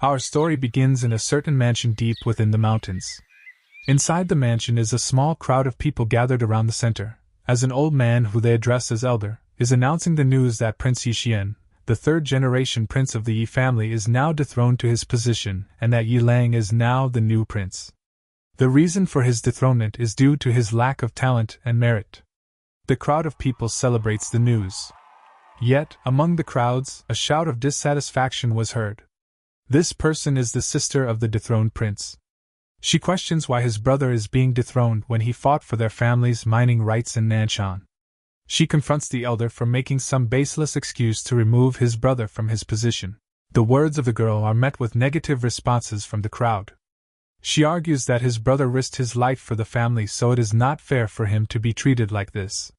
Our story begins in a certain mansion deep within the mountains. Inside the mansion is a small crowd of people gathered around the center, as an old man who they address as elder, is announcing the news that Prince Yixian, the third-generation prince of the Yi family, is now dethroned to his position and that Yi Lang is now the new prince. The reason for his dethronement is due to his lack of talent and merit. The crowd of people celebrates the news. Yet, among the crowds, a shout of dissatisfaction was heard. This person is the sister of the dethroned prince. She questions why his brother is being dethroned when he fought for their family's mining rights in Nanshan. She confronts the elder for making some baseless excuse to remove his brother from his position. The words of the girl are met with negative responses from the crowd. She argues that his brother risked his life for the family, so it is not fair for him to be treated like this.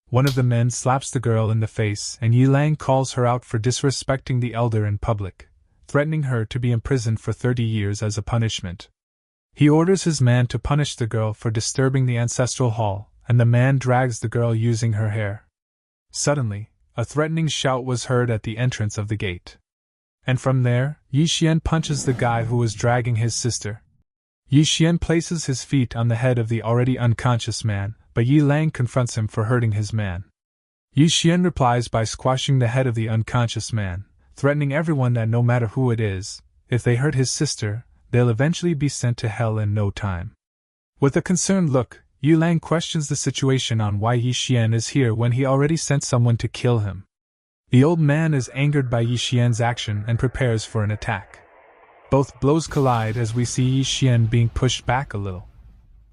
One of the men slaps the girl in the face, and Yi Lang calls her out for disrespecting the elder in public, threatening her to be imprisoned for 30 years as a punishment. He orders his man to punish the girl for disturbing the ancestral hall, and the man drags the girl using her hair. Suddenly, a threatening shout was heard at the entrance of the gate. And from there, Yixian punches the guy who was dragging his sister. Yixian places his feet on the head of the already unconscious man, but Yi Lang confronts him for hurting his man. Yixian replies by squashing the head of the unconscious man, threatening everyone that no matter who it is, if they hurt his sister, they'll eventually be sent to hell in no time. With a concerned look, Yi Lang questions the situation on why Yixian is here when he already sent someone to kill him. The old man is angered by Yixian's action and prepares for an attack. Both blows collide as we see Yixian being pushed back a little.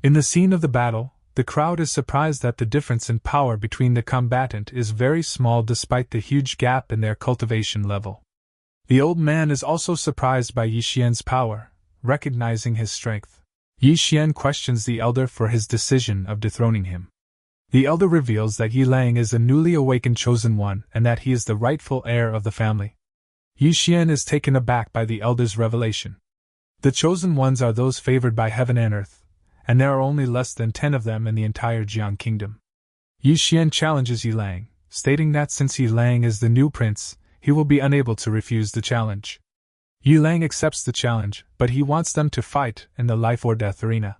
In the scene of the battle, the crowd is surprised that the difference in power between the combatant is very small despite the huge gap in their cultivation level. The old man is also surprised by Yixian's power, recognizing his strength. Yixian questions the elder for his decision of dethroning him. The elder reveals that Yi Lang is a newly awakened chosen one and that he is the rightful heir of the family. Yixian is taken aback by the elder's revelation. The chosen ones are those favored by heaven and earth, and there are only less than 10 of them in the entire Jiang kingdom. Yixian challenges Yi Lang, stating that since Yi Lang is the new prince, he will be unable to refuse the challenge. Yi Lang accepts the challenge, but he wants them to fight in the life or death arena.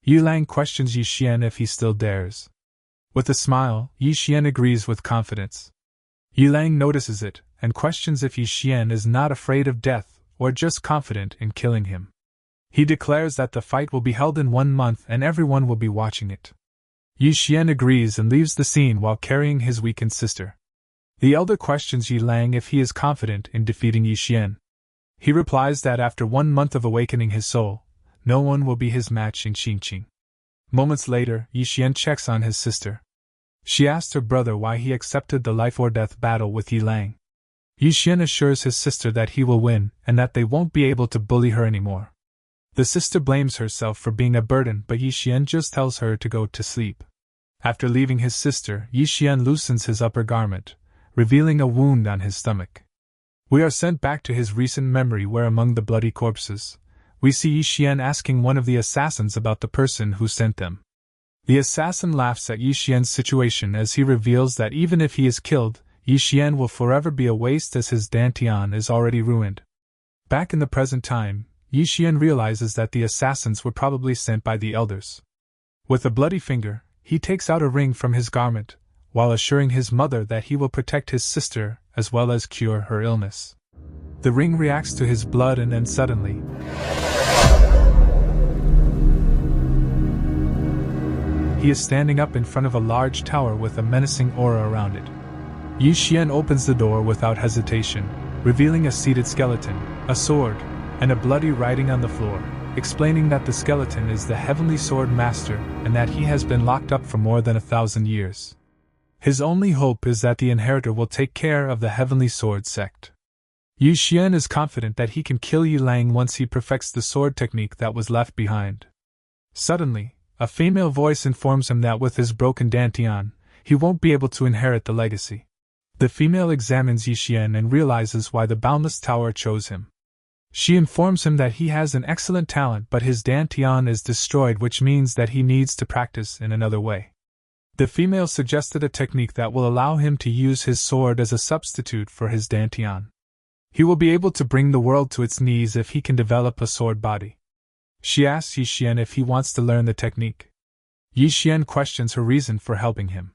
Yi Lang questions Yixian if he still dares. With a smile, Yixian agrees with confidence. Yi Lang notices it, and questions if Yixian is not afraid of death, or just confident in killing him. He declares that the fight will be held in 1 month and everyone will be watching it. Yixian agrees and leaves the scene while carrying his weakened sister. The elder questions Yi Lang if he is confident in defeating Yixian. He replies that after 1 month of awakening his soul, no one will be his match in Xingqing. Moments later, Yixian checks on his sister. She asks her brother why he accepted the life-or-death battle with Yi Lang. Yixian assures his sister that he will win and that they won't be able to bully her anymore. The sister blames herself for being a burden, but Yixian just tells her to go to sleep. After leaving his sister, Yixian loosens his upper garment, revealing a wound on his stomach. We are sent back to his recent memory where among the bloody corpses, we see Yixian asking one of the assassins about the person who sent them. The assassin laughs at Yixian's situation as he reveals that even if he is killed, Yixian will forever be a waste as his Dantian is already ruined. Back in the present time, Yixian realizes that the assassins were probably sent by the elders. With a bloody finger, he takes out a ring from his garment, while assuring his mother that he will protect his sister as well as cure her illness. The ring reacts to his blood and then suddenly, he is standing up in front of a large tower with a menacing aura around it. Yixian opens the door without hesitation, revealing a seated skeleton, a sword, and a bloody writing on the floor, explaining that the skeleton is the Heavenly Sword Master and that he has been locked up for more than 1,000 years. His only hope is that the inheritor will take care of the Heavenly Sword sect. Yixian is confident that he can kill Yi Lang once he perfects the sword technique that was left behind. Suddenly, a female voice informs him that with his broken Dantian, he won't be able to inherit the legacy. The female examines Yixian and realizes why the Boundless Tower chose him. She informs him that he has an excellent talent but his Dantian is destroyed, which means that he needs to practice in another way. The female suggested a technique that will allow him to use his sword as a substitute for his Dantian. He will be able to bring the world to its knees if he can develop a sword body. She asks Yi Xian if he wants to learn the technique. Yi Xian questions her reason for helping him.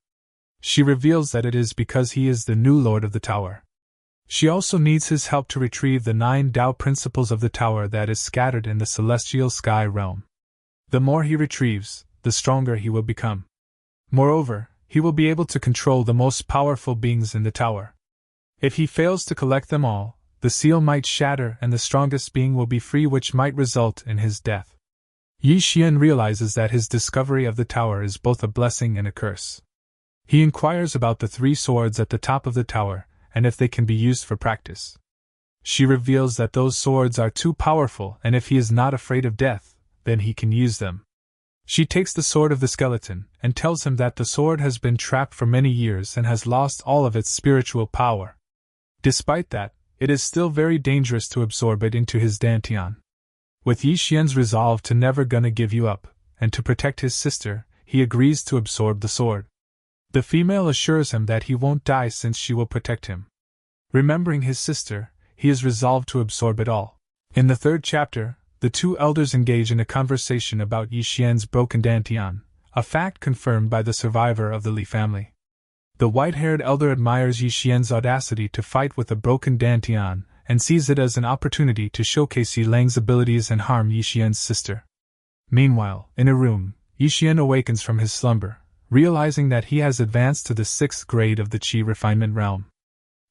She reveals that it is because he is the new lord of the tower. She also needs his help to retrieve the 9 Tao principles of the tower that is scattered in the celestial sky realm. The more he retrieves, the stronger he will become. Moreover, he will be able to control the most powerful beings in the tower. If he fails to collect them all, the seal might shatter and the strongest being will be free, which might result in his death. Yi Xian realizes that his discovery of the tower is both a blessing and a curse. He inquires about the 3 swords at the top of the tower, and if they can be used for practice. She reveals that those swords are too powerful, and if he is not afraid of death, then he can use them. She takes the sword of the skeleton, and tells him that the sword has been trapped for many years and has lost all of its spiritual power. Despite that, it is still very dangerous to absorb it into his Dantian. With Yi Xian's resolve to never gonna give you up, and to protect his sister, he agrees to absorb the sword. The female assures him that he won't die since she will protect him. Remembering his sister, he is resolved to absorb it all. In the 3rd chapter, the 2 elders engage in a conversation about Yi Xian's broken Dantian, a fact confirmed by the survivor of the Li family. The white-haired elder admires Yi Xian's audacity to fight with a broken Dantian, and sees it as an opportunity to showcase Yi Lang's abilities and harm Yi Xian's sister. Meanwhile, in a room, Yi Xian awakens from his slumber, realizing that he has advanced to the 6th grade of the Qi refinement realm.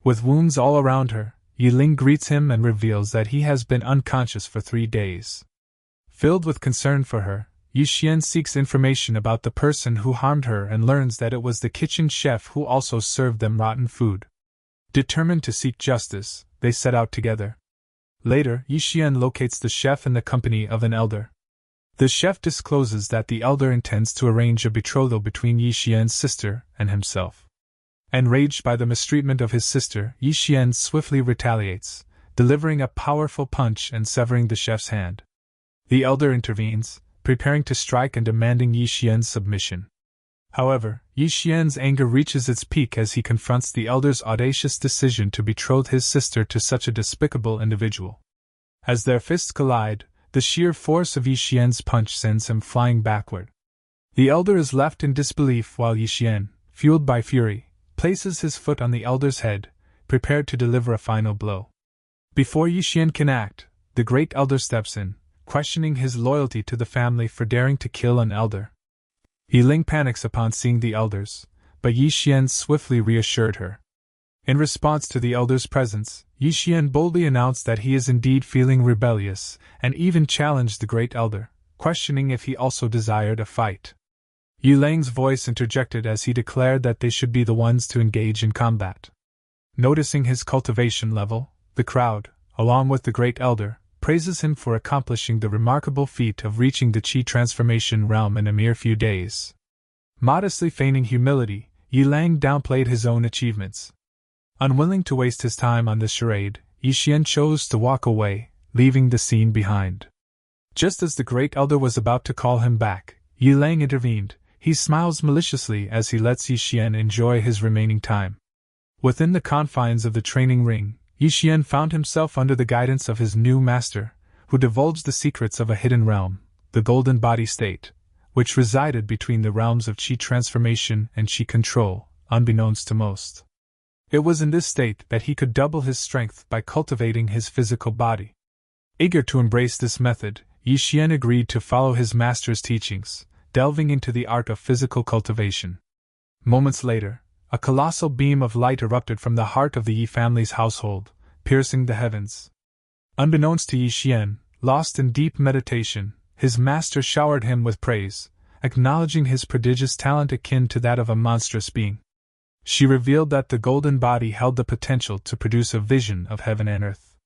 With wounds all around her, Yi Ling greets him and reveals that he has been unconscious for 3 days. Filled with concern for her, Yi Xian seeks information about the person who harmed her and learns that it was the kitchen chef who also served them rotten food. Determined to seek justice, they set out together. Later, Yi Xian locates the chef in the company of an elder. The chef discloses that the elder intends to arrange a betrothal between Yi Xian's sister and himself. Enraged by the mistreatment of his sister, Yi Xian swiftly retaliates, delivering a powerful punch and severing the chef's hand. The elder intervenes, preparing to strike and demanding Yi Xian's submission. However, Yi Xian's anger reaches its peak as he confronts the elder's audacious decision to betroth his sister to such a despicable individual. As their fists collide, the sheer force of Yi Xian's punch sends him flying backward. The elder is left in disbelief while Yi Xian, fueled by fury, places his foot on the elder's head, prepared to deliver a final blow. Before Yi Xian can act, the great elder steps in, questioning his loyalty to the family for daring to kill an elder. Yi Ling panics upon seeing the elders, but Yi Xian swiftly reassured her. In response to the elder's presence, Yi Xian boldly announced that he is indeed feeling rebellious, and even challenged the great elder, questioning if he also desired a fight. Yi Lang's voice interjected as he declared that they should be the ones to engage in combat. Noticing his cultivation level, the crowd, along with the great elder, praises him for accomplishing the remarkable feat of reaching the Qi transformation realm in a mere few days. Modestly feigning humility, Yi Lang downplayed his own achievements. Unwilling to waste his time on this charade, Yi Xian chose to walk away, leaving the scene behind. Just as the great elder was about to call him back, Yi Lang intervened. He smiles maliciously as he lets Yi Xian enjoy his remaining time. Within the confines of the training ring, Yi Xian found himself under the guidance of his new master, who divulged the secrets of a hidden realm, the Golden Body State, which resided between the realms of Qi transformation and Qi control, unbeknownst to most. It was in this state that he could double his strength by cultivating his physical body. Eager to embrace this method, Yi Xian agreed to follow his master's teachings, delving into the art of physical cultivation. Moments later, a colossal beam of light erupted from the heart of the Yi family's household, piercing the heavens. Unbeknownst to Yi Xian, lost in deep meditation, his master showered him with praise, acknowledging his prodigious talent akin to that of a monstrous being. She revealed that the golden body held the potential to produce a vision of heaven and earth.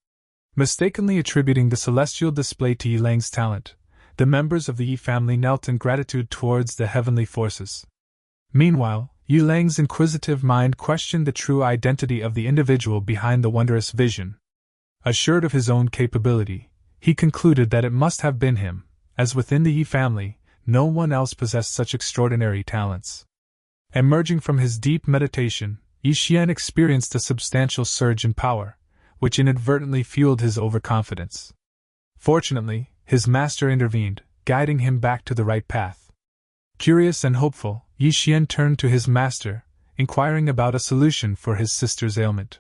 Mistakenly attributing the celestial display to Yi Lang's talent, the members of the Yi family knelt in gratitude towards the heavenly forces. Meanwhile, Yi Lang's inquisitive mind questioned the true identity of the individual behind the wondrous vision. Assured of his own capability, he concluded that it must have been him, as within the Yi family, no one else possessed such extraordinary talents. Emerging from his deep meditation, Yi Xian experienced a substantial surge in power, which inadvertently fueled his overconfidence. Fortunately, his master intervened, guiding him back to the right path. Curious and hopeful, Yi Xian turned to his master, inquiring about a solution for his sister's ailment.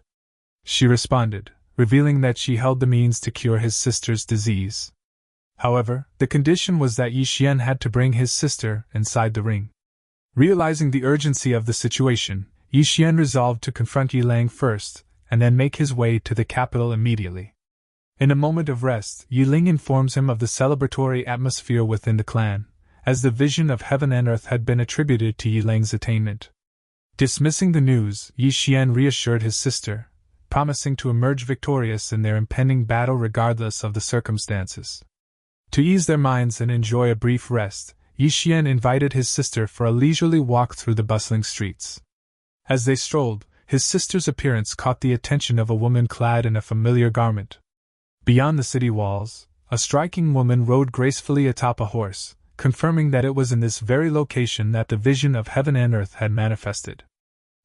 She responded, revealing that she held the means to cure his sister's disease. However, the condition was that Yi Xian had to bring his sister inside the ring. Realizing the urgency of the situation, Yi Xian resolved to confront Yi Lang first, and then make his way to the capital immediately. In a moment of rest, Yi Ling informs him of the celebratory atmosphere within the clan, as the vision of heaven and earth had been attributed to Yi Lang's attainment. Dismissing the news, Yi Xian reassured his sister, promising to emerge victorious in their impending battle regardless of the circumstances. To ease their minds and enjoy a brief rest, Yi Xian invited his sister for a leisurely walk through the bustling streets. As they strolled, his sister's appearance caught the attention of a woman clad in a familiar garment. Beyond the city walls, a striking woman rode gracefully atop a horse, confirming that it was in this very location that the vision of heaven and earth had manifested.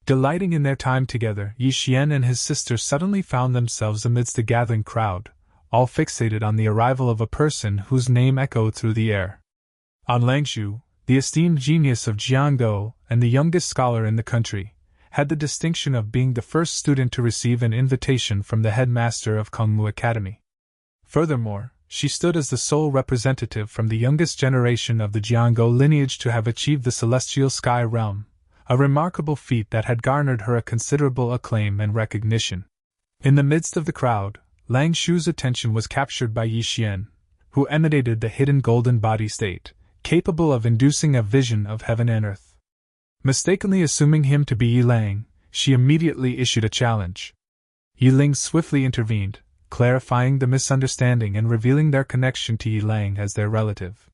Delighting in their time together, Yi Xian and his sister suddenly found themselves amidst a gathering crowd, all fixated on the arrival of a person whose name echoed through the air. An Langshu, the esteemed genius of Jiangdou and the youngest scholar in the country, had the distinction of being the first student to receive an invitation from the headmaster of Kongmu Academy. Furthermore, she stood as the sole representative from the youngest generation of the Jiangdou lineage to have achieved the celestial sky realm, a remarkable feat that had garnered her a considerable acclaim and recognition. In the midst of the crowd, Lang Shu's attention was captured by Yi Xian, who emanated the hidden golden body state, capable of inducing a vision of heaven and earth. Mistakenly assuming him to be Yi Lang, she immediately issued a challenge. Yi Ling swiftly intervened, clarifying the misunderstanding and revealing their connection to Yi Lang as their relative.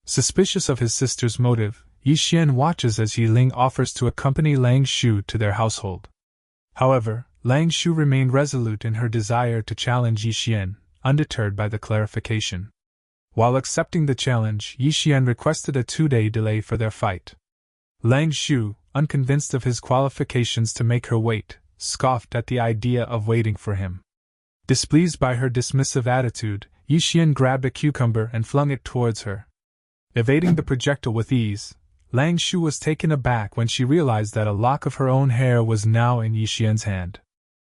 Suspicious of his sister's motive, Yi Xian watches as Yi Ling offers to accompany Lang Shu to their household. However, Lang Shu remained resolute in her desire to challenge Yi Xian, undeterred by the clarification. While accepting the challenge, Yi Xian requested a 2-day delay for their fight. Lang Shu, unconvinced of his qualifications to make her wait, scoffed at the idea of waiting for him. Displeased by her dismissive attitude, Yi Xian grabbed a cucumber and flung it towards her. Evading the projectile with ease, Lang Shu was taken aback when she realized that a lock of her own hair was now in Yi Xian's hand.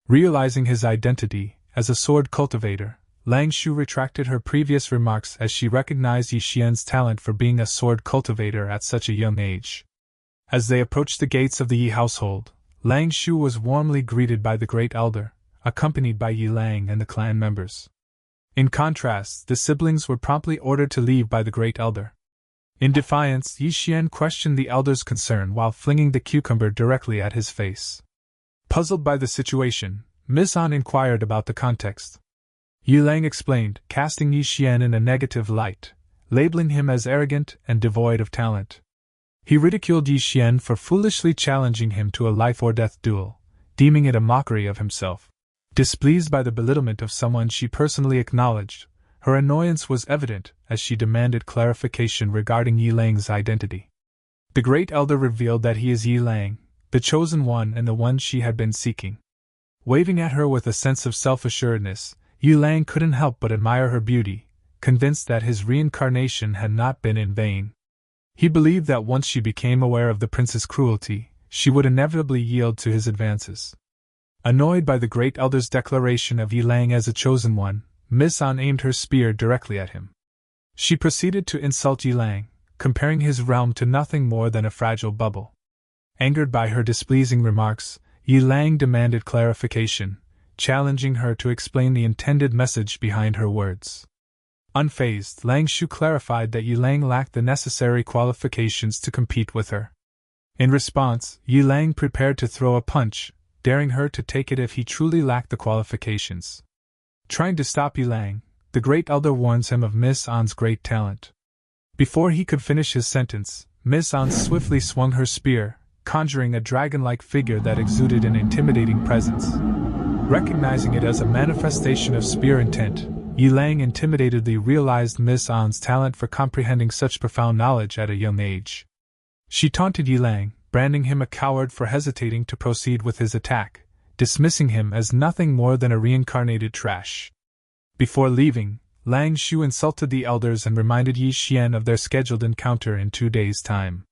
Realizing his identity as a sword cultivator, Lang Shu retracted her previous remarks as she recognized Yi Xian's talent for being a sword cultivator at such a young age. As they approached the gates of the Yi household, Lang Shu was warmly greeted by the Great Elder, accompanied by Yi Lang and the clan members. In contrast, the siblings were promptly ordered to leave by the Great Elder. In defiance, Yi Xian questioned the elder's concern while flinging the cucumber directly at his face. Puzzled by the situation, Miss An inquired about the context. Yi Lang explained, casting Yi Xian in a negative light, labeling him as arrogant and devoid of talent. He ridiculed Yi Xian for foolishly challenging him to a life-or-death duel, deeming it a mockery of himself. Displeased by the belittlement of someone she personally acknowledged, her annoyance was evident as she demanded clarification regarding Yi Lang's identity. The Great Elder revealed that he is Yi Lang, the chosen one and the one she had been seeking. Waving at her with a sense of self-assuredness, Yi Lang couldn't help but admire her beauty, convinced that his reincarnation had not been in vain. He believed that once she became aware of the prince's cruelty, she would inevitably yield to his advances. Annoyed by the Great Elder's declaration of Yi Lang as a chosen one, Miss An aimed her spear directly at him. She proceeded to insult Yi Lang, comparing his realm to nothing more than a fragile bubble. Angered by her displeasing remarks, Yi Lang demanded clarification, challenging her to explain the intended message behind her words. Unfazed, Lang Shu clarified that Yi Lang lacked the necessary qualifications to compete with her. In response, Yi Lang prepared to throw a punch, daring her to take it if he truly lacked the qualifications. Trying to stop Yi Lang, the Great Elder warns him of Miss An's great talent. Before he could finish his sentence, Miss An swiftly swung her spear, conjuring a dragon-like figure that exuded an intimidating presence. Recognizing it as a manifestation of spear intent, Yi Lang intimidatedly realized Miss An's talent for comprehending such profound knowledge at a young age. She taunted Yi Lang, branding him a coward for hesitating to proceed with his attack, dismissing him as nothing more than a reincarnated trash. Before leaving, Lang Shu insulted the elders and reminded Yi Xian of their scheduled encounter in 2 days' time.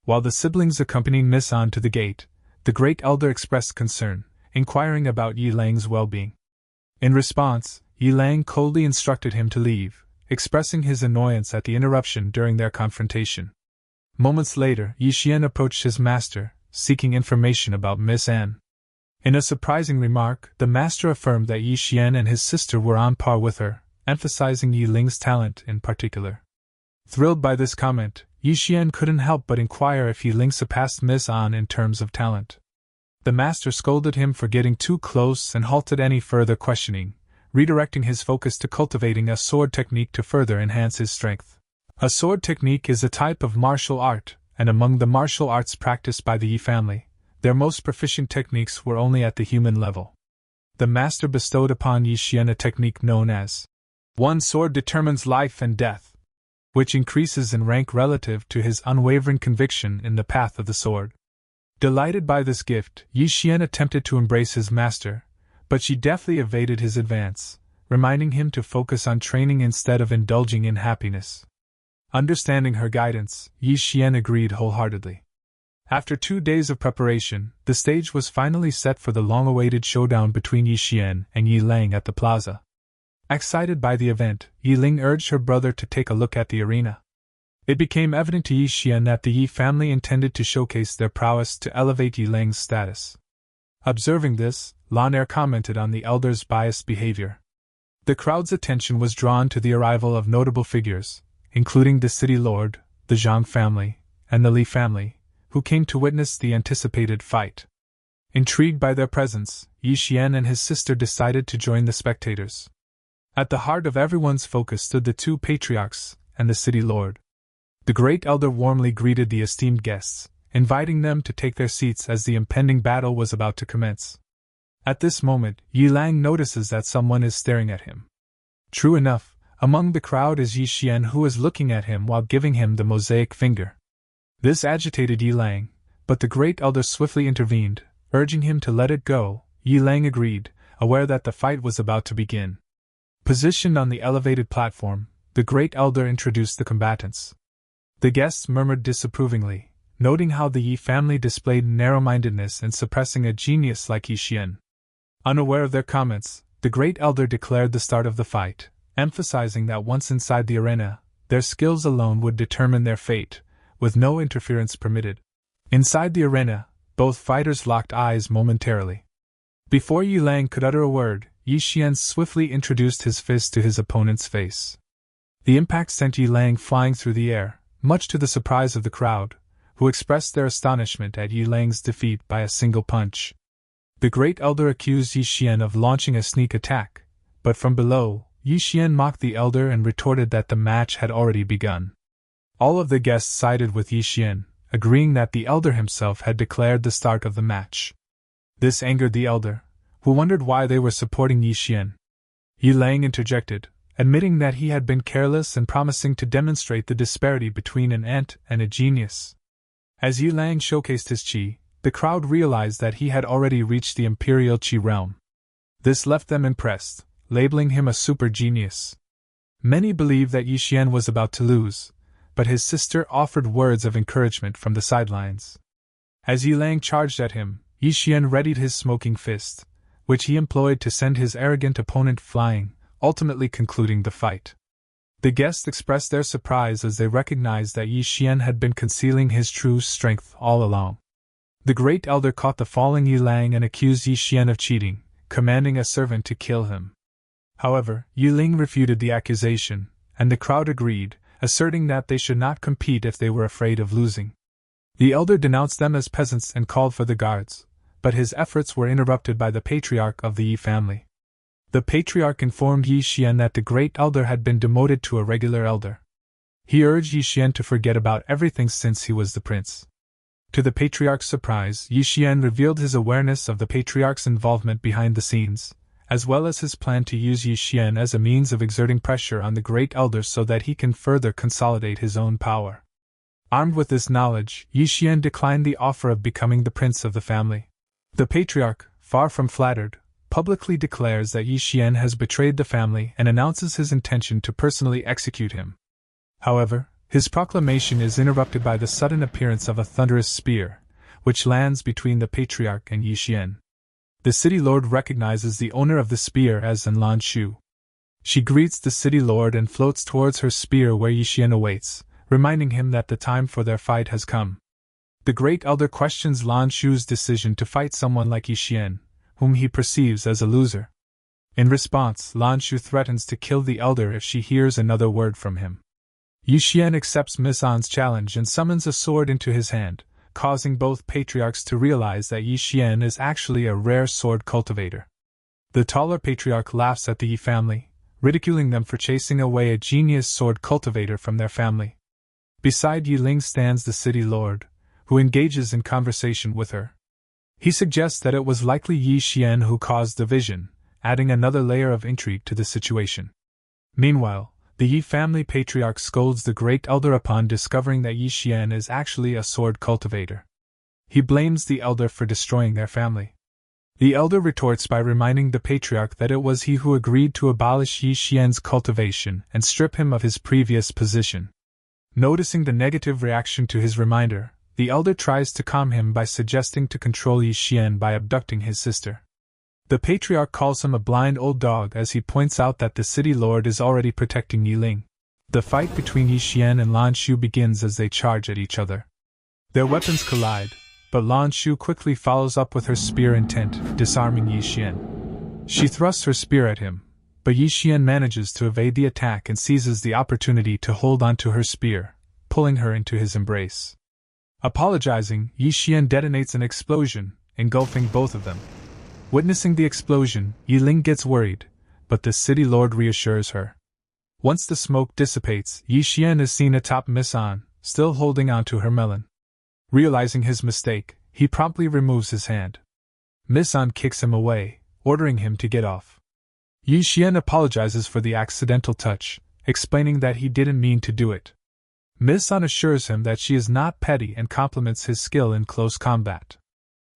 While the siblings accompanied Miss An to the gate, the great elder expressed concern, inquiring about Yi Lang's well-being. In response, Yi Lang coldly instructed him to leave, expressing his annoyance at the interruption during their confrontation. Moments later, Yi Xian approached his master, seeking information about Miss An. In a surprising remark, the master affirmed that Yi Xian and his sister were on par with her, emphasizing Yi Ling's talent in particular. Thrilled by this comment, Yi Xian couldn't help but inquire if Yi Ling surpassed Miss An in terms of talent. The master scolded him for getting too close and halted any further questioning, redirecting his focus to cultivating a sword technique to further enhance his strength. A sword technique is a type of martial art, and among the martial arts practiced by the Yi family, their most proficient techniques were only at the human level. The master bestowed upon Yi Xian a technique known as One Sword Determines Life and Death, which increases in rank relative to his unwavering conviction in the path of the sword. Delighted by this gift, Yi Xian attempted to embrace his master, but she deftly evaded his advance, reminding him to focus on training instead of indulging in happiness. Understanding her guidance, Yi Xian agreed wholeheartedly. After 2 days of preparation, the stage was finally set for the long-awaited showdown between Yi Xian and Yi Lang at the plaza. Excited by the event, Yi Ling urged her brother to take a look at the arena. It became evident to Yi Xian that the Yi family intended to showcase their prowess to elevate Yi Lang's status. Observing this, Lan Er commented on the elder's biased behavior. The crowd's attention was drawn to the arrival of notable figures, including the city lord, the Zhang family, and the Li family, who came to witness the anticipated fight. Intrigued by their presence, Yi Xian and his sister decided to join the spectators. At the heart of everyone's focus stood the 2 patriarchs and the city lord. The great elder warmly greeted the esteemed guests, inviting them to take their seats as the impending battle was about to commence. At this moment, Yi Lang notices that someone is staring at him. True enough, among the crowd is Yi Xian, who is looking at him while giving him the mosaic finger. This agitated Yi Lang, but the great elder swiftly intervened, urging him to let it go. Yi Lang agreed, aware that the fight was about to begin. Positioned on the elevated platform, the great elder introduced the combatants. The guests murmured disapprovingly, noting how the Yi family displayed narrow-mindedness in suppressing a genius like Yi Xian. Unaware of their comments, the great elder declared the start of the fight, emphasizing that once inside the arena, their skills alone would determine their fate, with no interference permitted. Inside the arena, both fighters locked eyes momentarily. Before Yi Lang could utter a word, Yi Xian swiftly introduced his fist to his opponent's face. The impact sent Yi Lang flying through the air, much to the surprise of the crowd, who expressed their astonishment at Yi Lang's defeat by a single punch. The great elder accused Yi Xian of launching a sneak attack, but from below, Yi Xian mocked the elder and retorted that the match had already begun. All of the guests sided with Yi Xian, agreeing that the elder himself had declared the start of the match. This angered the elder, who wondered why they were supporting Yi Xian. Yi Lang interjected, admitting that he had been careless and promising to demonstrate the disparity between an ant and a genius. As Yi Lang showcased his qi, the crowd realized that he had already reached the imperial qi realm. This left them impressed, labeling him a super genius. Many believed that Yi Xian was about to lose, but his sister offered words of encouragement from the sidelines. As Yi Lang charged at him, Yi Xian readied his smoking fist, which he employed to send his arrogant opponent flying, ultimately concluding the fight. The guests expressed their surprise as they recognized that Yi Xian had been concealing his true strength all along. The great elder caught the falling Yi Lang and accused Yi Xian of cheating, commanding a servant to kill him. However, Yi Ling refuted the accusation, and the crowd agreed, asserting that they should not compete if they were afraid of losing. The elder denounced them as peasants and called for the guards, but his efforts were interrupted by the patriarch of the Yi family. The patriarch informed Yi Xian that the great elder had been demoted to a regular elder. He urged Yi Xian to forget about everything since he was the prince. To the patriarch's surprise, Yi Xian revealed his awareness of the patriarch's involvement behind the scenes, as well as his plan to use Yi Xian as a means of exerting pressure on the great elder so that he can further consolidate his own power. Armed with this knowledge, Yi Xian declined the offer of becoming the prince of the family. The patriarch, far from flattered, publicly declares that Yi Xian has betrayed the family and announces his intention to personally execute him. However, his proclamation is interrupted by the sudden appearance of a thunderous spear, which lands between the patriarch and Yi Xian. The city lord recognizes the owner of the spear as Lan Shu. She greets the city lord and floats towards her spear where Yi Xian awaits, reminding him that the time for their fight has come. The Great Elder questions Lan Shu's decision to fight someone like Yi Xian, whom he perceives as a loser. In response, Lan Shu threatens to kill the elder if she hears another word from him. Yi Xian accepts Miss An's challenge and summons a sword into his hand, causing both patriarchs to realize that Yi Xian is actually a rare sword cultivator. The taller patriarch laughs at the Yi family, ridiculing them for chasing away a genius sword cultivator from their family. Beside Yi Ling stands the city lord, who engages in conversation with her. He suggests that it was likely Yi Xian who caused the vision, adding another layer of intrigue to the situation. Meanwhile, the Yi family patriarch scolds the Great Elder upon discovering that Yi Xian is actually a sword cultivator. He blames the elder for destroying their family. The elder retorts by reminding the patriarch that it was he who agreed to abolish Yi Xian's cultivation and strip him of his previous position. Noticing the negative reaction to his reminder, the elder tries to calm him by suggesting to control Yi Xian by abducting his sister. The patriarch calls him a blind old dog as he points out that the city lord is already protecting Yi Ling. The fight between Yi Xian and Lan Shu begins as they charge at each other. Their weapons collide, but Lan Shu quickly follows up with her spear intent, disarming Yi Xian. She thrusts her spear at him, but Yi Xian manages to evade the attack and seizes the opportunity to hold onto her spear, pulling her into his embrace. Apologizing, Yi Xian detonates an explosion, engulfing both of them. Witnessing the explosion, Yi Ling gets worried, but the city lord reassures her. Once the smoke dissipates, Yi Xian is seen atop Miss An, still holding onto her melon. Realizing his mistake, he promptly removes his hand. Miss An kicks him away, ordering him to get off. Yi Xian apologizes for the accidental touch, explaining that he didn't mean to do it. Miss An assures him that she is not petty and compliments his skill in close combat.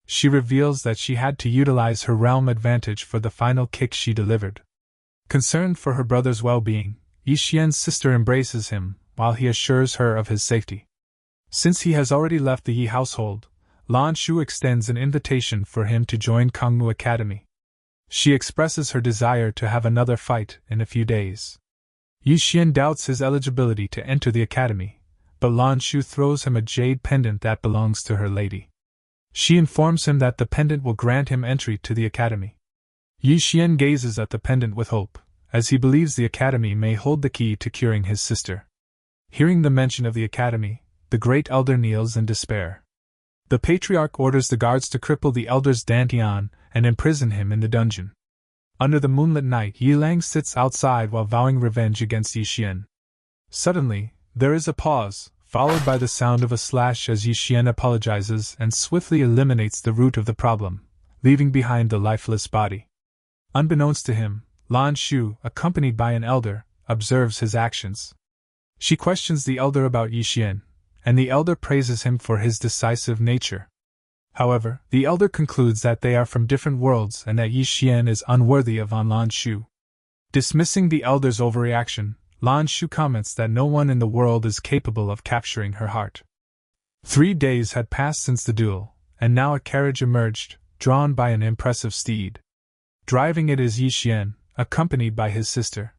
She reveals that she had to utilize her realm advantage for the final kick she delivered. Concerned for her brother's well-being, Yi Xian's sister embraces him, while he assures her of his safety. Since he has already left the Yi household, Lan Shu extends an invitation for him to join Kangmu Academy. She expresses her desire to have another fight in a few days. Yi Xian doubts his eligibility to enter the academy, but Lan Shu throws him a jade pendant that belongs to her lady. She informs him that the pendant will grant him entry to the academy. Yi Xian gazes at the pendant with hope, as he believes the academy may hold the key to curing his sister. Hearing the mention of the academy, the Great Elder kneels in despair. The patriarch orders the guards to cripple the elder's Dantian and imprison him in the dungeon. Under the moonlit night, Yi Lang sits outside while vowing revenge against Yi Xian. Suddenly, there is a pause, followed by the sound of a slash as Yi Xian apologizes and swiftly eliminates the root of the problem, leaving behind the lifeless body. Unbeknownst to him, Lan Shu, accompanied by an elder, observes his actions. She questions the elder about Yi Xian, and the elder praises him for his decisive nature. However, the elder concludes that they are from different worlds and that Yi Xian is unworthy of Lan Shu. Dismissing the elder's overreaction, Lan Shu comments that no one in the world is capable of capturing her heart. 3 days had passed since the duel, and now a carriage emerged, drawn by an impressive steed. Driving it is Yi Xian, accompanied by his sister.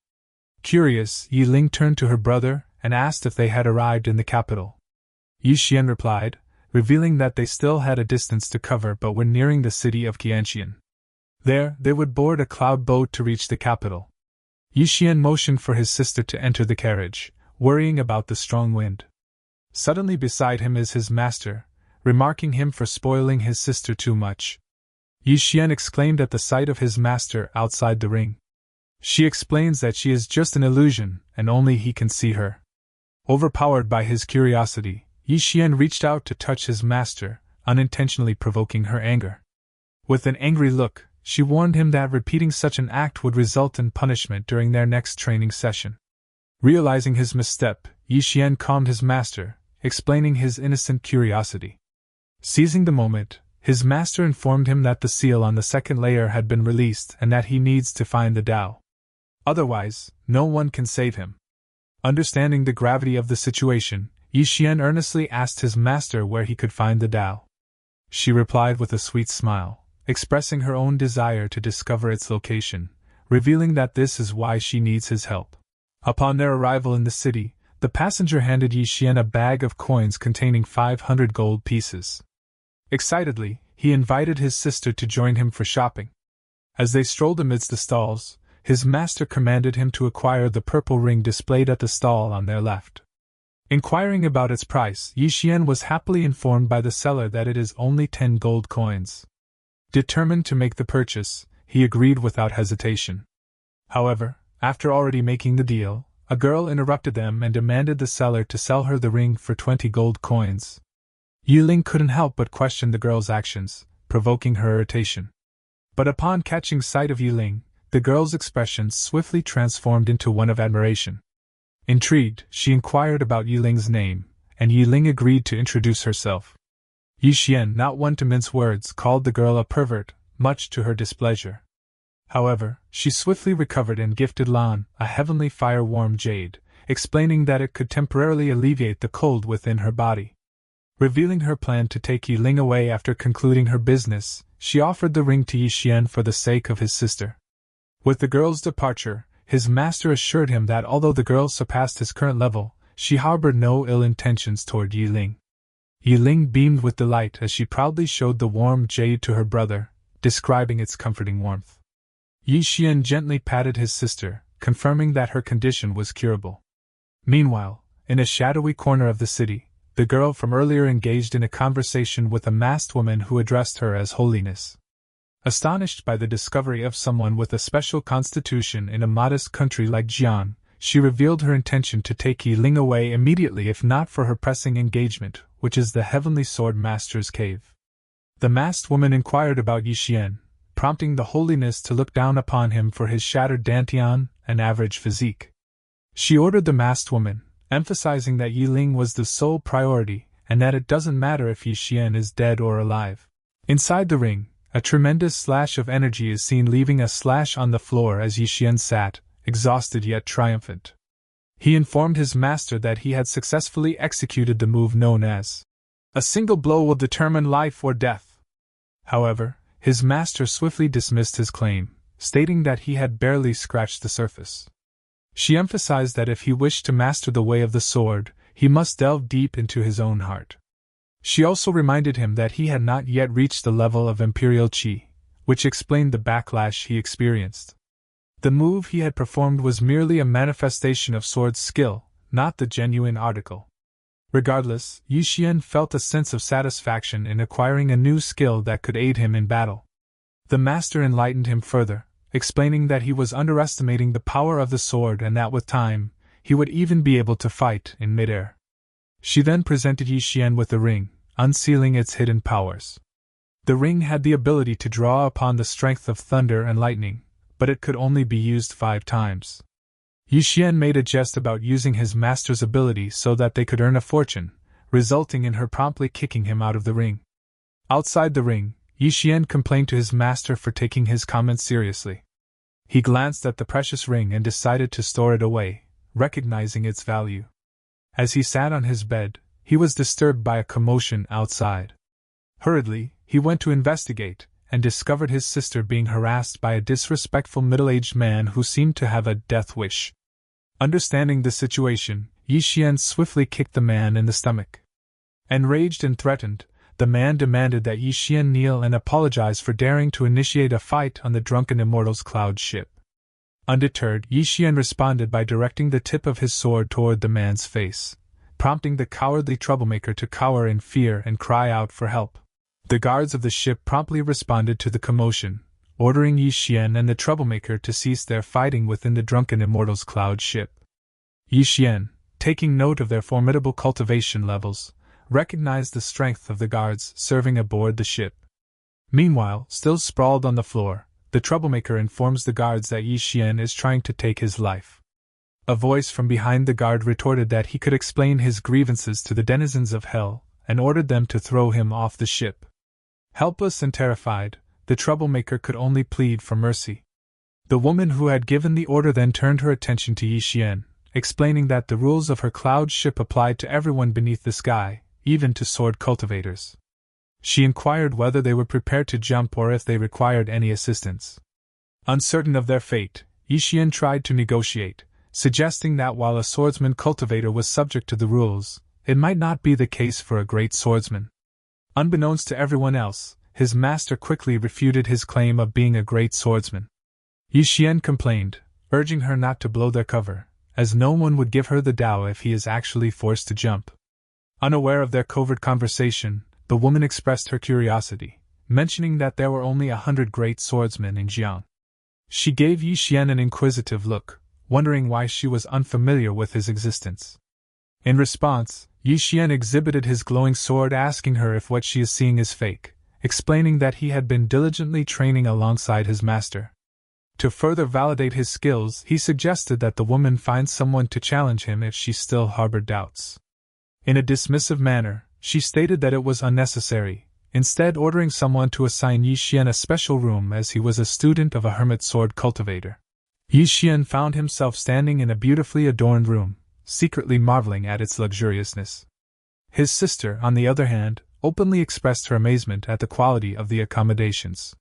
Curious, Yi Ling turned to her brother and asked if they had arrived in the capital. Yi Xian replied, revealing that they still had a distance to cover but were nearing the city of Qianxian. There, they would board a cloud boat to reach the capital. Yi Xian motioned for his sister to enter the carriage, worrying about the strong wind. Suddenly beside him is his master, remarking him for spoiling his sister too much. Yi Xian exclaimed at the sight of his master outside the ring. She explains that she is just an illusion, and only he can see her. Overpowered by his curiosity, Yi Xian reached out to touch his master, unintentionally provoking her anger. With an angry look, she warned him that repeating such an act would result in punishment during their next training session. Realizing his misstep, Yi Xian calmed his master, explaining his innocent curiosity. Seizing the moment, His master informed him that the seal on the second layer had been released and that he needs to find the Tao. Otherwise, no one can save him. Understanding the gravity of the situation, Yi Xian earnestly asked his master where he could find the Tao. She replied with a sweet smile, expressing her own desire to discover its location, revealing that this is why she needs his help. Upon their arrival in the city, the passenger handed Yi Xian a bag of coins containing 500 gold pieces. Excitedly, he invited his sister to join him for shopping. As they strolled amidst the stalls, his master commanded him to acquire the purple ring displayed at the stall on their left. Inquiring about its price, Yi Xian was happily informed by the seller that it is only 10 gold coins. Determined to make the purchase, he agreed without hesitation. However, after already making the deal, a girl interrupted them and demanded the seller to sell her the ring for 20 gold coins. Yi Ling couldn't help but question the girl's actions, provoking her irritation. But upon catching sight of Yi Ling, the girl's expression swiftly transformed into one of admiration. Intrigued, she inquired about Yi Ling's name, and Yi Ling agreed to introduce herself. Yi Xian, not one to mince words, called the girl a pervert, much to her displeasure. However, she swiftly recovered and gifted Lan, a heavenly fire-warm jade, explaining that it could temporarily alleviate the cold within her body. Revealing her plan to take Yi Ling away after concluding her business, she offered the ring to Yi Xian for the sake of his sister. With the girl's departure, his master assured him that although the girl surpassed his current level, she harbored no ill intentions toward Yi Ling. Yi Ling beamed with delight as she proudly showed the warm jade to her brother, describing its comforting warmth. Yi Xian gently patted his sister, confirming that her condition was curable. Meanwhile, in a shadowy corner of the city, the girl from earlier engaged in a conversation with a masked woman who addressed her as Holiness. Astonished by the discovery of someone with a special constitution in a modest country like Jian, she revealed her intention to take Yi Ling away immediately if not for her pressing engagement, which is the Heavenly Sword Master's cave. The masked woman inquired about Yi Xian, prompting the Holiness to look down upon him for his shattered Dantian and average physique. She ordered the masked woman, emphasizing that Yi Ling was the sole priority and that it doesn't matter if Yi Xian is dead or alive. Inside the ring, a tremendous slash of energy is seen leaving a slash on the floor as Yi Xian sat, exhausted yet triumphant. He informed his master that he had successfully executed the move known as a single blow will determine life or death. However, his master swiftly dismissed his claim, stating that he had barely scratched the surface. She emphasized that if he wished to master the way of the sword, he must delve deep into his own heart. She also reminded him that he had not yet reached the level of Imperial Qi, which explained the backlash he experienced. The move he had performed was merely a manifestation of sword skill, not the genuine article. Regardless, Yi Xian felt a sense of satisfaction in acquiring a new skill that could aid him in battle. The master enlightened him further, explaining that he was underestimating the power of the sword and that with time, he would even be able to fight in midair. She then presented Yi Xian with the ring, unsealing its hidden powers. The ring had the ability to draw upon the strength of thunder and lightning, but it could only be used 5 times. Yi Xian made a jest about using his master's ability so that they could earn a fortune, resulting in her promptly kicking him out of the ring. Outside the ring, Yi Xian complained to his master for taking his comments seriously. He glanced at the precious ring and decided to store it away, recognizing its value. As he sat on his bed, he was disturbed by a commotion outside. Hurriedly, he went to investigate, and discovered his sister being harassed by a disrespectful middle-aged man who seemed to have a death wish. Understanding the situation, Yi Xian swiftly kicked the man in the stomach. Enraged and threatened, the man demanded that Yi Xian kneel and apologize for daring to initiate a fight on the drunken immortal's cloud ship. Undeterred, Yi Xian responded by directing the tip of his sword toward the man's face, prompting the cowardly troublemaker to cower in fear and cry out for help. The guards of the ship promptly responded to the commotion, ordering Yi Xian and the troublemaker to cease their fighting within the drunken immortal's cloud ship. Yi Xian, taking note of their formidable cultivation levels, recognized the strength of the guards serving aboard the ship. Meanwhile, still sprawled on the floor, the troublemaker informs the guards that Yi Xian is trying to take his life. A voice from behind the guard retorted that he could explain his grievances to the denizens of hell, and ordered them to throw him off the ship. Helpless and terrified, the troublemaker could only plead for mercy. The woman who had given the order then turned her attention to Yi Xian, explaining that the rules of her cloud ship applied to everyone beneath the sky, even to sword cultivators. She inquired whether they were prepared to jump or if they required any assistance. Uncertain of their fate, Yi Xian tried to negotiate, suggesting that while a swordsman cultivator was subject to the rules, it might not be the case for a great swordsman. Unbeknownst to everyone else, his master quickly refuted his claim of being a great swordsman. Yi Xian complained, urging her not to blow their cover, as no one would give her the Tao if he is actually forced to jump. Unaware of their covert conversation, the woman expressed her curiosity, mentioning that there were only 100 great swordsmen in Jiang. She gave Yi Xian an inquisitive look, wondering why she was unfamiliar with his existence. In response, Yi Xian exhibited his glowing sword, asking her if what she is seeing is fake, explaining that he had been diligently training alongside his master. To further validate his skills, he suggested that the woman find someone to challenge him if she still harbored doubts. In a dismissive manner, she stated that it was unnecessary, instead ordering someone to assign Yi Xian a special room as he was a student of a hermit sword cultivator. Yi Xian found himself standing in a beautifully adorned room, secretly marveling at its luxuriousness. His sister, on the other hand, openly expressed her amazement at the quality of the accommodations.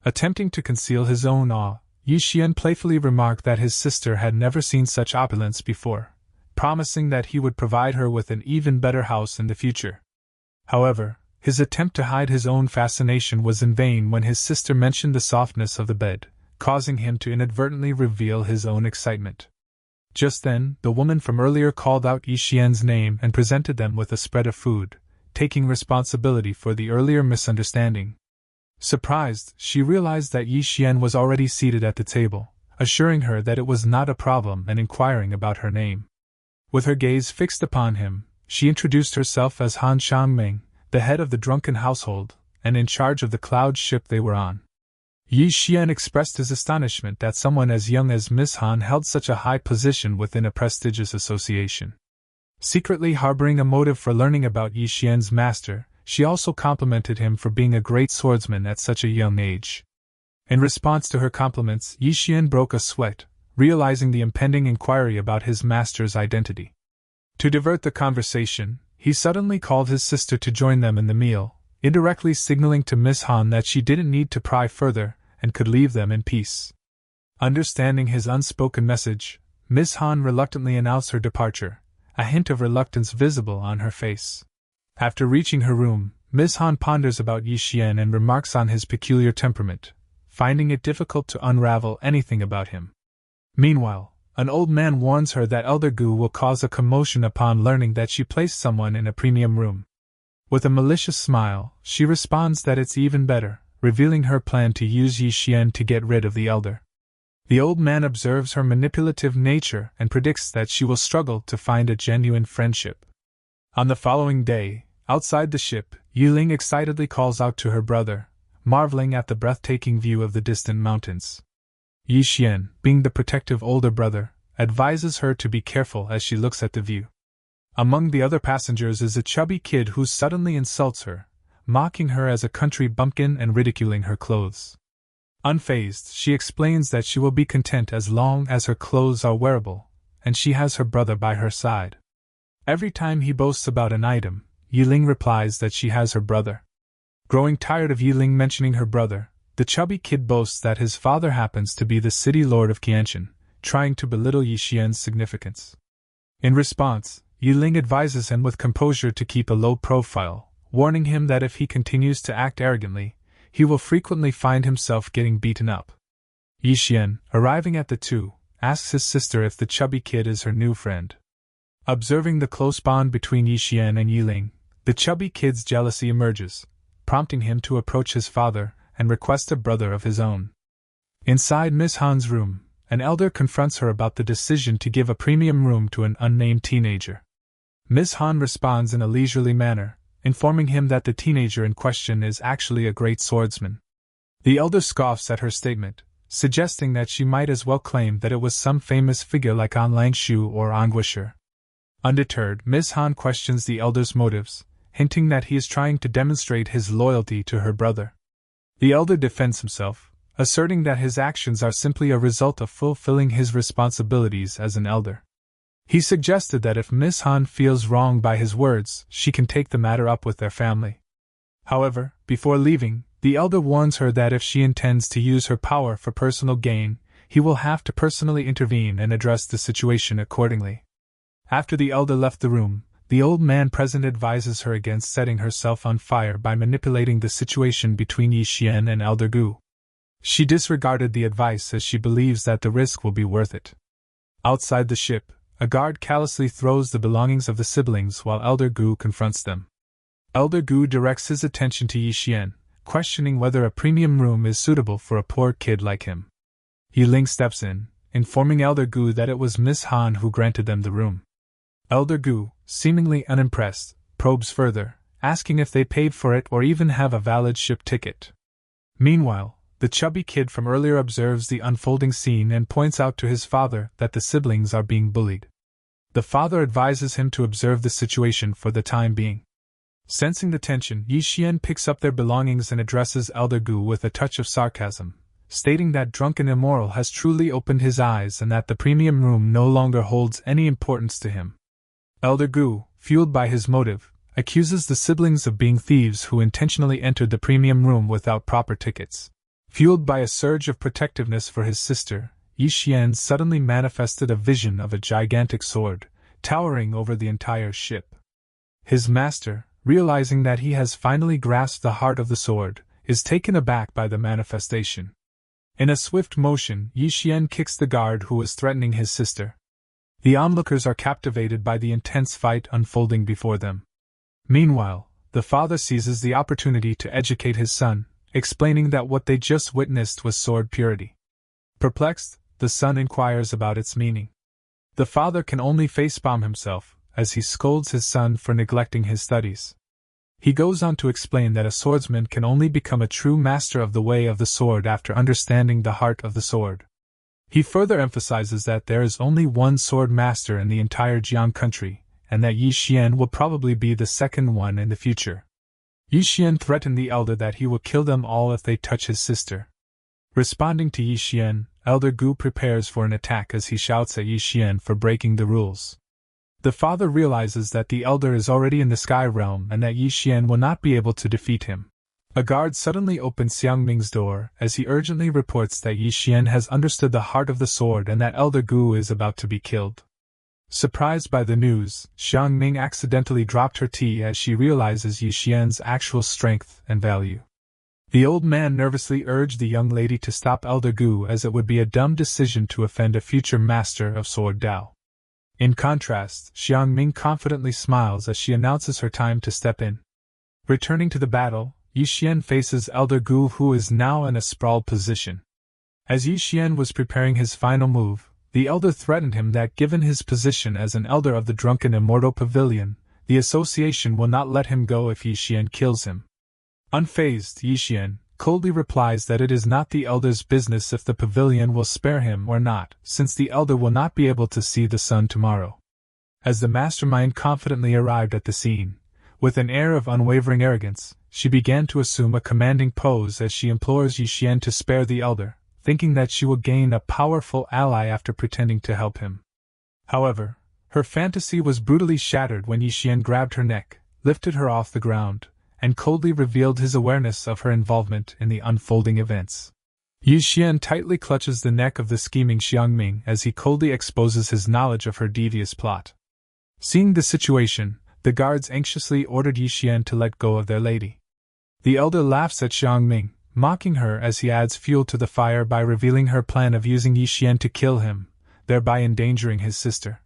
Attempting to conceal his own awe, Yi Xian playfully remarked that his sister had never seen such opulence before, promising that he would provide her with an even better house in the future. However, his attempt to hide his own fascination was in vain when his sister mentioned the softness of the bed, causing him to inadvertently reveal his own excitement. Just then, the woman from earlier called out Yi Xian's name and presented them with a spread of food, taking responsibility for the earlier misunderstanding. Surprised, she realized that Yi Xian was already seated at the table, assuring her that it was not a problem and inquiring about her name. With her gaze fixed upon him, she introduced herself as Han Shangming, the head of the drunken household, and in charge of the cloud ship they were on. Yi Xian expressed his astonishment that someone as young as Miss Han held such a high position within a prestigious association. Secretly harboring a motive for learning about Yi Xian's master, she also complimented him for being a great swordsman at such a young age. In response to her compliments, Yi Xian broke a sweat, realizing the impending inquiry about his master's identity. To divert the conversation, he suddenly called his sister to join them in the meal, indirectly signaling to Miss Han that she didn't need to pry further and could leave them in peace. Understanding his unspoken message, Miss Han reluctantly announced her departure, a hint of reluctance visible on her face. After reaching her room, Miss Han ponders about Yi Xian and remarks on his peculiar temperament, finding it difficult to unravel anything about him. Meanwhile, an old man warns her that Elder Gu will cause a commotion upon learning that she placed someone in a premium room. With a malicious smile, she responds that it's even better, revealing her plan to use Yi Xian to get rid of the elder. The old man observes her manipulative nature and predicts that she will struggle to find a genuine friendship. On the following day, outside the ship, Yiling excitedly calls out to her brother, marveling at the breathtaking view of the distant mountains. Yi Xian, being the protective older brother, advises her to be careful as she looks at the view. Among the other passengers is a chubby kid who suddenly insults her, mocking her as a country bumpkin and ridiculing her clothes. Unfazed, she explains that she will be content as long as her clothes are wearable, and she has her brother by her side. Every time he boasts about an item, Yiling replies that she has her brother. Growing tired of Yiling mentioning her brother, the chubby kid boasts that his father happens to be the city lord of Qianshan, trying to belittle Yi Xian's significance. In response, Yiling advises him with composure to keep a low profile, warning him that if he continues to act arrogantly, he will frequently find himself getting beaten up. Yi Xian, arriving at the two, asks his sister if the chubby kid is her new friend. Observing the close bond between Yi Xian and Yiling, the chubby kid's jealousy emerges, prompting him to approach his father and request a brother of his own. Inside Miss Han's room, an elder confronts her about the decision to give a premium room to an unnamed teenager. Miss Han responds in a leisurely manner, informing him that the teenager in question is actually a great swordsman. The elder scoffs at her statement, suggesting that she might as well claim that it was some famous figure like An Langshu or Anguisher. Undeterred, Miss Han questions the elder's motives, hinting that he is trying to demonstrate his loyalty to her brother. The elder defends himself, asserting that his actions are simply a result of fulfilling his responsibilities as an elder. He suggested that if Miss Han feels wronged by his words, she can take the matter up with their family. However, before leaving, the elder warns her that if she intends to use her power for personal gain, he will have to personally intervene and address the situation accordingly. After the elder left the room, the old man present advises her against setting herself on fire by manipulating the situation between Yi Xian and Elder Gu. She disregarded the advice as she believes that the risk will be worth it. Outside the ship, a guard callously throws the belongings of the siblings while Elder Gu confronts them. Elder Gu directs his attention to Yi Xian, questioning whether a premium room is suitable for a poor kid like him. Yi Ling steps in, informing Elder Gu that it was Miss Han who granted them the room. Elder Gu, seemingly unimpressed, probes further, asking if they paid for it or even have a valid ship ticket. Meanwhile, the chubby kid from earlier observes the unfolding scene and points out to his father that the siblings are being bullied. The father advises him to observe the situation for the time being. Sensing the tension, Yi Xian picks up their belongings and addresses Elder Gu with a touch of sarcasm, stating that drunken immoral has truly opened his eyes and that the premium room no longer holds any importance to him. Elder Gu, fueled by his motive, accuses the siblings of being thieves who intentionally entered the premium room without proper tickets. Fueled by a surge of protectiveness for his sister, Yi Xian suddenly manifested a vision of a gigantic sword, towering over the entire ship. His master, realizing that he has finally grasped the heart of the sword, is taken aback by the manifestation. In a swift motion, Yi Xian kicks the guard who was threatening his sister. The onlookers are captivated by the intense fight unfolding before them. Meanwhile, the father seizes the opportunity to educate his son, explaining that what they just witnessed was sword purity. Perplexed, the son inquires about its meaning. The father can only facepalm himself, as he scolds his son for neglecting his studies. He goes on to explain that a swordsman can only become a true master of the way of the sword after understanding the heart of the sword. He further emphasizes that there is only one sword master in the entire Jiang country, and that Yi Xian will probably be the second one in the future. Yi Xian threatened the elder that he will kill them all if they touch his sister. Responding to Yi Xian, Elder Gu prepares for an attack as he shouts at Yi Xian for breaking the rules. The father realizes that the elder is already in the sky realm and that Yi Xian will not be able to defeat him. A guard suddenly opens Xiangming's door as he urgently reports that Yi Xian has understood the heart of the sword and that Elder Gu is about to be killed. Surprised by the news, Xiangming accidentally dropped her tea as she realizes Yi Xian's actual strength and value. The old man nervously urged the young lady to stop Elder Gu as it would be a dumb decision to offend a future master of Sword Dao. In contrast, Xiangming confidently smiles as she announces her time to step in. Returning to the battle, Yi Xian faces Elder Gu, who is now in a sprawled position. As Yi Xian was preparing his final move, the elder threatened him that given his position as an elder of the Drunken Immortal Pavilion, the association will not let him go if Yi Xian kills him. Unfazed, Yi Xian coldly replies that it is not the elder's business if the pavilion will spare him or not, since the elder will not be able to see the sun tomorrow. As the mastermind confidently arrived at the scene, with an air of unwavering arrogance, she began to assume a commanding pose as she implores Yi Xian to spare the elder, thinking that she will gain a powerful ally after pretending to help him. However, her fantasy was brutally shattered when Yi Xian grabbed her neck, lifted her off the ground, and coldly revealed his awareness of her involvement in the unfolding events. Yi Xian tightly clutches the neck of the scheming Xiangming as he coldly exposes his knowledge of her devious plot. Seeing the situation, the guards anxiously ordered Yi Xian to let go of their lady. The elder laughs at Xiangming, mocking her as he adds fuel to the fire by revealing her plan of using Yi Xian to kill him, thereby endangering his sister.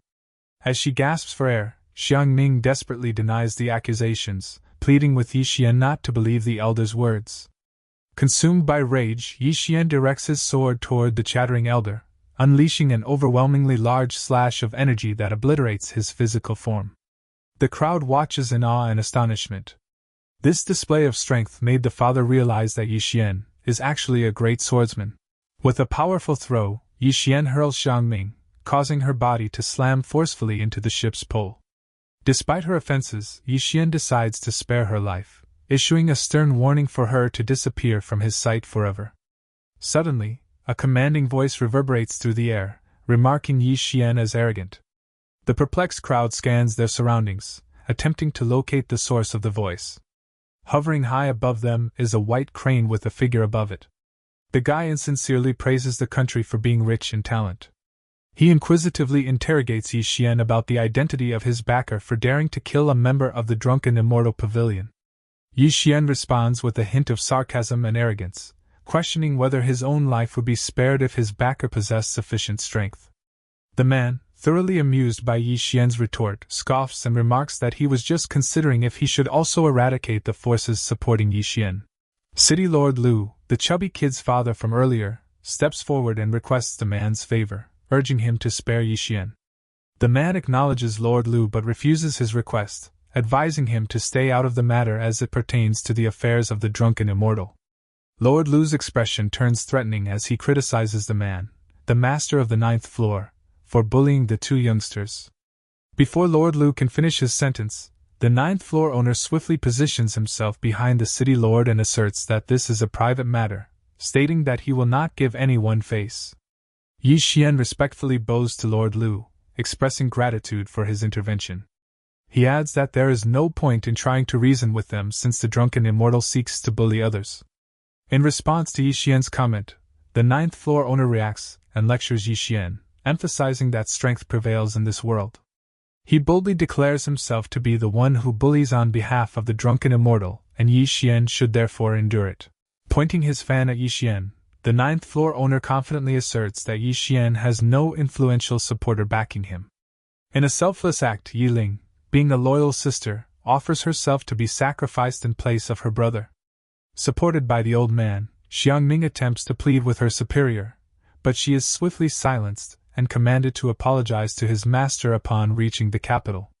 As she gasps for air, Xiangming desperately denies the accusations, pleading with Yi Xian not to believe the elder's words. Consumed by rage, Yi Xian directs his sword toward the chattering elder, unleashing an overwhelmingly large slash of energy that obliterates his physical form. The crowd watches in awe and astonishment. This display of strength made the father realize that Yi Xian is actually a great swordsman. With a powerful throw, Yi Xian hurls Xiangming, causing her body to slam forcefully into the ship's pole. Despite her offenses, Yi Xian decides to spare her life, issuing a stern warning for her to disappear from his sight forever. Suddenly, a commanding voice reverberates through the air, remarking Yi Xian as arrogant. The perplexed crowd scans their surroundings, attempting to locate the source of the voice. Hovering high above them is a white crane with a figure above it. The guy insincerely praises the country for being rich in talent. He inquisitively interrogates Yi Xian about the identity of his backer for daring to kill a member of the drunken immortal pavilion. Yi Xian responds with a hint of sarcasm and arrogance, questioning whether his own life would be spared if his backer possessed sufficient strength. The man, thoroughly amused by Yi Xian's retort, scoffs and remarks that he was just considering if he should also eradicate the forces supporting Yi Xian. City Lord Lu, the chubby kid's father from earlier, steps forward and requests the man's favor, urging him to spare Yi Xian. The man acknowledges Lord Lu but refuses his request, advising him to stay out of the matter as it pertains to the affairs of the drunken immortal. Lord Lu's expression turns threatening as he criticizes the man, the master of the 9th floor, for bullying the two youngsters. Before Lord Lu can finish his sentence, the 9th floor owner swiftly positions himself behind the city lord and asserts that this is a private matter, stating that he will not give anyone face. Yi Xian respectfully bows to Lord Lu, expressing gratitude for his intervention. He adds that there is no point in trying to reason with them since the drunken immortal seeks to bully others. In response to Yi Xian's comment, the 9th floor owner reacts and lectures Yi Xian, emphasizing that strength prevails in this world. He boldly declares himself to be the one who bullies on behalf of the drunken immortal, and Yi Xian should therefore endure it. Pointing his fan at Yi Xian, the 9th floor owner confidently asserts that Yi Xian has no influential supporter backing him. In a selfless act, Yi Ling, being a loyal sister, offers herself to be sacrificed in place of her brother. Supported by the old man, Xiangming attempts to plead with her superior, but she is swiftly silenced and commanded to apologize to his master upon reaching the capital.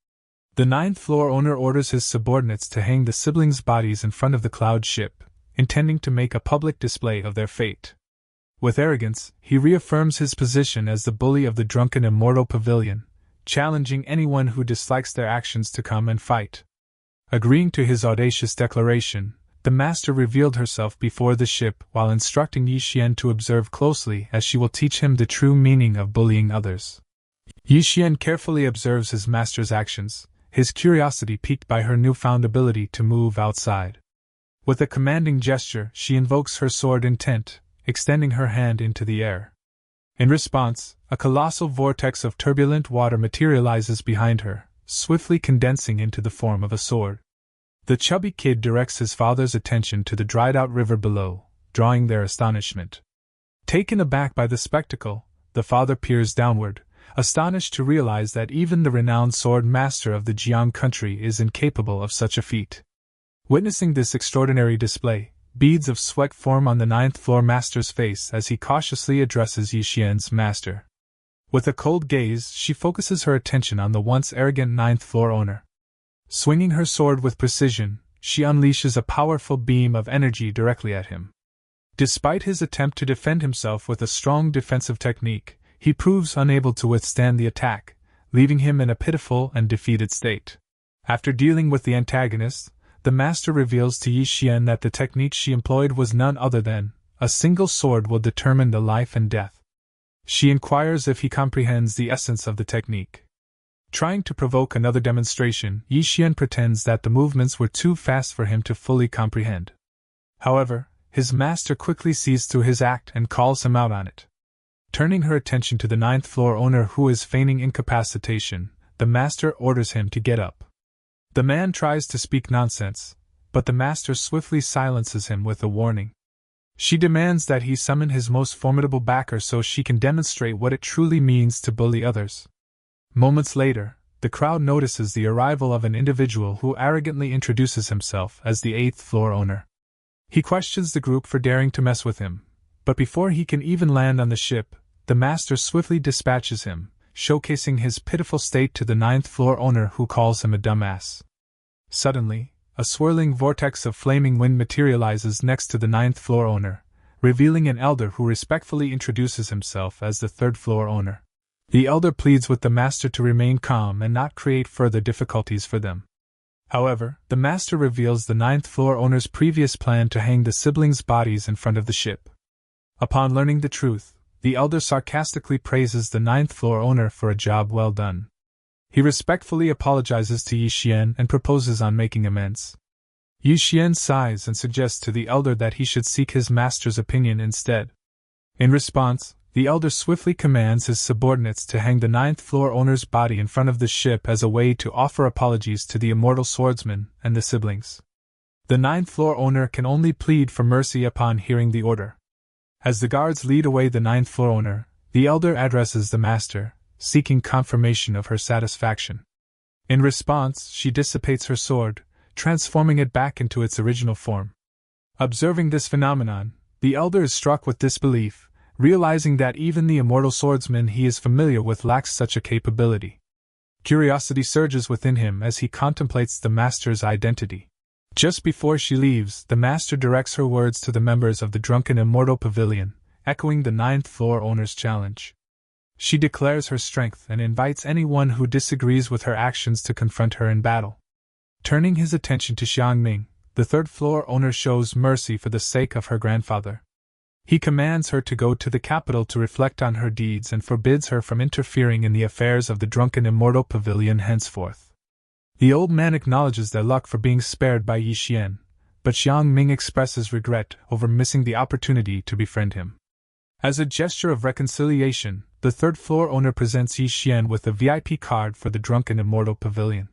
The 9th floor owner orders his subordinates to hang the siblings' bodies in front of the cloud ship, intending to make a public display of their fate. With arrogance, he reaffirms his position as the bully of the drunken immortal pavilion, challenging anyone who dislikes their actions to come and fight. Agreeing to his audacious declaration, the master revealed herself before the ship while instructing Yi Xian to observe closely as she will teach him the true meaning of bullying others. Yi Xian carefully observes his master's actions, his curiosity piqued by her newfound ability to move outside. With a commanding gesture, she invokes her sword intent, extending her hand into the air. In response, a colossal vortex of turbulent water materializes behind her, swiftly condensing into the form of a sword. The chubby kid directs his father's attention to the dried-out river below, drawing their astonishment. Taken aback by the spectacle, the father peers downward, astonished to realize that even the renowned sword master of the Jiang country is incapable of such a feat. Witnessing this extraordinary display, beads of sweat form on the 9th floor master's face as he cautiously addresses Yi Xian's master. With a cold gaze, she focuses her attention on the once arrogant 9th floor owner. Swinging her sword with precision, she unleashes a powerful beam of energy directly at him. Despite his attempt to defend himself with a strong defensive technique, he proves unable to withstand the attack, leaving him in a pitiful and defeated state. After dealing with the antagonist, the master reveals to Yi Xian that the technique she employed was none other than, a single sword will determine the life and death. She inquires if he comprehends the essence of the technique. Trying to provoke another demonstration, Yi Xian pretends that the movements were too fast for him to fully comprehend. However, his master quickly sees through his act and calls him out on it. Turning her attention to the 9th floor owner who is feigning incapacitation, the master orders him to get up. The man tries to speak nonsense, but the master swiftly silences him with a warning. She demands that he summon his most formidable backer so she can demonstrate what it truly means to bully others. Moments later, the crowd notices the arrival of an individual who arrogantly introduces himself as the 8th floor owner. He questions the group for daring to mess with him, but before he can even land on the ship, the master swiftly dispatches him, showcasing his pitiful state to the 9th floor owner who calls him a dumbass. Suddenly, a swirling vortex of flaming wind materializes next to the 9th floor owner, revealing an elder who respectfully introduces himself as the 3rd floor owner. The elder pleads with the master to remain calm and not create further difficulties for them. However, the master reveals the ninth floor owner's previous plan to hang the siblings' bodies in front of the ship. Upon learning the truth, the elder sarcastically praises the ninth floor owner for a job well done. He respectfully apologizes to Yi Xian and proposes on making amends. Yi Xian sighs and suggests to the elder that he should seek his master's opinion instead. In response, the elder swiftly commands his subordinates to hang the ninth floor owner's body in front of the ship as a way to offer apologies to the immortal swordsman and the siblings. The ninth floor owner can only plead for mercy upon hearing the order. As the guards lead away the ninth floor owner, the elder addresses the master, seeking confirmation of her satisfaction. In response, she dissipates her sword, transforming it back into its original form. Observing this phenomenon, the elder is struck with disbelief, realizing that even the immortal swordsman he is familiar with lacks such a capability. Curiosity surges within him as he contemplates the master's identity. Just before she leaves, the master directs her words to the members of the drunken immortal pavilion, echoing the ninth floor owner's challenge. She declares her strength and invites anyone who disagrees with her actions to confront her in battle. Turning his attention to Xiangming, the third floor owner shows mercy for the sake of her grandfather. He commands her to go to the capital to reflect on her deeds and forbids her from interfering in the affairs of the drunken immortal pavilion henceforth. The old man acknowledges their luck for being spared by Yi Xian, but Xiangming expresses regret over missing the opportunity to befriend him. As a gesture of reconciliation, the third floor owner presents Yi Xian with a VIP card for the drunken immortal pavilion.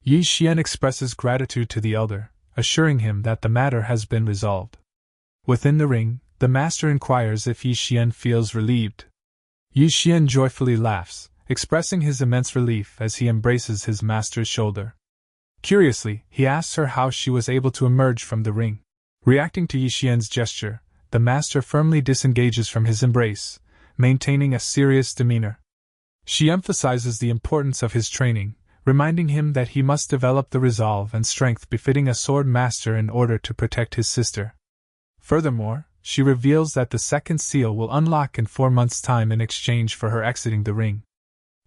Yi Xian expresses gratitude to the elder, assuring him that the matter has been resolved. Within the ring, the master inquires if Yi Xian feels relieved. Yi Xian joyfully laughs, expressing his immense relief as he embraces his master's shoulder. Curiously, he asks her how she was able to emerge from the ring. Reacting to Yi Xian's gesture, the master firmly disengages from his embrace, maintaining a serious demeanor. She emphasizes the importance of his training, reminding him that he must develop the resolve and strength befitting a sword master in order to protect his sister. Furthermore, she reveals that the second seal will unlock in 4 months' time in exchange for her exiting the ring.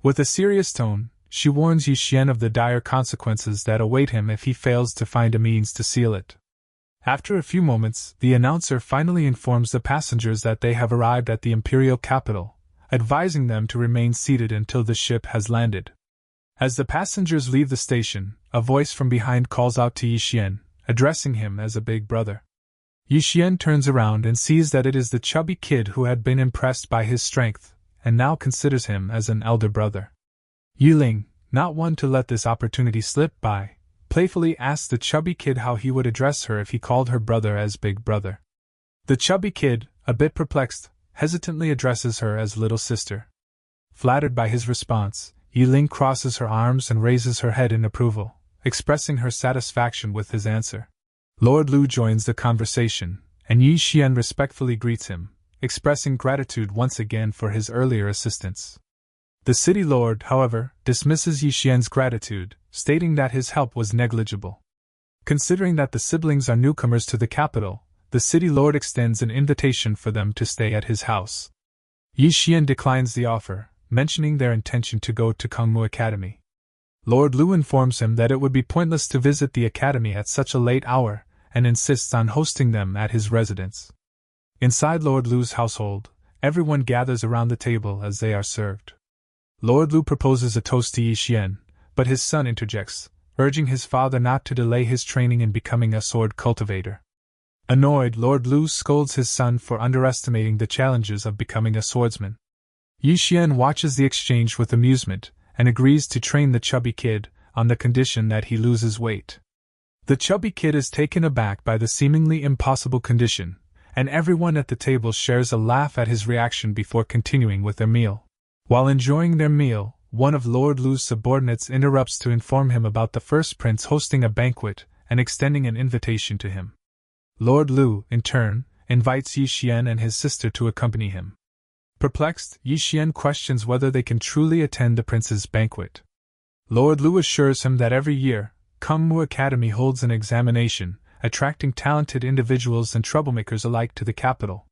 With a serious tone, she warns Yi Xian of the dire consequences that await him if he fails to find a means to seal it. After a few moments, the announcer finally informs the passengers that they have arrived at the imperial capital, advising them to remain seated until the ship has landed. As the passengers leave the station, a voice from behind calls out to Yi Xian, addressing him as a big brother. Yi Xian turns around and sees that it is the chubby kid who had been impressed by his strength, and now considers him as an elder brother. Yiling, not one to let this opportunity slip by, playfully asks the chubby kid how he would address her if he called her brother as big brother. The chubby kid, a bit perplexed, hesitantly addresses her as little sister. Flattered by his response, Yiling crosses her arms and raises her head in approval, expressing her satisfaction with his answer. Lord Lu joins the conversation, and Yi Xian respectfully greets him, expressing gratitude once again for his earlier assistance. The city lord, however, dismisses Yi Xian's gratitude, stating that his help was negligible. Considering that the siblings are newcomers to the capital, the city lord extends an invitation for them to stay at his house. Yi Xian declines the offer, mentioning their intention to go to Kangmu Academy. Lord Lu informs him that it would be pointless to visit the academy at such a late hour, and insists on hosting them at his residence. Inside Lord Lu's household, everyone gathers around the table as they are served. Lord Lu proposes a toast to Yi Xian, but his son interjects, urging his father not to delay his training in becoming a sword cultivator. Annoyed, Lord Lu scolds his son for underestimating the challenges of becoming a swordsman. Yi Xian watches the exchange with amusement, and agrees to train the chubby kid, on the condition that he loses weight. The chubby kid is taken aback by the seemingly impossible condition, and everyone at the table shares a laugh at his reaction before continuing with their meal. While enjoying their meal, one of Lord Lu's subordinates interrupts to inform him about the first prince hosting a banquet and extending an invitation to him. Lord Lu, in turn, invites Yi Xian and his sister to accompany him. Perplexed, Yi Xian questions whether they can truly attend the prince's banquet. Lord Lu assures him that every year, Kangmu Academy holds an examination, attracting talented individuals and troublemakers alike to the capital.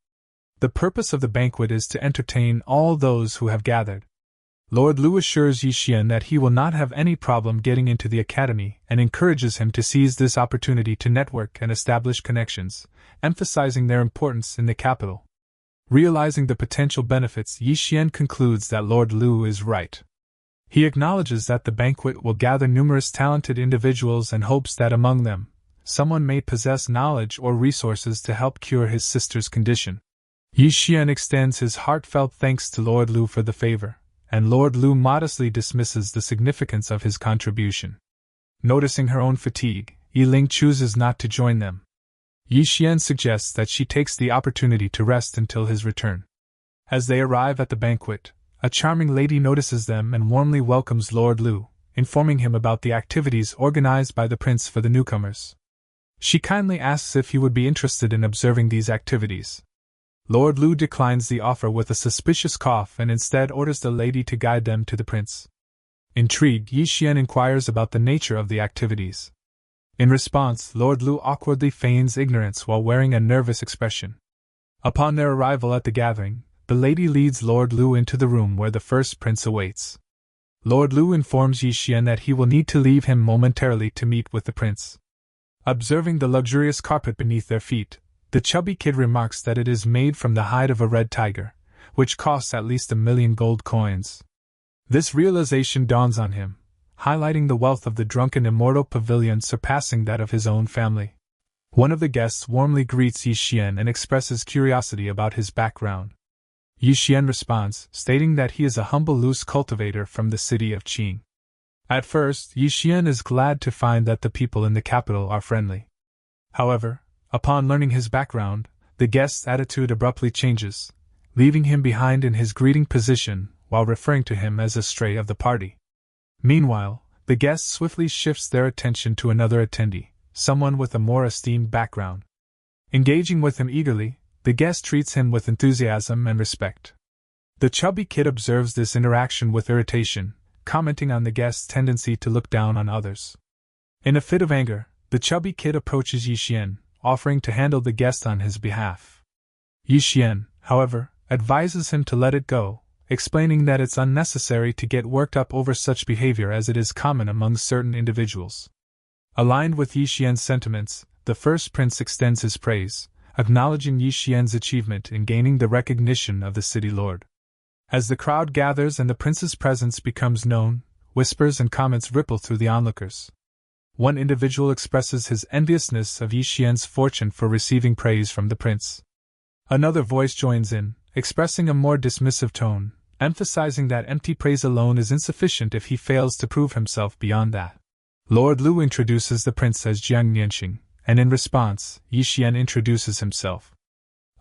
The purpose of the banquet is to entertain all those who have gathered. Lord Lu assures Yi Xian that he will not have any problem getting into the academy and encourages him to seize this opportunity to network and establish connections, emphasizing their importance in the capital. Realizing the potential benefits, Yi Xian concludes that Lord Lu is right. He acknowledges that the banquet will gather numerous talented individuals and hopes that among them, someone may possess knowledge or resources to help cure his sister's condition. Yi Xian extends his heartfelt thanks to Lord Lu for the favor, and Lord Lu modestly dismisses the significance of his contribution. Noticing her own fatigue, Yi Ling chooses not to join them. Yi Xian suggests that she takes the opportunity to rest until his return. As they arrive at the banquet, a charming lady notices them and warmly welcomes Lord Lu, informing him about the activities organized by the prince for the newcomers. She kindly asks if he would be interested in observing these activities. Lord Lu declines the offer with a suspicious cough and instead orders the lady to guide them to the prince. Intrigued, Yi Xian inquires about the nature of the activities. In response, Lord Lu awkwardly feigns ignorance while wearing a nervous expression. Upon their arrival at the gathering, the lady leads Lord Lu into the room where the first prince awaits. Lord Lu informs Yi Xian that he will need to leave him momentarily to meet with the prince. Observing the luxurious carpet beneath their feet, the chubby kid remarks that it is made from the hide of a red tiger, which costs at least 1,000,000 gold coins. This realization dawns on him, highlighting the wealth of the drunken immortal pavilion surpassing that of his own family. One of the guests warmly greets Yi Xian and expresses curiosity about his background. Yi Xian responds, stating that he is a humble loose cultivator from the city of Qing. At first, Yi Xian is glad to find that the people in the capital are friendly. However, upon learning his background, the guest's attitude abruptly changes, leaving him behind in his greeting position while referring to him as a stray of the party. Meanwhile, the guest swiftly shifts their attention to another attendee, someone with a more esteemed background. Engaging with him eagerly, the guest treats him with enthusiasm and respect. The chubby kid observes this interaction with irritation, commenting on the guest's tendency to look down on others. In a fit of anger, the chubby kid approaches Yi Xian, offering to handle the guest on his behalf. Yi Xian, however, advises him to let it go, explaining that it's unnecessary to get worked up over such behavior as it is common among certain individuals. Aligned with Yi Xian's sentiments, the first prince extends his praise, acknowledging Yi Xian's achievement in gaining the recognition of the city lord. As the crowd gathers and the prince's presence becomes known, whispers and comments ripple through the onlookers. One individual expresses his enviousness of Yi Xian's fortune for receiving praise from the prince. Another voice joins in, expressing a more dismissive tone, emphasizing that empty praise alone is insufficient if he fails to prove himself beyond that. Lord Lu introduces the prince as Jiang Nianxing, and in response, Yi Xian introduces himself.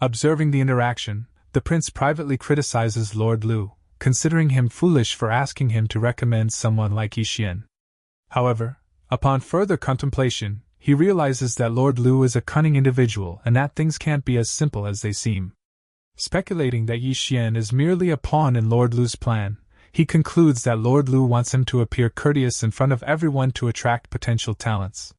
Observing the interaction, the prince privately criticizes Lord Lu, considering him foolish for asking him to recommend someone like Yi Xian. However, upon further contemplation, he realizes that Lord Lu is a cunning individual and that things can't be as simple as they seem. Speculating that Yi Xian is merely a pawn in Lord Lu's plan, he concludes that Lord Lu wants him to appear courteous in front of everyone to attract potential talents.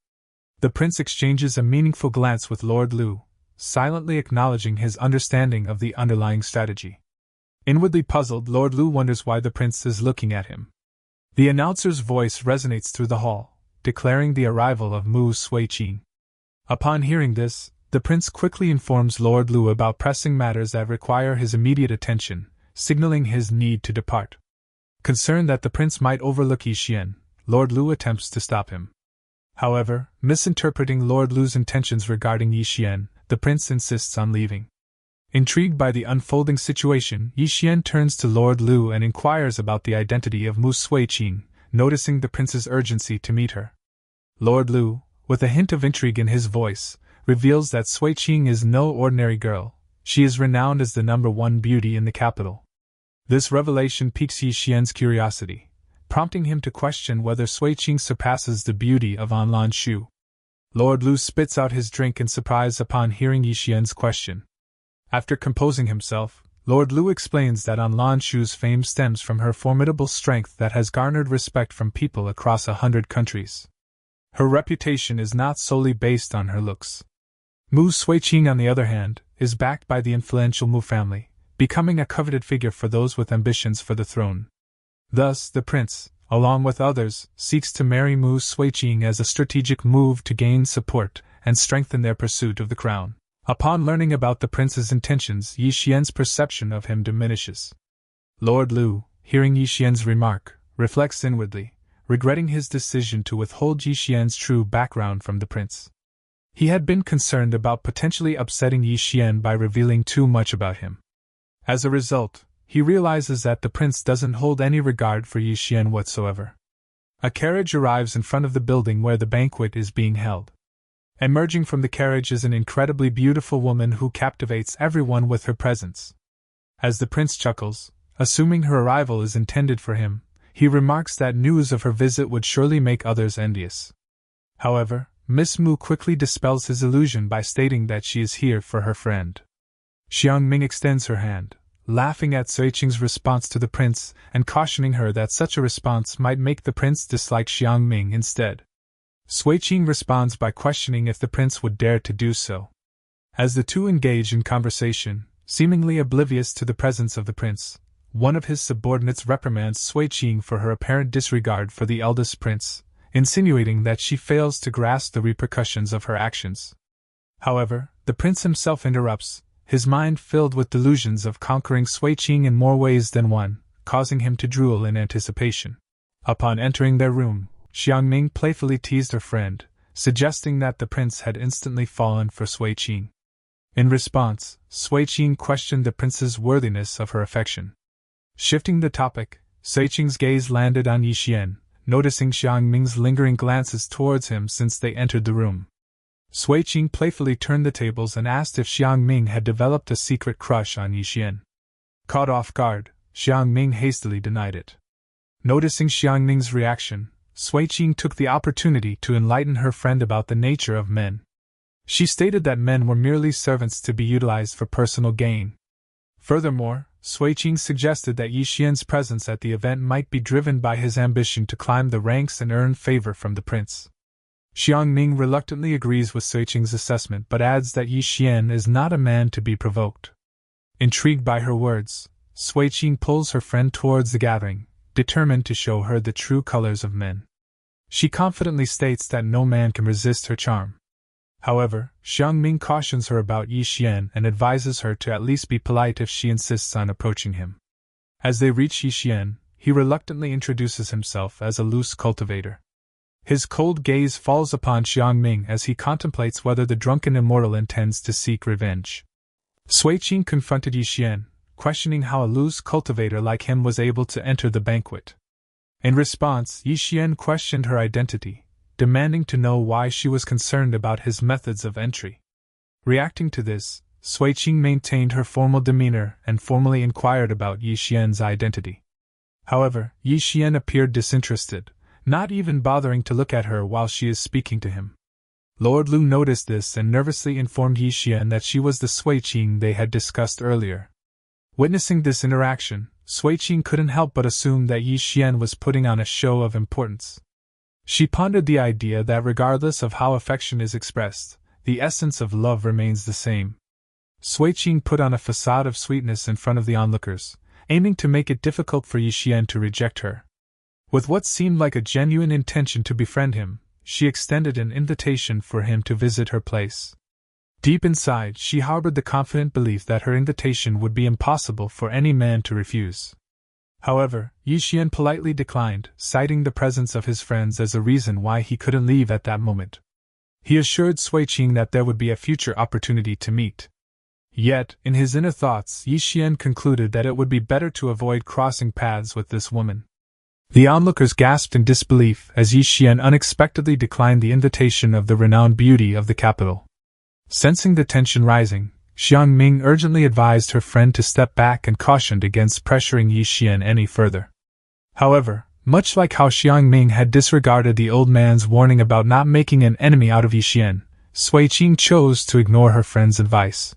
The prince exchanges a meaningful glance with Lord Lu, silently acknowledging his understanding of the underlying strategy. Inwardly puzzled, Lord Lu wonders why the prince is looking at him. The announcer's voice resonates through the hall, declaring the arrival of Mu Suiqing. Upon hearing this, the prince quickly informs Lord Lu about pressing matters that require his immediate attention, signaling his need to depart. Concerned that the prince might overlook Yi Xian, Lord Lu attempts to stop him. However, misinterpreting Lord Lu's intentions regarding Yi Xian, the prince insists on leaving. Intrigued by the unfolding situation, Yi Xian turns to Lord Lu and inquires about the identity of Mu Suiqing, noticing the prince's urgency to meet her. Lord Lu, with a hint of intrigue in his voice, reveals that Suiqing is no ordinary girl. She is renowned as the #1 beauty in the capital. This revelation piques Yi Xian's curiosity, prompting him to question whether Suiqing surpasses the beauty of An Lan Shu. Lord Lu spits out his drink in surprise upon hearing Yi Xian's question. After composing himself, Lord Lu explains that An Lan Shu's fame stems from her formidable strength that has garnered respect from people across 100 countries. Her reputation is not solely based on her looks. Mu Suiqing, on the other hand, is backed by the influential Mu family, becoming a coveted figure for those with ambitions for the throne. Thus, the prince, along with others, seeks to marry Mu Suiqing as a strategic move to gain support and strengthen their pursuit of the crown. Upon learning about the prince's intentions, Yi Xian's perception of him diminishes. Lord Lu, hearing Yi Xian's remark, reflects inwardly, regretting his decision to withhold Yi Xian's true background from the prince. He had been concerned about potentially upsetting Yi Xian by revealing too much about him. As a result, he realizes that the prince doesn't hold any regard for Yi Xian whatsoever. A carriage arrives in front of the building where the banquet is being held. Emerging from the carriage is an incredibly beautiful woman who captivates everyone with her presence. As the prince chuckles, assuming her arrival is intended for him, he remarks that news of her visit would surely make others envious. However, Miss Mu quickly dispels his illusion by stating that she is here for her friend. Xiangming extends her hand, laughing at Suiqing's response to the prince and cautioning her that such a response might make the prince dislike Xiangming instead. Suiqing responds by questioning if the prince would dare to do so. As the two engage in conversation, seemingly oblivious to the presence of the prince, one of his subordinates reprimands Suiqing for her apparent disregard for the eldest prince, insinuating that she fails to grasp the repercussions of her actions. However, the prince himself interrupts, his mind filled with delusions of conquering Suiqing in more ways than one, causing him to drool in anticipation. Upon entering their room, Xiangming playfully teased her friend, suggesting that the prince had instantly fallen for Suiqing. In response, Suiqing questioned the prince's worthiness of her affection. Shifting the topic, Suiqing's gaze landed on Yi Xian, noticing Xiangming's lingering glances towards him since they entered the room. Suiqing playfully turned the tables and asked if Xiangming had developed a secret crush on Yi Xian. Caught off guard, Xiangming hastily denied it. Noticing Xiangming's reaction, Suiqing took the opportunity to enlighten her friend about the nature of men. She stated that men were merely servants to be utilized for personal gain. Furthermore, Suiqing suggested that Yi Xian's presence at the event might be driven by his ambition to climb the ranks and earn favor from the prince. Xiangming reluctantly agrees with Suiqing's assessment but adds that Yi Xian is not a man to be provoked. Intrigued by her words, Suiqing pulls her friend towards the gathering, determined to show her the true colors of men. She confidently states that no man can resist her charm. However, Xiangming cautions her about Yi Xian and advises her to at least be polite if she insists on approaching him. As they reach Yi Xian, he reluctantly introduces himself as a loose cultivator. His cold gaze falls upon Xiangming as he contemplates whether the drunken immortal intends to seek revenge. Suiqing confronted Yi Xian, questioning how a loose cultivator like him was able to enter the banquet. In response, Yi Xian questioned her identity, demanding to know why she was concerned about his methods of entry. Reacting to this, Suiqing maintained her formal demeanor and formally inquired about Yi Xian's identity. However, Yi Xian appeared disinterested, not even bothering to look at her while she is speaking to him. Lord Lu noticed this and nervously informed Yi Xian that she was the Suiqing they had discussed earlier. Witnessing this interaction, Suiqing couldn't help but assume that Yi Xian was putting on a show of importance. She pondered the idea that regardless of how affection is expressed, the essence of love remains the same. Suiqing put on a facade of sweetness in front of the onlookers, aiming to make it difficult for Yi Xian to reject her. With what seemed like a genuine intention to befriend him, she extended an invitation for him to visit her place. Deep inside, she harbored the confident belief that her invitation would be impossible for any man to refuse. However, Yi Xian politely declined, citing the presence of his friends as a reason why he couldn't leave at that moment. He assured Suiqing that there would be a future opportunity to meet. Yet, in his inner thoughts, Yi Xian concluded that it would be better to avoid crossing paths with this woman. The onlookers gasped in disbelief as Yi Xian unexpectedly declined the invitation of the renowned beauty of the capital. Sensing the tension rising, Xiangming urgently advised her friend to step back and cautioned against pressuring Yi Xian any further. However, much like how Xiangming had disregarded the old man's warning about not making an enemy out of Yi Xian, Suiqing chose to ignore her friend's advice.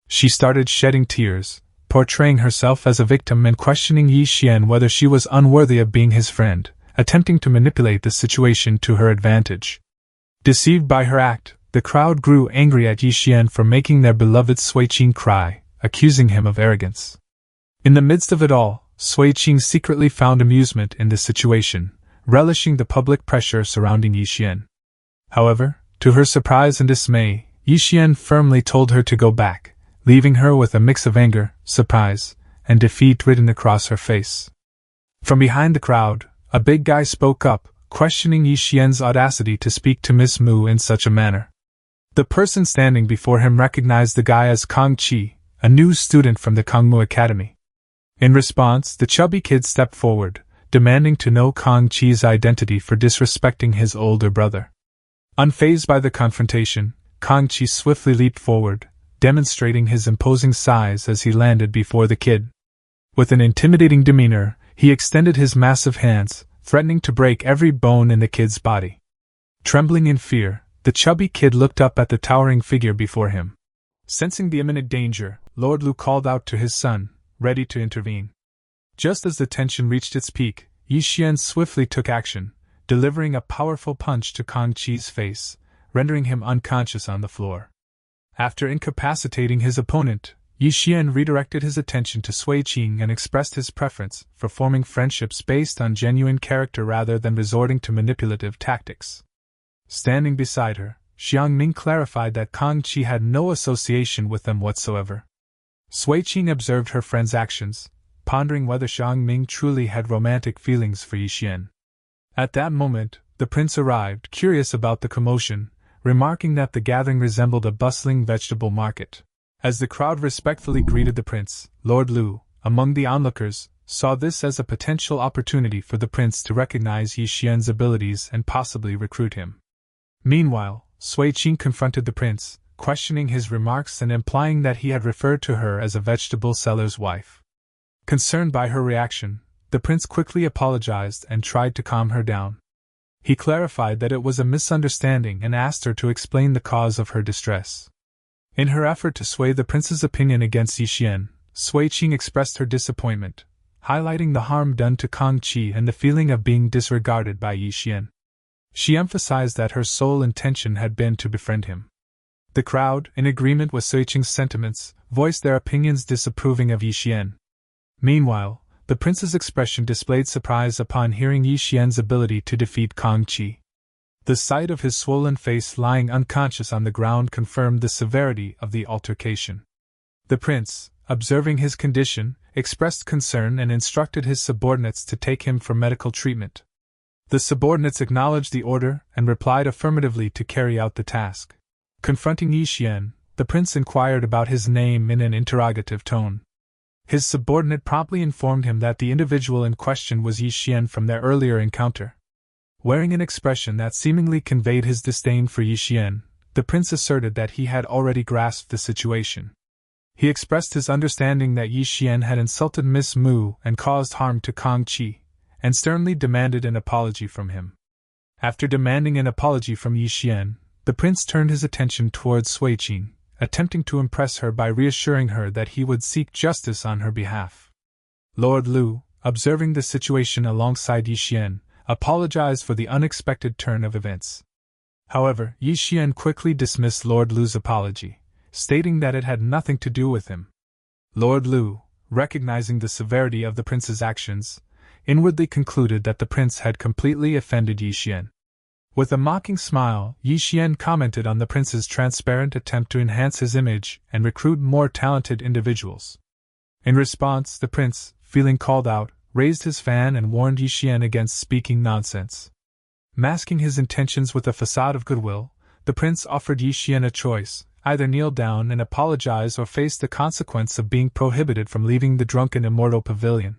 She started shedding tears, portraying herself as a victim and questioning Yi Xian whether she was unworthy of being his friend, attempting to manipulate the situation to her advantage. Deceived by her act, the crowd grew angry at Yi Xian for making their beloved Suiqing cry, accusing him of arrogance. In the midst of it all, Sui Qing secretly found amusement in this situation, relishing the public pressure surrounding Yi Xian. However, to her surprise and dismay, Yi Xian firmly told her to go back, leaving her with a mix of anger, surprise, and defeat written across her face. From behind the crowd, a big guy spoke up, questioning Yi Xian's audacity to speak to Miss Mu in such a manner. The person standing before him recognized the guy as Kong Qi, a new student from the Kongmu Academy. In response, the chubby kid stepped forward, demanding to know Kong Qi's identity for disrespecting his older brother. Unfazed by the confrontation, Kong Qi swiftly leaped forward, demonstrating his imposing size as he landed before the kid. With an intimidating demeanor, he extended his massive hands, threatening to break every bone in the kid's body. Trembling in fear, the chubby kid looked up at the towering figure before him. Sensing the imminent danger, Lord Lu called out to his son, ready to intervene. Just as the tension reached its peak, Yi Xian swiftly took action, delivering a powerful punch to Kong Qi's face, rendering him unconscious on the floor. After incapacitating his opponent, Yi Xian redirected his attention to Sui Qing and expressed his preference for forming friendships based on genuine character rather than resorting to manipulative tactics. Standing beside her, Xiang Ming clarified that Kong Qi had no association with them whatsoever. Sui Qing observed her friend's actions, pondering whether Xiang Ming truly had romantic feelings for Yi Xian. At that moment, the prince arrived, curious about the commotion, remarking that the gathering resembled a bustling vegetable market. As the crowd respectfully greeted the prince, Lord Lu, among the onlookers, saw this as a potential opportunity for the prince to recognize Yi Xian's abilities and possibly recruit him. Meanwhile, Sui Qing confronted the prince, questioning his remarks and implying that he had referred to her as a vegetable seller's wife. Concerned by her reaction, the prince quickly apologized and tried to calm her down. He clarified that it was a misunderstanding and asked her to explain the cause of her distress. In her effort to sway the prince's opinion against Yi Xian, Sui Qing expressed her disappointment, highlighting the harm done to Kong Qi and the feeling of being disregarded by Yi Xian. She emphasized that her sole intention had been to befriend him. The crowd, in agreement with Sui Qing's sentiments, voiced their opinions disapproving of Yi Xian. Meanwhile, the prince's expression displayed surprise upon hearing Yi Xian's ability to defeat Kong Qi. The sight of his swollen face lying unconscious on the ground confirmed the severity of the altercation. The prince, observing his condition, expressed concern and instructed his subordinates to take him for medical treatment. The subordinates acknowledged the order and replied affirmatively to carry out the task. Confronting Yi Xian, the prince inquired about his name in an interrogative tone. His subordinate promptly informed him that the individual in question was Yi Xian from their earlier encounter. Wearing an expression that seemingly conveyed his disdain for Yi Xian, the prince asserted that he had already grasped the situation. He expressed his understanding that Yi Xian had insulted Miss Mu and caused harm to Kong Qi, and sternly demanded an apology from him. After demanding an apology from Yi Xian, the prince turned his attention towards Sui Qing, attempting to impress her by reassuring her that he would seek justice on her behalf. Lord Lu, observing the situation alongside Yi Xian, apologized for the unexpected turn of events. However, Yi Xian quickly dismissed Lord Lu's apology, stating that it had nothing to do with him. Lord Lu, recognizing the severity of the prince's actions, inwardly concluded that the prince had completely offended Yi Xian. With a mocking smile, Yi Xian commented on the prince's transparent attempt to enhance his image and recruit more talented individuals. In response, the prince, feeling called out, raised his fan and warned Yi Xian against speaking nonsense. Masking his intentions with a facade of goodwill, the prince offered Yi Xian a choice: either kneel down and apologize or face the consequence of being prohibited from leaving the drunken immortal pavilion.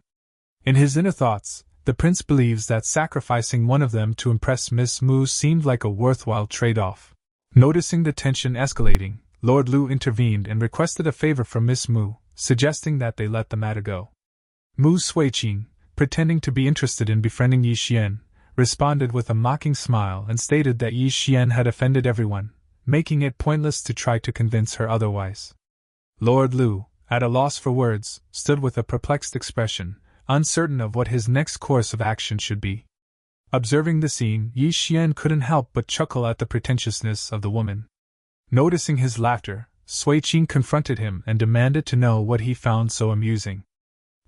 In his inner thoughts, the prince believes that sacrificing one of them to impress Miss Mu seemed like a worthwhile trade-off. Noticing the tension escalating, Lord Lu intervened and requested a favor from Miss Mu, suggesting that they let the matter go. Mu Suiqing, pretending to be interested in befriending Yi Xian, responded with a mocking smile and stated that Yi Xian had offended everyone, making it pointless to try to convince her otherwise. Lord Lu, at a loss for words, stood with a perplexed expression, uncertain of what his next course of action should be. Observing the scene, Yi Xian couldn't help but chuckle at the pretentiousness of the woman. Noticing his laughter, Sui Qing confronted him and demanded to know what he found so amusing.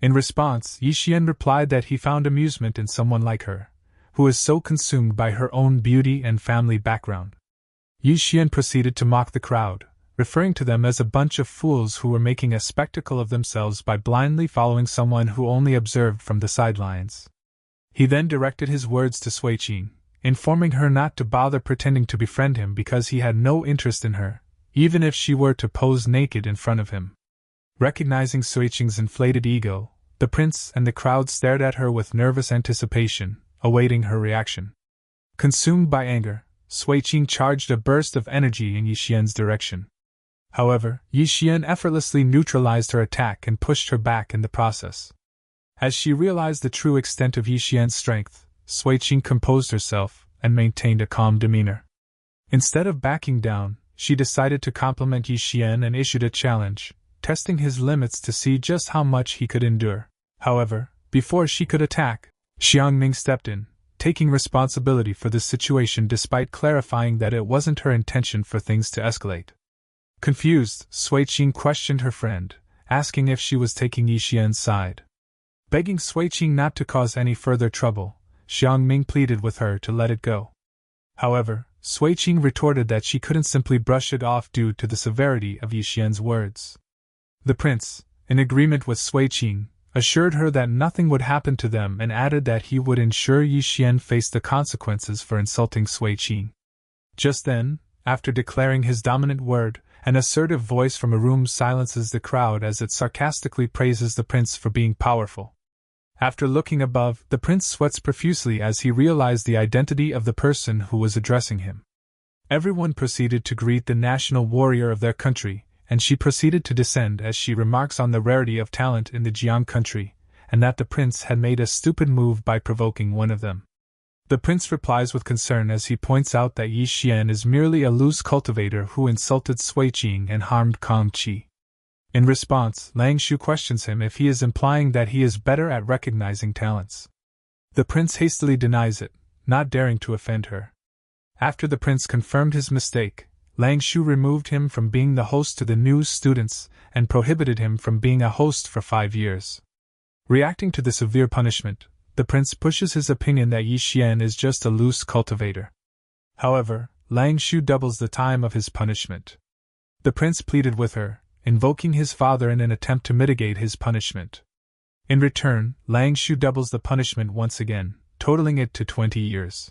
In response, Yi Xian replied that he found amusement in someone like her, who is so consumed by her own beauty and family background. Yi Xian proceeded to mock the crowd, referring to them as a bunch of fools who were making a spectacle of themselves by blindly following someone who only observed from the sidelines. He then directed his words to Sui Qing, informing her not to bother pretending to befriend him because he had no interest in her, even if she were to pose naked in front of him. Recognizing Sui Qing's inflated ego, the prince and the crowd stared at her with nervous anticipation, awaiting her reaction. Consumed by anger, Sui Qing charged a burst of energy in Yi Xian's direction. However, Yi Xian effortlessly neutralized her attack and pushed her back in the process. As she realized the true extent of Yi Xian's strength, Sui Qing composed herself and maintained a calm demeanor. Instead of backing down, she decided to compliment Yi Xian and issued a challenge, testing his limits to see just how much he could endure. However, before she could attack, Xiang Ming stepped in, taking responsibility for this situation despite clarifying that it wasn't her intention for things to escalate. Confused, Sui Qing questioned her friend, asking if she was taking Yi Xian's side. Begging Sui Qing not to cause any further trouble, Xiang Ming pleaded with her to let it go. However, Sui Qing retorted that she couldn't simply brush it off due to the severity of Yi Xian's words. The prince, in agreement with Sui Qing, assured her that nothing would happen to them and added that he would ensure Yi Xian faced the consequences for insulting Sui Qing. Just then, after declaring his dominant word, an assertive voice from a room silences the crowd as it sarcastically praises the prince for being powerful. After looking above, the prince sweats profusely as he realized the identity of the person who was addressing him. Everyone proceeded to greet the national warrior of their country, and she proceeded to descend as she remarks on the rarity of talent in the Jiang country, and that the prince had made a stupid move by provoking one of them. The prince replies with concern as he points out that Yi Xian is merely a loose cultivator who insulted Sui Qing and harmed Kang Qi. In response, Lang Shu questions him if he is implying that he is better at recognizing talents. The prince hastily denies it, not daring to offend her. After the prince confirmed his mistake, Lang Shu removed him from being the host to the new students and prohibited him from being a host for 5 years. Reacting to the severe punishment, the prince pushes his opinion that Yi Xian is just a loose cultivator. However, Lang Shu doubles the time of his punishment. The prince pleaded with her, invoking his father in an attempt to mitigate his punishment. In return, Lang Shu doubles the punishment once again, totaling it to 20 years.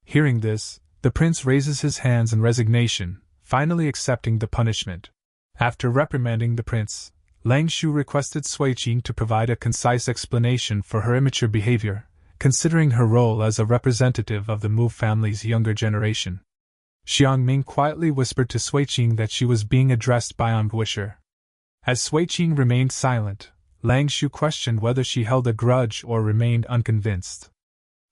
Hearing this, the prince raises his hands in resignation, finally accepting the punishment. After reprimanding the prince, Lang Shu requested Sui Qing to provide a concise explanation for her immature behavior, considering her role as a representative of the Mu family's younger generation. Xiang Ming quietly whispered to Sui Qing that she was being addressed by Armed Wisher. As Sui Qing remained silent, Lang Shu questioned whether she held a grudge or remained unconvinced.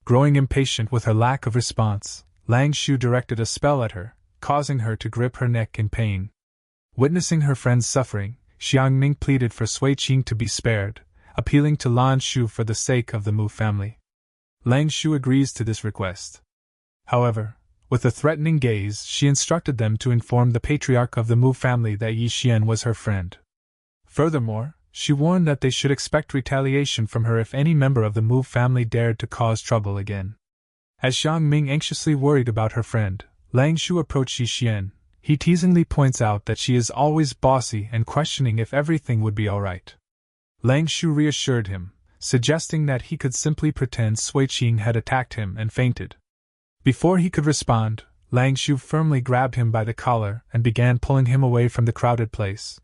Growing impatient with her lack of response, Lang Shu directed a spell at her, causing her to grip her neck in pain. Witnessing her friend's suffering, Xiang Ming pleaded for Sui Qing to be spared, appealing to Lan Shu for the sake of the Mu family. Lang Shu agrees to this request. However, with a threatening gaze, she instructed them to inform the patriarch of the Mu family that Yi Xian was her friend. Furthermore, she warned that they should expect retaliation from her if any member of the Mu family dared to cause trouble again. As Xiang Ming anxiously worried about her friend, Lang Shu approached Yi Xian. He teasingly points out that she is always bossy and questioning if everything would be alright. Lang Shu reassured him, suggesting that he could simply pretend Sui Qing had attacked him and fainted. Before he could respond, Lang Shu firmly grabbed him by the collar and began pulling him away from the crowded place.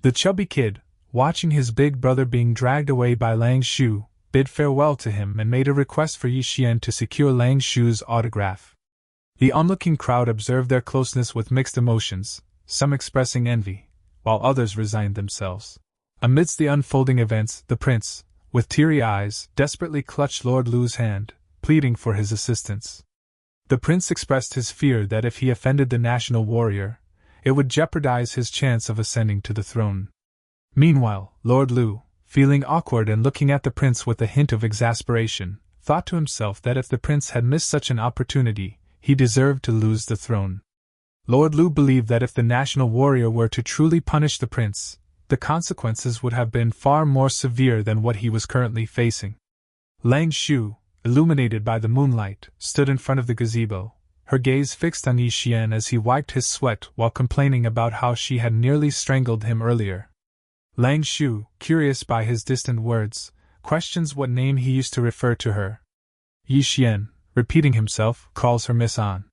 The chubby kid, watching his big brother being dragged away by Lang Shu, bid farewell to him and made a request for Yi Xian to secure Lang Shu's autograph. The onlooking crowd observed their closeness with mixed emotions, some expressing envy, while others resigned themselves. Amidst the unfolding events, the prince, with teary eyes, desperately clutched Lord Lu's hand, pleading for his assistance. The prince expressed his fear that if he offended the national warrior, it would jeopardize his chance of ascending to the throne. Meanwhile, Lord Lu, feeling awkward and looking at the prince with a hint of exasperation, thought to himself that if the prince had missed such an opportunity, he deserved to lose the throne. Lord Lu believed that if the national warrior were to truly punish the prince, the consequences would have been far more severe than what he was currently facing. Lang Shu, illuminated by the moonlight, stood in front of the gazebo, her gaze fixed on Yi Xian as he wiped his sweat while complaining about how she had nearly strangled him earlier. Lang Shu, curious by his distant words, questions what name he used to refer to her. Yi Xian, repeating himself, calls her Miss An.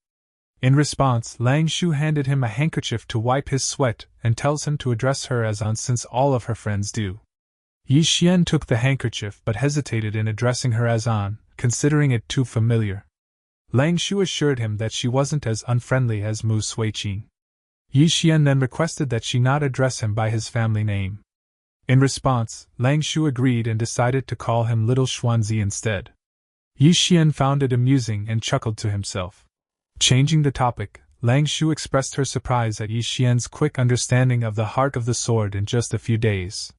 In response, Lang Shu handed him a handkerchief to wipe his sweat and tells him to address her as An since all of her friends do. Yi Xian took the handkerchief but hesitated in addressing her as An, considering it too familiar. Lang Shu assured him that she wasn't as unfriendly as Mu Suiqing. Yi Xian then requested that she not address him by his family name. In response, Lang Shu agreed and decided to call him Little Xuanzi instead. Yi Xian found it amusing and chuckled to himself. Changing the topic, Lang Shu expressed her surprise at Yi Xian's quick understanding of the heart of the sword in just a few days.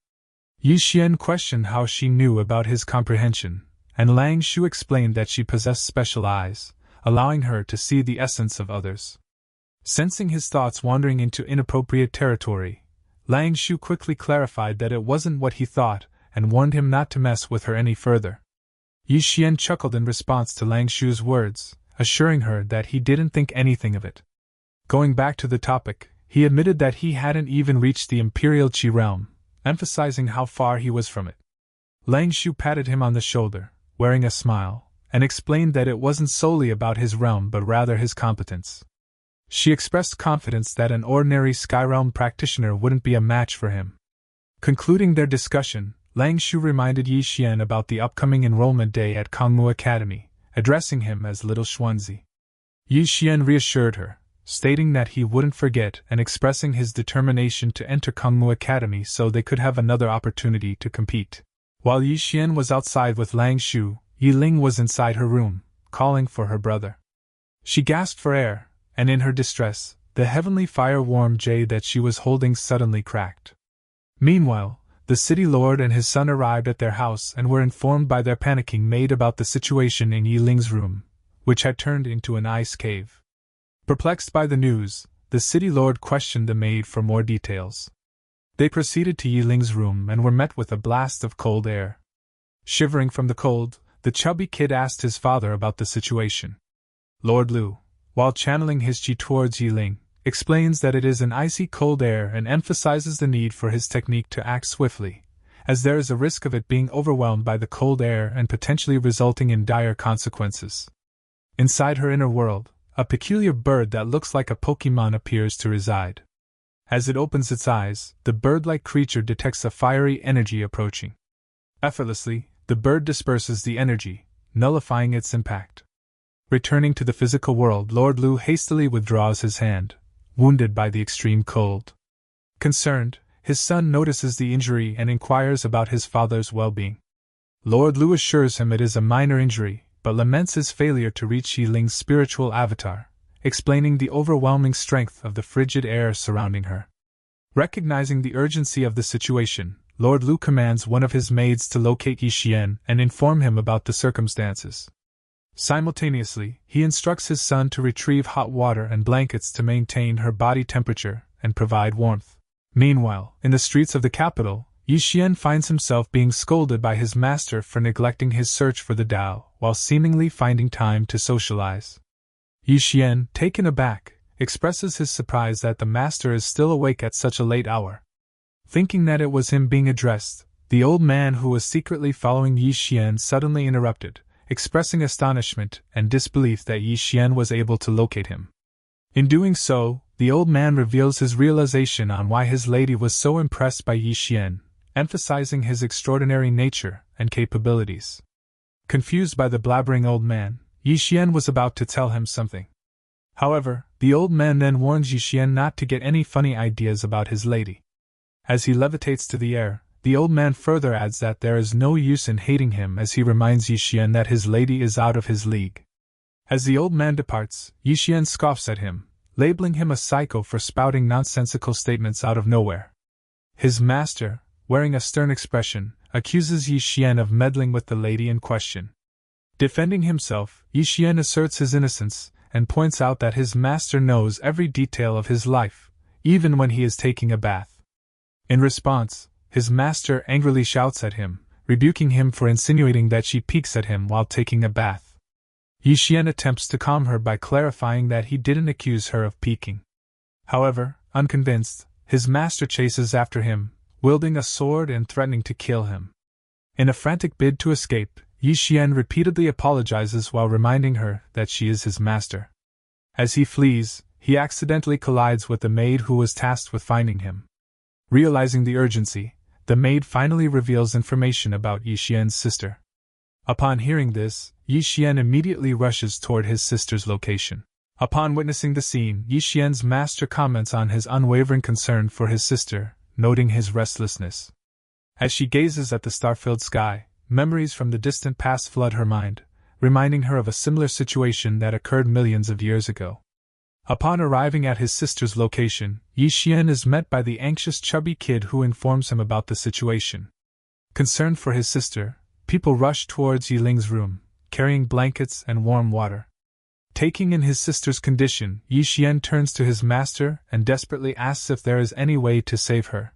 Yi Xian questioned how she knew about his comprehension, and Lang Shu explained that she possessed special eyes, allowing her to see the essence of others. Sensing his thoughts wandering into inappropriate territory, Lang Shu quickly clarified that it wasn't what he thought and warned him not to mess with her any further. Yi Xian chuckled in response to Lang Shu's words, assuring her that he didn't think anything of it. Going back to the topic, he admitted that he hadn't even reached the Imperial Qi realm, emphasizing how far he was from it. Lang Shu patted him on the shoulder, wearing a smile, and explained that it wasn't solely about his realm but rather his competence. She expressed confidence that an ordinary Skyrealm practitioner wouldn't be a match for him. Concluding their discussion, Lang Shu reminded Yi Xian about the upcoming enrollment day at Kangmu Academy, addressing him as Little Xuanzi. Yi Xian reassured her, stating that he wouldn't forget and expressing his determination to enter Kangmu Academy so they could have another opportunity to compete. While Yi Xian was outside with Lang Shu, Yi Ling was inside her room, calling for her brother. She gasped for air, and in her distress, the heavenly fire-warm jade that she was holding suddenly cracked. Meanwhile, the city lord and his son arrived at their house and were informed by their panicking maid about the situation in Yi Ling's room, which had turned into an ice cave. Perplexed by the news, the city lord questioned the maid for more details. They proceeded to Yi Ling's room and were met with a blast of cold air. Shivering from the cold, the chubby kid asked his father about the situation. Lord Lu, while channeling his qi towards Yi Ling, explains that it is an icy cold air and emphasizes the need for his technique to act swiftly, as there is a risk of it being overwhelmed by the cold air and potentially resulting in dire consequences. Inside her inner world, a peculiar bird that looks like a Pokemon appears to reside. As it opens its eyes, the bird-like creature detects a fiery energy approaching. Effortlessly, the bird disperses the energy, nullifying its impact. Returning to the physical world, Lord Lu hastily withdraws his hand, wounded by the extreme cold. Concerned, his son notices the injury and inquires about his father's well-being. Lord Lu assures him it is a minor injury, but laments his failure to reach Yi Ling's spiritual avatar, explaining the overwhelming strength of the frigid air surrounding her. Recognizing the urgency of the situation, Lord Lu commands one of his maids to locate Yi Xian and inform him about the circumstances. Simultaneously, he instructs his son to retrieve hot water and blankets to maintain her body temperature and provide warmth. Meanwhile, in the streets of the capital, Yi Xian finds himself being scolded by his master for neglecting his search for the Tao while seemingly finding time to socialize. Yi Xian, taken aback, expresses his surprise that the master is still awake at such a late hour. Thinking that it was him being addressed, the old man who was secretly following Yi Xian suddenly interrupted, expressing astonishment and disbelief that Yi Xian was able to locate him. In doing so, the old man reveals his realization on why his lady was so impressed by Yi Xian, emphasizing his extraordinary nature and capabilities. Confused by the blabbering old man, Yi Xian was about to tell him something. However, the old man then warns Yi Xian not to get any funny ideas about his lady. As he levitates to the air, the old man further adds that there is no use in hating him as he reminds Yi Xian that his lady is out of his league. As the old man departs, Yi Xian scoffs at him, labeling him a psycho for spouting nonsensical statements out of nowhere. His master, wearing a stern expression, accuses Yi Xian of meddling with the lady in question. Defending himself, Yi Xian asserts his innocence and points out that his master knows every detail of his life, even when he is taking a bath. In response, his master angrily shouts at him, rebuking him for insinuating that she peeks at him while taking a bath. Yi Xian attempts to calm her by clarifying that he didn't accuse her of peeking. However, unconvinced, his master chases after him, wielding a sword and threatening to kill him. In a frantic bid to escape, Yi Xian repeatedly apologizes while reminding her that she is his master. As he flees, he accidentally collides with the maid who was tasked with finding him. Realizing the urgency, the maid finally reveals information about Yi Xian's sister. Upon hearing this, Yi Xian immediately rushes toward his sister's location. Upon witnessing the scene, Yi Xian's master comments on his unwavering concern for his sister, noting his restlessness. As she gazes at the star-filled sky, memories from the distant past flood her mind, reminding her of a similar situation that occurred millions of years ago. Upon arriving at his sister's location, Yi Xian is met by the anxious chubby kid who informs him about the situation. Concerned for his sister, people rush towards Yi Ling's room, carrying blankets and warm water. Taking in his sister's condition, Yi Xian turns to his master and desperately asks if there is any way to save her.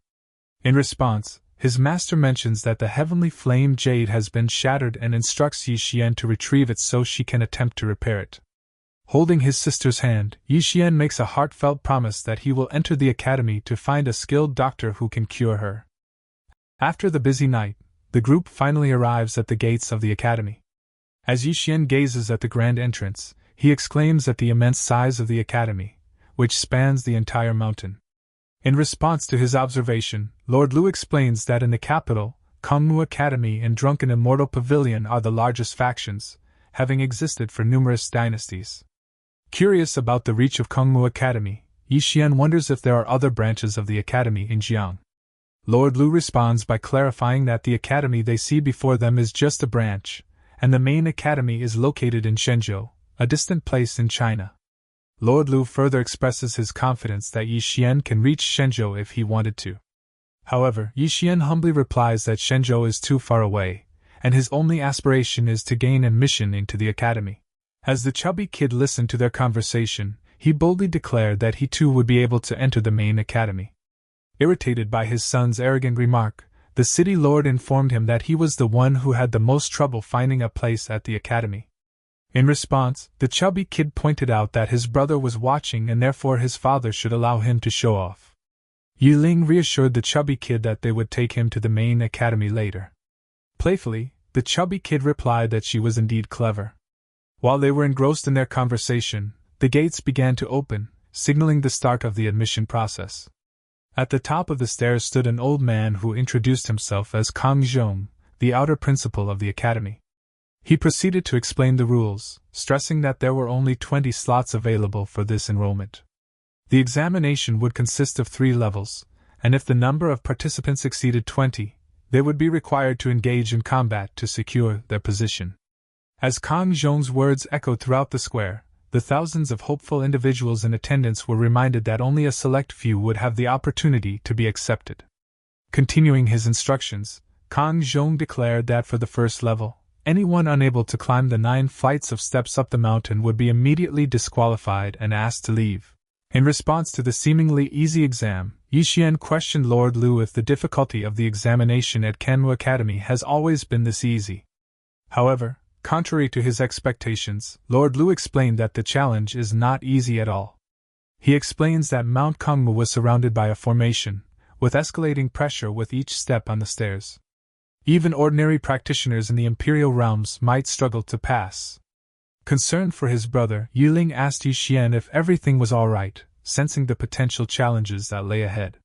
In response, his master mentions that the heavenly flame jade has been shattered and instructs Yi Xian to retrieve it so she can attempt to repair it. Holding his sister's hand, Yi Xian makes a heartfelt promise that he will enter the academy to find a skilled doctor who can cure her. After the busy night, the group finally arrives at the gates of the academy. As Yi Xian gazes at the grand entrance, he exclaims at the immense size of the academy, which spans the entire mountain. In response to his observation, Lord Lu explains that in the capital, Manhua Academy and Drunken Immortal Pavilion are the largest factions, having existed for numerous dynasties. Curious about the reach of Manhua Academy, Yi Xian wonders if there are other branches of the academy in Jiang. Lord Lu responds by clarifying that the academy they see before them is just a branch, and the main academy is located in Shenzhou, a distant place in China. Lord Lu further expresses his confidence that Yi Xian can reach Shenzhou if he wanted to. However, Yi Xian humbly replies that Shenzhou is too far away, and his only aspiration is to gain admission into the academy. As the chubby kid listened to their conversation, he boldly declared that he too would be able to enter the main academy. Irritated by his son's arrogant remark, the city lord informed him that he was the one who had the most trouble finding a place at the academy. In response, the chubby kid pointed out that his brother was watching and therefore his father should allow him to show off. Yi Ling reassured the chubby kid that they would take him to the main academy later. Playfully, the chubby kid replied that she was indeed clever. While they were engrossed in their conversation, the gates began to open, signaling the start of the admission process. At the top of the stairs stood an old man who introduced himself as Kang Zhong, the outer principal of the academy. He proceeded to explain the rules, stressing that there were only 20 slots available for this enrollment. The examination would consist of 3 levels, and if the number of participants exceeded 20, they would be required to engage in combat to secure their position. As Kang Zhong's words echoed throughout the square, the thousands of hopeful individuals in attendance were reminded that only a select few would have the opportunity to be accepted. Continuing his instructions, Kang Zhong declared that for the first level, anyone unable to climb the 9 flights of steps up the mountain would be immediately disqualified and asked to leave. In response to the seemingly easy exam, Yi Xian questioned Lord Lu if the difficulty of the examination at Manhua Academy has always been this easy. However, contrary to his expectations, Lord Lu explained that the challenge is not easy at all. He explains that Mount Kangmu was surrounded by a formation, with escalating pressure with each step on the stairs. Even ordinary practitioners in the imperial realms might struggle to pass. Concerned for his brother, Yi Ling asked Yi Xian if everything was alright, sensing the potential challenges that lay ahead.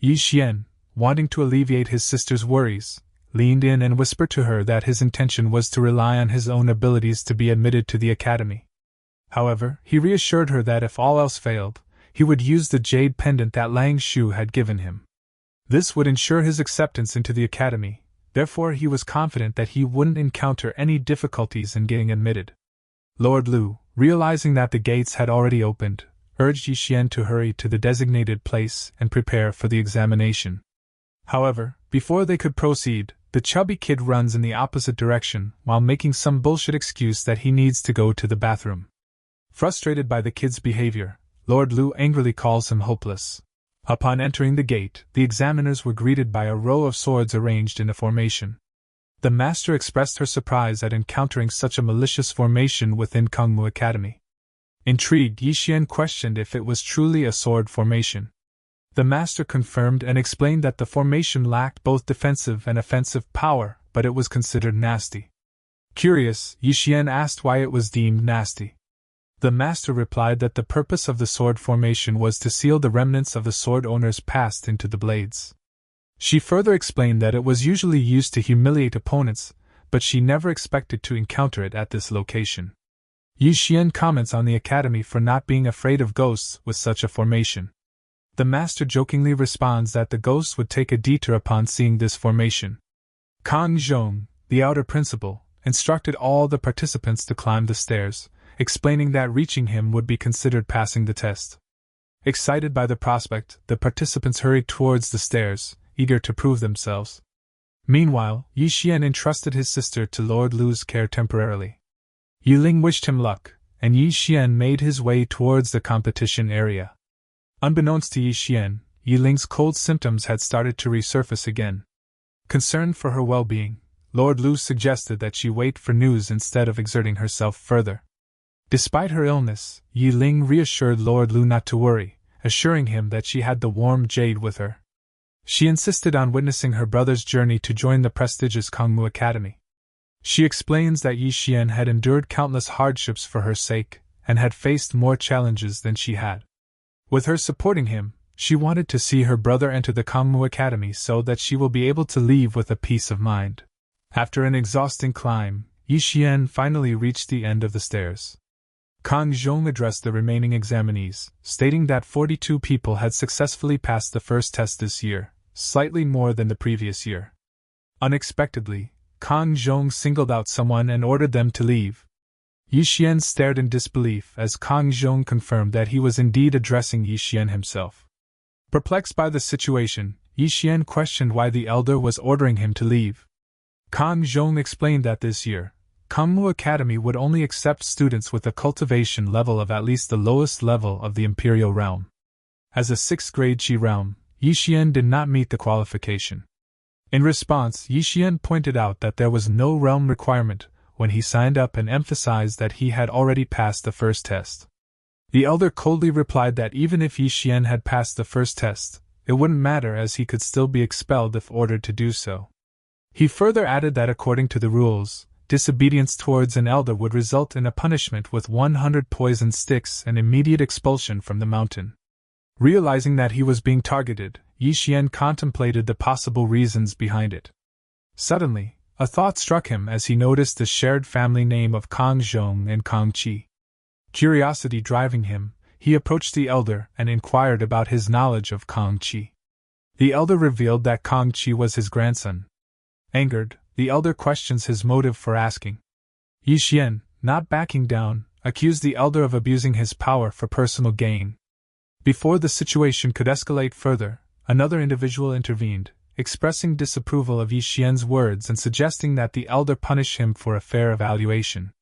Yi Xian, wanting to alleviate his sister's worries, leaned in and whispered to her that his intention was to rely on his own abilities to be admitted to the academy. However, he reassured her that if all else failed, he would use the jade pendant that Lang Shu had given him. This would ensure his acceptance into the academy, therefore he was confident that he wouldn't encounter any difficulties in getting admitted. Lord Lu, realizing that the gates had already opened, urged Yi Xian to hurry to the designated place and prepare for the examination. However, before they could proceed, the chubby kid runs in the opposite direction while making some bullshit excuse that he needs to go to the bathroom. Frustrated by the kid's behavior, Lord Lu angrily calls him hopeless. Upon entering the gate, the examiners were greeted by a row of swords arranged in a formation. The master expressed her surprise at encountering such a malicious formation within Kangmu Academy. Intrigued, Yixian questioned if it was truly a sword formation. The master confirmed and explained that the formation lacked both defensive and offensive power, but it was considered nasty. Curious, Yixian asked why it was deemed nasty. The master replied that the purpose of the sword formation was to seal the remnants of the sword owner's past into the blades. She further explained that it was usually used to humiliate opponents, but she never expected to encounter it at this location. Yixian comments on the academy for not being afraid of ghosts with such a formation. The master jokingly responds that the ghosts would take a detour upon seeing this formation. Kang Zhong, the outer principal, instructed all the participants to climb the stairs, explaining that reaching him would be considered passing the test. Excited by the prospect, the participants hurried towards the stairs, eager to prove themselves. Meanwhile, Yixian entrusted his sister to Lord Lu's care temporarily. Yiling wished him luck, and Yixian made his way towards the competition area. Unbeknownst to Yixian, Yiling's cold symptoms had started to resurface again. Concerned for her well-being, Lord Lu suggested that she wait for news instead of exerting herself further. Despite her illness, Yiling reassured Lord Lu not to worry, assuring him that she had the warm jade with her. She insisted on witnessing her brother's journey to join the prestigious Kangmu Academy. She explains that Yixian had endured countless hardships for her sake, and had faced more challenges than she had. With her supporting him, she wanted to see her brother enter the Kangmu Academy so that she will be able to leave with a peace of mind. After an exhausting climb, Yixian finally reached the end of the stairs. Kang Zhong addressed the remaining examinees, stating that 42 people had successfully passed the first test this year, slightly more than the previous year. Unexpectedly, Kang Zhong singled out someone and ordered them to leave. Yixian stared in disbelief as Kang Zhong confirmed that he was indeed addressing Yixian himself. Perplexed by the situation, Yixian questioned why the elder was ordering him to leave. Kang Zhong explained that this year, Kangmu Academy would only accept students with a cultivation level of at least the lowest level of the Imperial Realm. As a 6th grade Qi realm, Yixian did not meet the qualification. In response, Yixian pointed out that there was no realm requirement when he signed up and emphasized that he had already passed the first test. The elder coldly replied that even if Yixian had passed the first test, it wouldn't matter as he could still be expelled if ordered to do so. He further added that according to the rules, disobedience towards an elder would result in a punishment with 100 poison sticks and immediate expulsion from the mountain. Realizing that he was being targeted, Yixian contemplated the possible reasons behind it. Suddenly, a thought struck him as he noticed the shared family name of Kang Zhong and Kang Qi. Curiosity driving him, he approached the elder and inquired about his knowledge of Kang Qi. The elder revealed that Kang Qi was his grandson. Angered, the elder questions his motive for asking. Yixian, not backing down, accused the elder of abusing his power for personal gain. Before the situation could escalate further, another individual intervened, expressing disapproval of Yixian's words and suggesting that the elder punish him for a fair evaluation.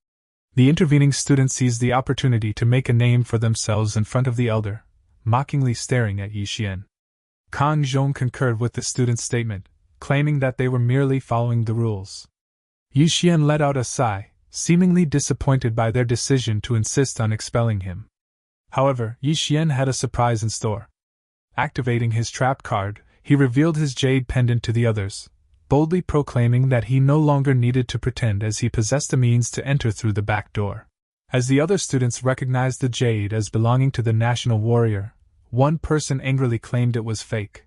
The intervening student seized the opportunity to make a name for themselves in front of the elder, mockingly staring at Yixian. Kang Zhong concurred with the student's statement, claiming that they were merely following the rules. Yixian let out a sigh, seemingly disappointed by their decision to insist on expelling him. However, Yixian had a surprise in store. Activating his trap card, he revealed his jade pendant to the others, boldly proclaiming that he no longer needed to pretend as he possessed a means to enter through the back door. As the other students recognized the jade as belonging to the national warrior, one person angrily claimed it was fake.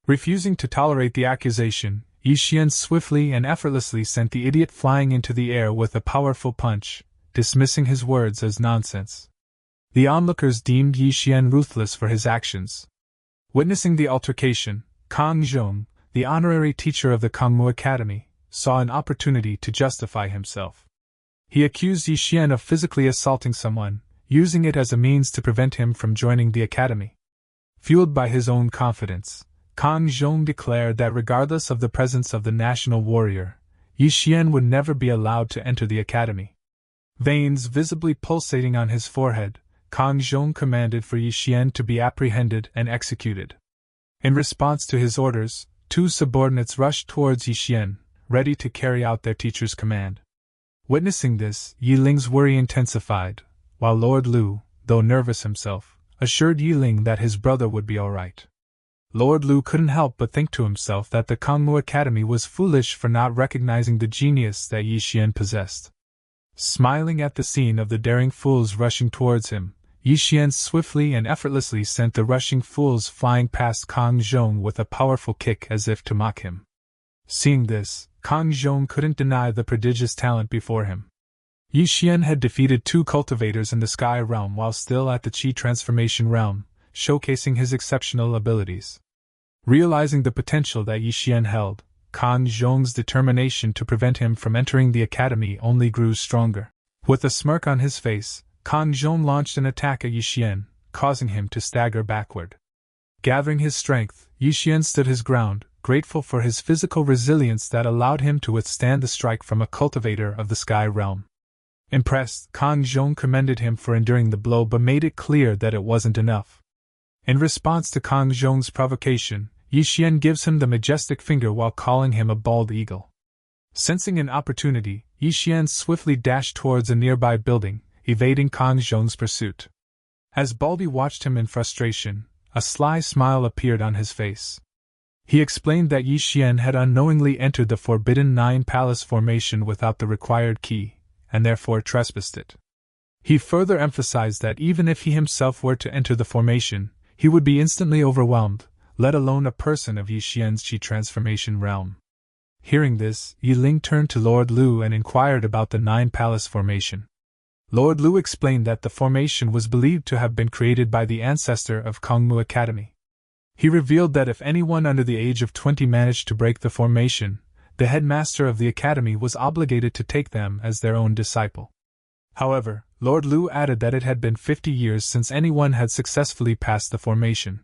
Refusing to tolerate the accusation, Yixian swiftly and effortlessly sent the idiot flying into the air with a powerful punch, dismissing his words as nonsense. The onlookers deemed Yixian ruthless for his actions. Witnessing the altercation, Kang Zhong, the honorary teacher of the Kangmu Academy, saw an opportunity to justify himself. He accused Yixian of physically assaulting someone, using it as a means to prevent him from joining the academy. Fueled by his own confidence, Kang Zhong declared that regardless of the presence of the national warrior, Yixian would never be allowed to enter the academy. Veins visibly pulsating on his forehead, Kang Zhong commanded for Yixian to be apprehended and executed. In response to his orders, 2 subordinates rushed towards Yixian, ready to carry out their teacher's command. Witnessing this, Yi Ling's worry intensified, while Lord Lu, though nervous himself, assured Yi Ling that his brother would be all right. Lord Lu couldn't help but think to himself that the Kangmu Academy was foolish for not recognizing the genius that Yixian possessed. Smiling at the scene of the daring fools rushing towards him, Yixian swiftly and effortlessly sent the rushing fools flying past Kang Zhong with a powerful kick as if to mock him. Seeing this, Kang Zhong couldn't deny the prodigious talent before him. Yixian had defeated 2 cultivators in the Sky Realm while still at the Qi Transformation Realm, showcasing his exceptional abilities. Realizing the potential that Yixian held, Kang Zhong's determination to prevent him from entering the academy only grew stronger. With a smirk on his face, Kang Zhong launched an attack at Yixian, causing him to stagger backward. Gathering his strength, Yixian stood his ground, grateful for his physical resilience that allowed him to withstand the strike from a cultivator of the Sky Realm. Impressed, Kang Zhong commended him for enduring the blow but made it clear that it wasn't enough. In response to Kang Zhong's provocation, Yixian gives him the majestic finger while calling him a bald eagle. Sensing an opportunity, Yixian swiftly dashed towards a nearby building, evading Kang Zhong's pursuit. As Baldy watched him in frustration, a sly smile appeared on his face. He explained that Yixian had unknowingly entered the Forbidden 9 Palace formation without the required key, and therefore trespassed it. He further emphasized that even if he himself were to enter the formation, he would be instantly overwhelmed, let alone a person of Yixian's Qi Transformation realm. Hearing this, Yi Ling turned to Lord Lu and inquired about the 9 Palace formation. Lord Lu explained that the formation was believed to have been created by the ancestor of Kangmu Academy. He revealed that if anyone under the age of 20 managed to break the formation, the headmaster of the academy was obligated to take them as their own disciple. However, Lord Lu added that it had been 50 years since anyone had successfully passed the formation.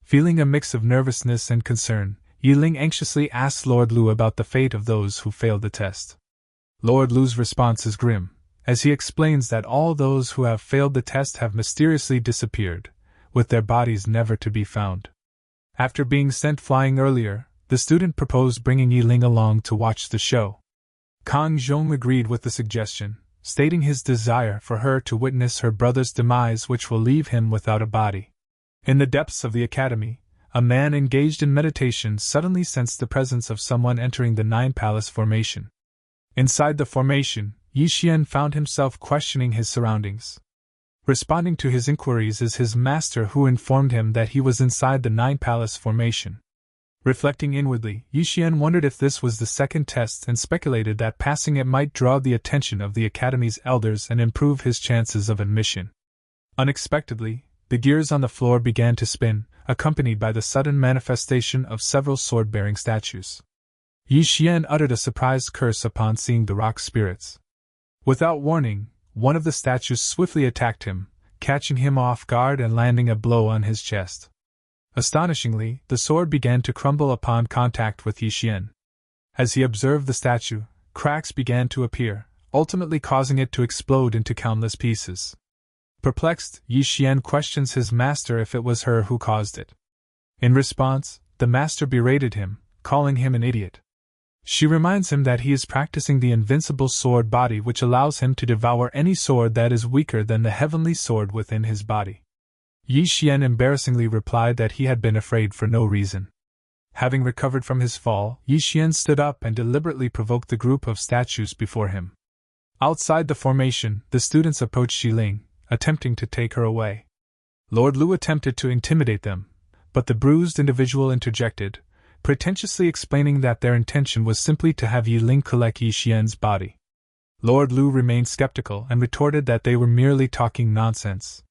Feeling a mix of nervousness and concern, Yi Ling anxiously asked Lord Lu about the fate of those who failed the test. Lord Lu's response is grim, as he explains that all those who have failed the test have mysteriously disappeared, with their bodies never to be found. After being sent flying earlier, the student proposed bringing Yi Ling along to watch the show. Kang Zhong agreed with the suggestion, stating his desire for her to witness her brother's demise, which will leave him without a body. In the depths of the academy, a man engaged in meditation suddenly sensed the presence of someone entering the 9 Palace formation. Inside the formation, Yixian found himself questioning his surroundings. Responding to his inquiries is his master, who informed him that he was inside the 9 Palace formation. Reflecting inwardly, Yixian wondered if this was the second test and speculated that passing it might draw the attention of the academy's elders and improve his chances of admission. Unexpectedly, the gears on the floor began to spin, accompanied by the sudden manifestation of several sword-bearing statues. Yixian uttered a surprised curse upon seeing the rock spirits. Without warning, one of the statues swiftly attacked him, catching him off guard and landing a blow on his chest. Astonishingly, the sword began to crumble upon contact with Yixian. As he observed the statue, cracks began to appear, ultimately causing it to explode into countless pieces. Perplexed, Yixian questions his master if it was her who caused it. In response, the master berated him, calling him an idiot. She reminds him that he is practicing the invincible sword body, which allows him to devour any sword that is weaker than the heavenly sword within his body. Yixian embarrassingly replied that he had been afraid for no reason. Having recovered from his fall, Yixian stood up and deliberately provoked the group of statues before him. Outside the formation, the students approached Yi Ling, attempting to take her away. Lord Lu attempted to intimidate them, but the bruised individual interjected, pretentiously explaining that their intention was simply to have Yi Ling collect Yixian's body. Lord Lu remained skeptical and retorted that they were merely talking nonsense.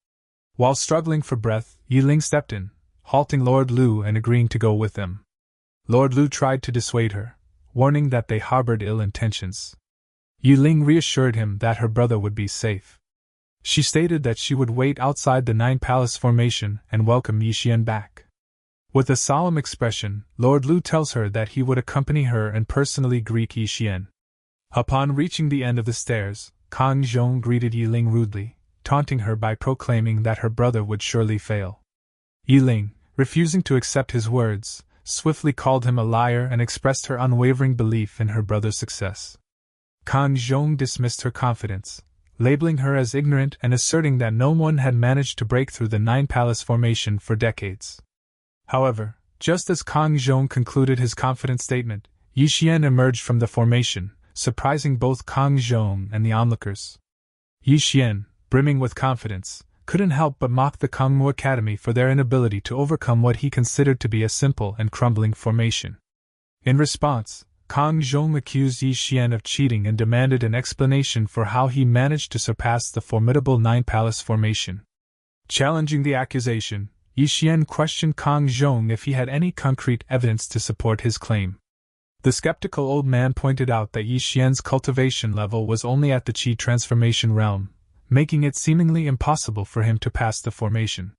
While struggling for breath, Yi Ling stepped in, halting Lord Lu and agreeing to go with them. Lord Lu tried to dissuade her, warning that they harbored ill intentions. Yi Ling reassured him that her brother would be safe. She stated that she would wait outside the 9 Palace formation and welcome Yixian back. With a solemn expression, Lord Lu tells her that he would accompany her and personally greet Yixian. Upon reaching the end of the stairs, Kang Zhong greeted Yi Ling rudely, taunting her by proclaiming that her brother would surely fail. Yi Ling, refusing to accept his words, swiftly called him a liar and expressed her unwavering belief in her brother's success. Kang Zhong dismissed her confidence, labeling her as ignorant and asserting that no one had managed to break through the Nine Palace formation for decades. However, just as Kang Zhong concluded his confident statement, Yi Xian emerged from the formation, surprising both Kang Zhong and the onlookers. Yi Xian, brimming with confidence, couldn't help but mock the Kangmu Academy for their inability to overcome what he considered to be a simple and crumbling formation. In response, Kang Zhong accused Yi Xian of cheating and demanded an explanation for how he managed to surpass the formidable Nine Palace formation. Challenging the accusation, Yi Xian questioned Kang Zhong if he had any concrete evidence to support his claim. The skeptical old man pointed out that Yi Xian's cultivation level was only at the Qi transformation realm, making it seemingly impossible for him to pass the formation.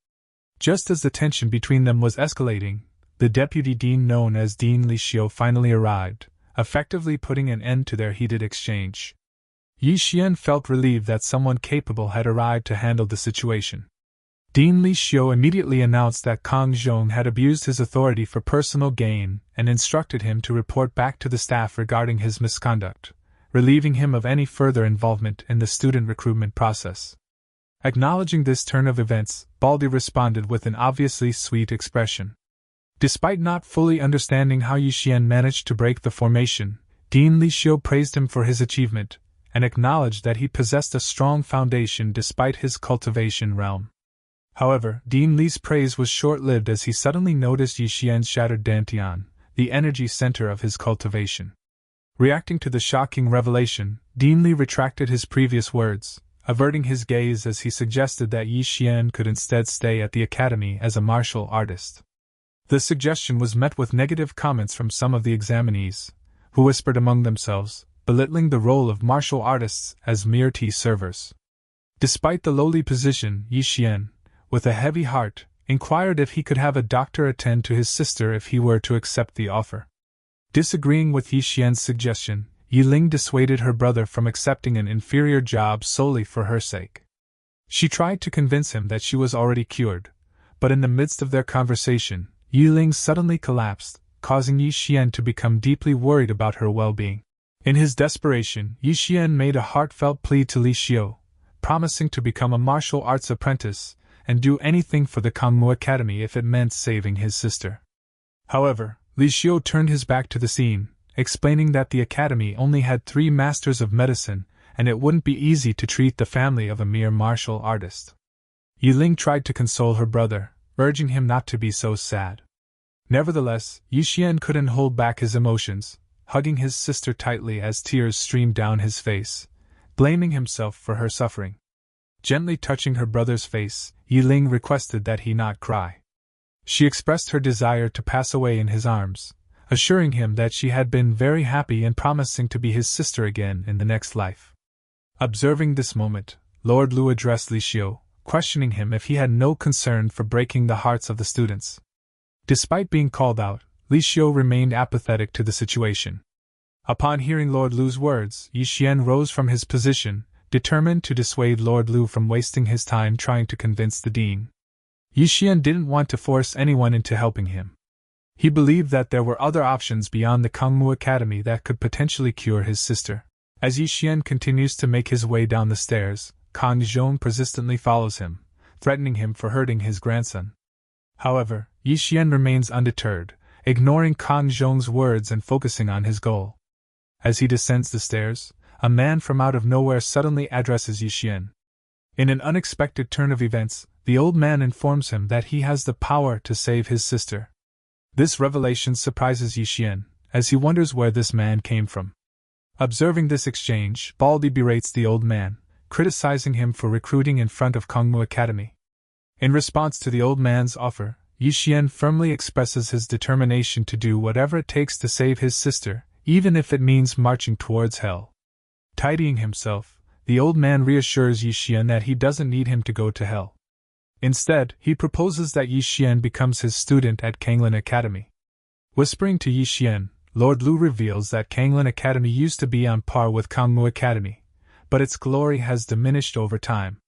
Just as the tension between them was escalating, the deputy dean known as Dean Li Xiu finally arrived, effectively putting an end to their heated exchange. Yi Xian felt relieved that someone capable had arrived to handle the situation. Dean Li Xiu immediately announced that Kang Zhong had abused his authority for personal gain and instructed him to report back to the staff regarding his misconduct, relieving him of any further involvement in the student recruitment process. Acknowledging this turn of events, Baldy responded with an obviously sweet expression. Despite not fully understanding how Yi Xian managed to break the formation, Dean Li Xiu praised him for his achievement, and acknowledged that he possessed a strong foundation despite his cultivation realm. However, Dean Li's praise was short-lived as he suddenly noticed Yi Xian's shattered Dantian, the energy center of his cultivation. Reacting to the shocking revelation, Dean Li retracted his previous words, averting his gaze as he suggested that Yi Xian could instead stay at the academy as a martial artist. The suggestion was met with negative comments from some of the examinees, who whispered among themselves, belittling the role of martial artists as mere tea servers. Despite the lowly position, Yi Xian, with a heavy heart, inquired if he could have a doctor attend to his sister if he were to accept the offer. Disagreeing with Yi Xian's suggestion, Yi Ling dissuaded her brother from accepting an inferior job solely for her sake. She tried to convince him that she was already cured, but in the midst of their conversation, Yi Ling suddenly collapsed, causing Yi Xian to become deeply worried about her well-being. In his desperation, Yi Xian made a heartfelt plea to Li Xiu, promising to become a martial arts apprentice and do anything for the Kangmu Academy if it meant saving his sister. However, Li Xiu turned his back to the scene, explaining that the academy only had 3 masters of medicine, and it wouldn't be easy to treat the family of a mere martial artist. Yi Ling tried to console her brother, urging him not to be so sad. Nevertheless, Yi Xian couldn't hold back his emotions, hugging his sister tightly as tears streamed down his face, blaming himself for her suffering. Gently touching her brother's face, Yi Ling requested that he not cry. She expressed her desire to pass away in his arms, assuring him that she had been very happy and promising to be his sister again in the next life. Observing this moment, Lord Lu addressed Li Xiu, questioning him if he had no concern for breaking the hearts of the students. Despite being called out, Li Xiu remained apathetic to the situation. Upon hearing Lord Lu's words, Yi Xian rose from his position, determined to dissuade Lord Lu from wasting his time trying to convince the dean. Yi Xian didn't want to force anyone into helping him. He believed that there were other options beyond the Kangmu Academy that could potentially cure his sister. As Yi Xian continues to make his way down the stairs, Kang Zhong persistently follows him, threatening him for hurting his grandson. However, Yi Xian remains undeterred, ignoring Kang Zhong's words and focusing on his goal. As he descends the stairs, a man from out of nowhere suddenly addresses Yi Xian. In an unexpected turn of events, the old man informs him that he has the power to save his sister. This revelation surprises Yi Xian, as he wonders where this man came from. Observing this exchange, Baldy berates the old man, criticizing him for recruiting in front of Kangmu Academy. In response to the old man's offer, Yi Xian firmly expresses his determination to do whatever it takes to save his sister, even if it means marching towards hell. Tidying himself, the old man reassures Yi Xian that he doesn't need him to go to hell. Instead, he proposes that Yi Xian becomes his student at Kanglin Academy. Whispering to Yi Xian, Lord Lu reveals that Kanglin Academy used to be on par with Kangmu Academy, but its glory has diminished over time.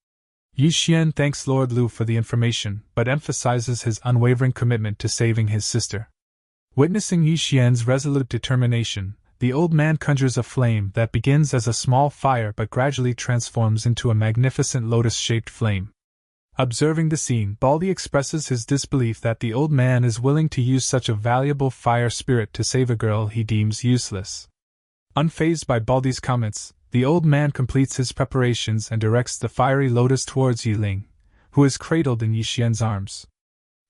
Yi Xian thanks Lord Lu for the information but emphasizes his unwavering commitment to saving his sister. Witnessing Yi Xian's resolute determination, the old man conjures a flame that begins as a small fire but gradually transforms into a magnificent lotus-shaped flame. Observing the scene, Baldy expresses his disbelief that the old man is willing to use such a valuable fire spirit to save a girl he deems useless. Unfazed by Baldy's comments, the old man completes his preparations and directs the fiery lotus towards Yiling, who is cradled in Yi Xian's arms.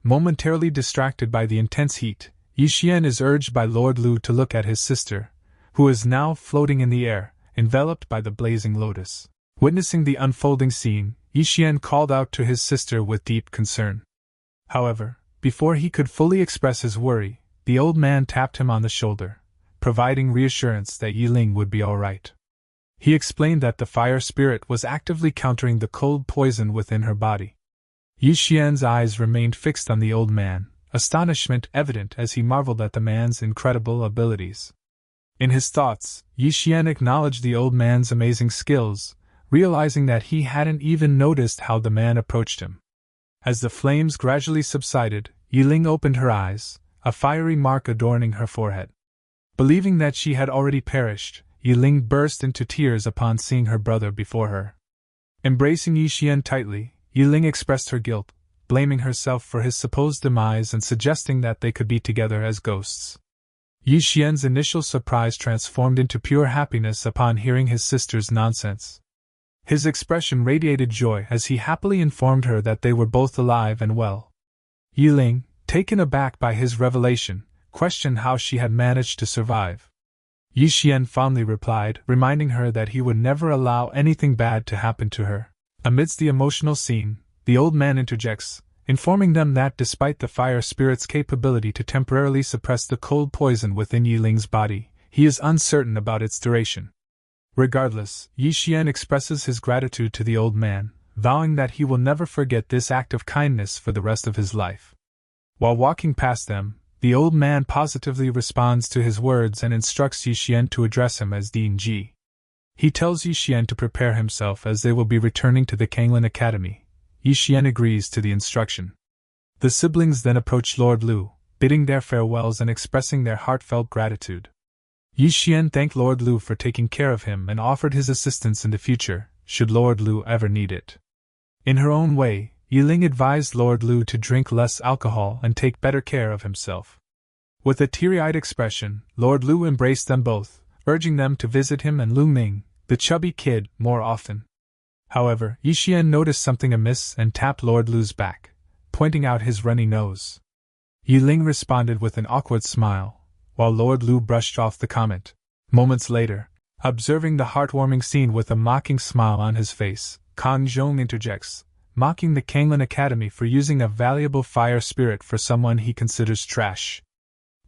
Momentarily distracted by the intense heat, Yi Xian is urged by Lord Lu to look at his sister, who is now floating in the air, enveloped by the blazing lotus. Witnessing the unfolding scene, Yi Xian called out to his sister with deep concern. However, before he could fully express his worry, the old man tapped him on the shoulder, providing reassurance that Yiling would be all right. He explained that the fire spirit was actively countering the cold poison within her body. Yi Xian's eyes remained fixed on the old man, astonishment evident as he marveled at the man's incredible abilities. In his thoughts, Yi Xian acknowledged the old man's amazing skills, realizing that he hadn't even noticed how the man approached him. As the flames gradually subsided, Yiling opened her eyes, a fiery mark adorning her forehead. Believing that she had already perished, Yiling burst into tears upon seeing her brother before her. Embracing Yi Xian tightly, Yiling expressed her guilt, blaming herself for his supposed demise and suggesting that they could be together as ghosts. Yi Xian's initial surprise transformed into pure happiness upon hearing his sister's nonsense. His expression radiated joy as he happily informed her that they were both alive and well. Yiling, taken aback by his revelation, questioned how she had managed to survive. Yi Xian fondly replied, reminding her that he would never allow anything bad to happen to her. Amidst the emotional scene, the old man interjects, informing them that despite the fire spirit's capability to temporarily suppress the cold poison within Yiling's body, he is uncertain about its duration. Regardless, Yi Xian expresses his gratitude to the old man, vowing that he will never forget this act of kindness for the rest of his life. While walking past them, the old man positively responds to his words and instructs Yi Xian to address him as Dean Ji. He tells Yi Xian to prepare himself as they will be returning to the Kanglin Academy. Yi Xian agrees to the instruction. The siblings then approach Lord Lu, bidding their farewells and expressing their heartfelt gratitude. Yi Xian thanked Lord Lu for taking care of him and offered his assistance in the future, should Lord Lu ever need it. In her own way, Yiling advised Lord Lu to drink less alcohol and take better care of himself. With a teary-eyed expression, Lord Lu embraced them both, urging them to visit him and Lu Ming, the chubby kid, more often. However, Yi Xian noticed something amiss and tapped Lord Lu's back, pointing out his runny nose. Yiling responded with an awkward smile, while Lord Lu brushed off the comment. Moments later, observing the heartwarming scene with a mocking smile on his face, Kang Zhong interjects, mocking the Kanglin Academy for using a valuable fire spirit for someone he considers trash.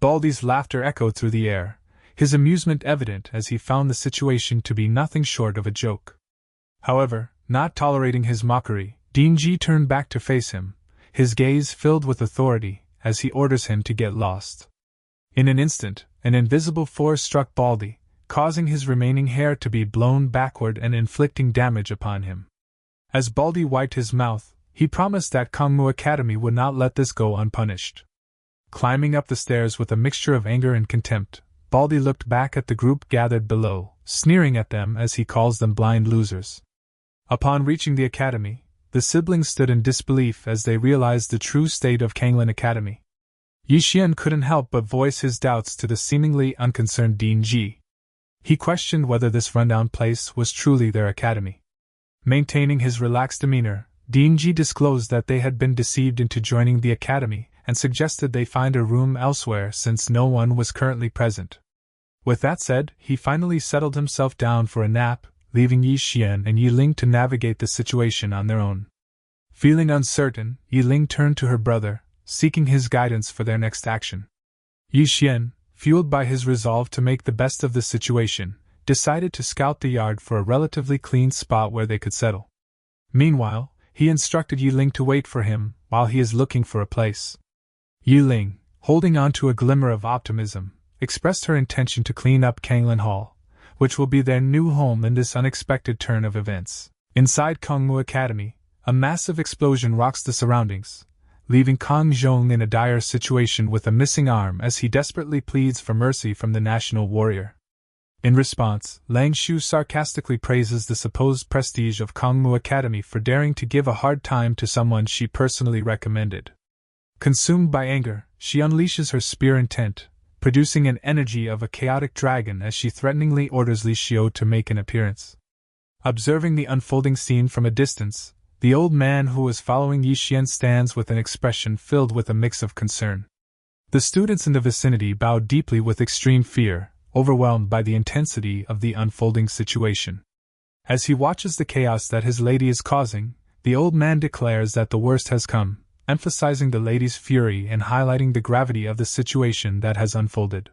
Baldy's laughter echoed through the air, his amusement evident as he found the situation to be nothing short of a joke. However, not tolerating his mockery, Dean Ji turned back to face him, his gaze filled with authority, as he orders him to get lost. In an instant, an invisible force struck Baldy, causing his remaining hair to be blown backward and inflicting damage upon him. As Baldy wiped his mouth, he promised that Kangmu Academy would not let this go unpunished. Climbing up the stairs with a mixture of anger and contempt, Baldy looked back at the group gathered below, sneering at them as he calls them blind losers. Upon reaching the academy, the siblings stood in disbelief as they realized the true state of Kanglin Academy. Yi Xian couldn't help but voice his doubts to the seemingly unconcerned Dean Ji. He questioned whether this rundown place was truly their academy. Maintaining his relaxed demeanor, Dean Ji disclosed that they had been deceived into joining the academy and suggested they find a room elsewhere since no one was currently present. With that said, he finally settled himself down for a nap, leaving Yi Xian and Yiling to navigate the situation on their own. Feeling uncertain, Yiling turned to her brother, seeking his guidance for their next action. Yi Xian, fueled by his resolve to make the best of the situation, decided to scout the yard for a relatively clean spot where they could settle. Meanwhile, he instructed Yiling to wait for him while he is looking for a place. Yiling, holding on to a glimmer of optimism, expressed her intention to clean up Kanglin Hall, which will be their new home in this unexpected turn of events. Inside Kangmu Academy, A massive explosion rocks the surroundings, leaving Kang Zhong in a dire situation with a missing arm as he desperately pleads for mercy from the national warrior. In response, Lang Shu sarcastically praises the supposed prestige of Kangmu Academy for daring to give a hard time to someone she personally recommended. Consumed by anger, she unleashes her spear intent, producing an energy of a chaotic dragon as she threateningly orders Li Xiu to make an appearance. Observing the unfolding scene from a distance, the old man who was following Yi Xian stands with an expression filled with a mix of concern. The students in the vicinity bow deeply with extreme fear, overwhelmed by the intensity of the unfolding situation. As he watches the chaos that his lady is causing, the old man declares that the worst has come, emphasizing the lady's fury and highlighting the gravity of the situation that has unfolded.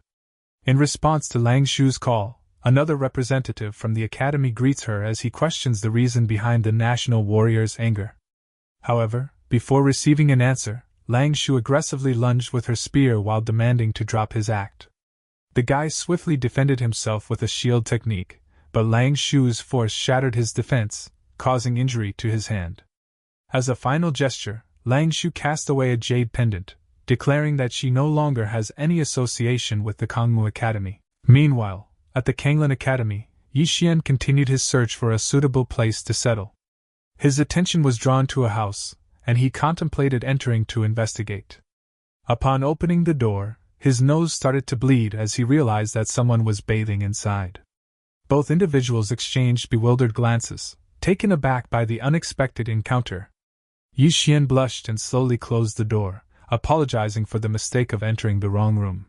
In response to Lang Shu's call, another representative from the academy greets her as he questions the reason behind the national warrior's anger. However, before receiving an answer, Lang Shu aggressively lunged with her spear while demanding to drop his act. The guy swiftly defended himself with a shield technique, but Lang Shu's force shattered his defense, causing injury to his hand. As a final gesture, Lang Shu cast away a jade pendant, declaring that she no longer has any association with the Kangmu Academy. Meanwhile, at the Kanglin Academy, Yi Xian continued his search for a suitable place to settle. His attention was drawn to a house, and he contemplated entering to investigate. Upon opening the door, his nose started to bleed as he realized that someone was bathing inside. Both individuals exchanged bewildered glances, taken aback by the unexpected encounter. Yi Xian blushed and slowly closed the door, apologizing for the mistake of entering the wrong room.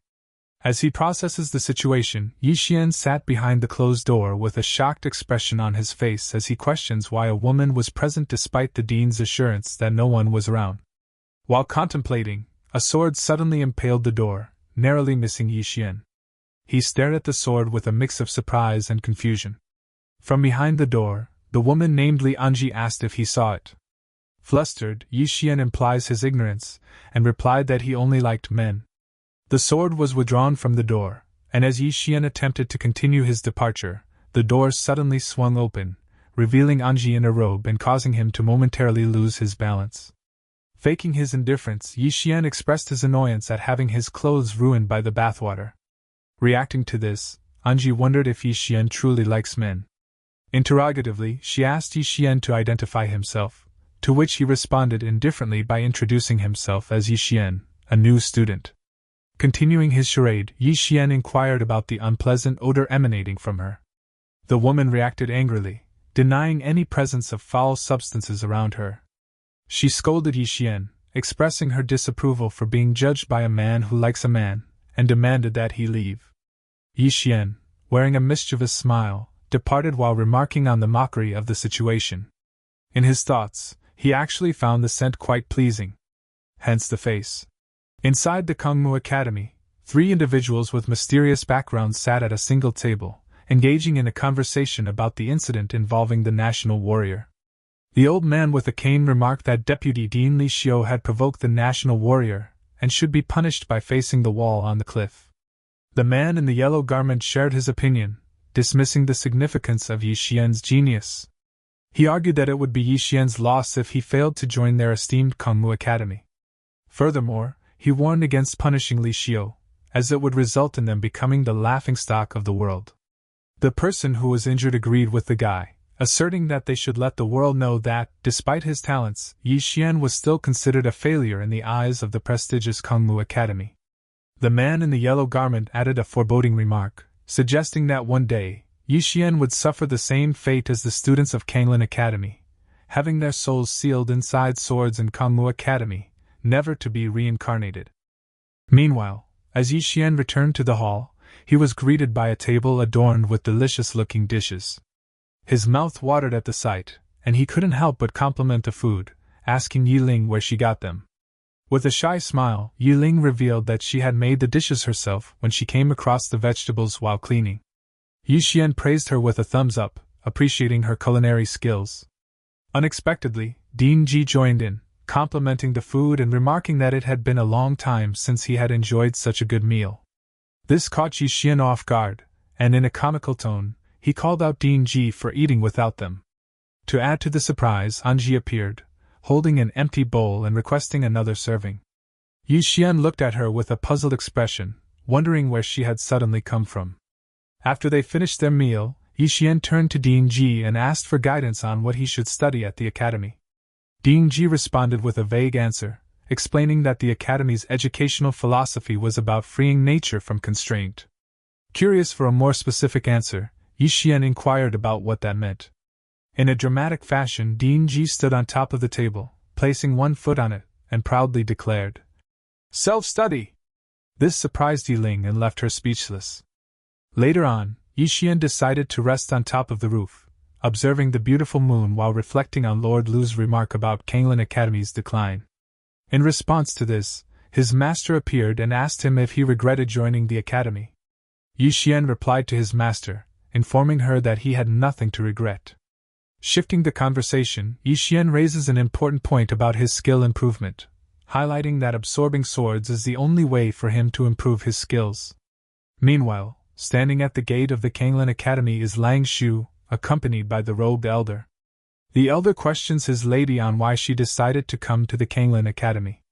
As he processes the situation, Yi Xian sat behind the closed door with a shocked expression on his face as he questions why a woman was present despite the dean's assurance that no one was around. While contemplating, a sword suddenly impaled the door, narrowly missing Yi Xian. He stared at the sword with a mix of surprise and confusion. From behind the door, the woman named Li Anji asked if he saw it. Flustered, Yi Xian implies his ignorance, and replied that he only liked men. The sword was withdrawn from the door, and as Yi Xian attempted to continue his departure, the door suddenly swung open, revealing Anji in a robe and causing him to momentarily lose his balance. Faking his indifference, Yi Xian expressed his annoyance at having his clothes ruined by the bathwater. Reacting to this, Anji wondered if Yi Xian truly likes men. Interrogatively, she asked Yi Xian to identify himself, to which he responded indifferently by introducing himself as Yi Xian, a new student. Continuing his charade, Yi Xian inquired about the unpleasant odor emanating from her. The woman reacted angrily, denying any presence of foul substances around her. She scolded Yi Xian, expressing her disapproval for being judged by a man who likes a man, and demanded that he leave. Yi Xian, wearing a mischievous smile, departed while remarking on the mockery of the situation. In his thoughts, he actually found the scent quite pleasing. Hence the face. Inside the Kangmu Academy, 3 individuals with mysterious backgrounds sat at a single table, engaging in a conversation about the incident involving the national warrior. The old man with a cane remarked that Deputy Dean Li Xiu had provoked the national warrior, and should be punished by facing the wall on the cliff. The man in the yellow garment shared his opinion, dismissing the significance of Yi Xian's genius. He argued that it would be Yi Xian's loss if he failed to join their esteemed Kangmu Academy. Furthermore, he warned against punishing Li Xiu, as it would result in them becoming the laughingstock of the world. The person who was injured agreed with the guy, asserting that they should let the world know that, despite his talents, Yi Xian was still considered a failure in the eyes of the prestigious Kangmu Academy. The man in the yellow garment added a foreboding remark, suggesting that one day, Yi Xian would suffer the same fate as the students of Kanglin Academy, having their souls sealed inside swords in Kangmu Academy, never to be reincarnated. Meanwhile, as Yi Xian returned to the hall, he was greeted by a table adorned with delicious-looking dishes. His mouth watered at the sight, and he couldn't help but compliment the food, asking Yi Ling where she got them. With a shy smile, Yi Ling revealed that she had made the dishes herself when she came across the vegetables while cleaning. Yi Xian praised her with a thumbs up, appreciating her culinary skills. Unexpectedly, Dean Ji joined in, complimenting the food and remarking that it had been a long time since he had enjoyed such a good meal. This caught Yi Xian off guard, and in a comical tone, he called out Dean Ji for eating without them. To add to the surprise, Anji appeared, holding an empty bowl and requesting another serving. Yi Xian looked at her with a puzzled expression, wondering where she had suddenly come from. After they finished their meal, Yi Xian turned to Ding Ji and asked for guidance on what he should study at the academy. Ding Ji responded with a vague answer, explaining that the academy's educational philosophy was about freeing nature from constraint. Curious for a more specific answer, Yi Xian inquired about what that meant. In a dramatic fashion, Ding Ji stood on top of the table, placing one foot on it, and proudly declared, "Self-study!" This surprised Yi Ling and left her speechless. Later on, Yi Xian decided to rest on top of the roof, observing the beautiful moon while reflecting on Lord Lu's remark about Kanglan Academy's decline. In response to this, his master appeared and asked him if he regretted joining the academy. Yi Xian replied to his master, informing her that he had nothing to regret. Shifting the conversation, Yi Xian raises an important point about his skill improvement, highlighting that absorbing swords is the only way for him to improve his skills. Meanwhile, standing at the gate of the Kanglan Academy is Lang Shu, accompanied by the robed elder. The elder questions his lady on why she decided to come to the Kanglan Academy.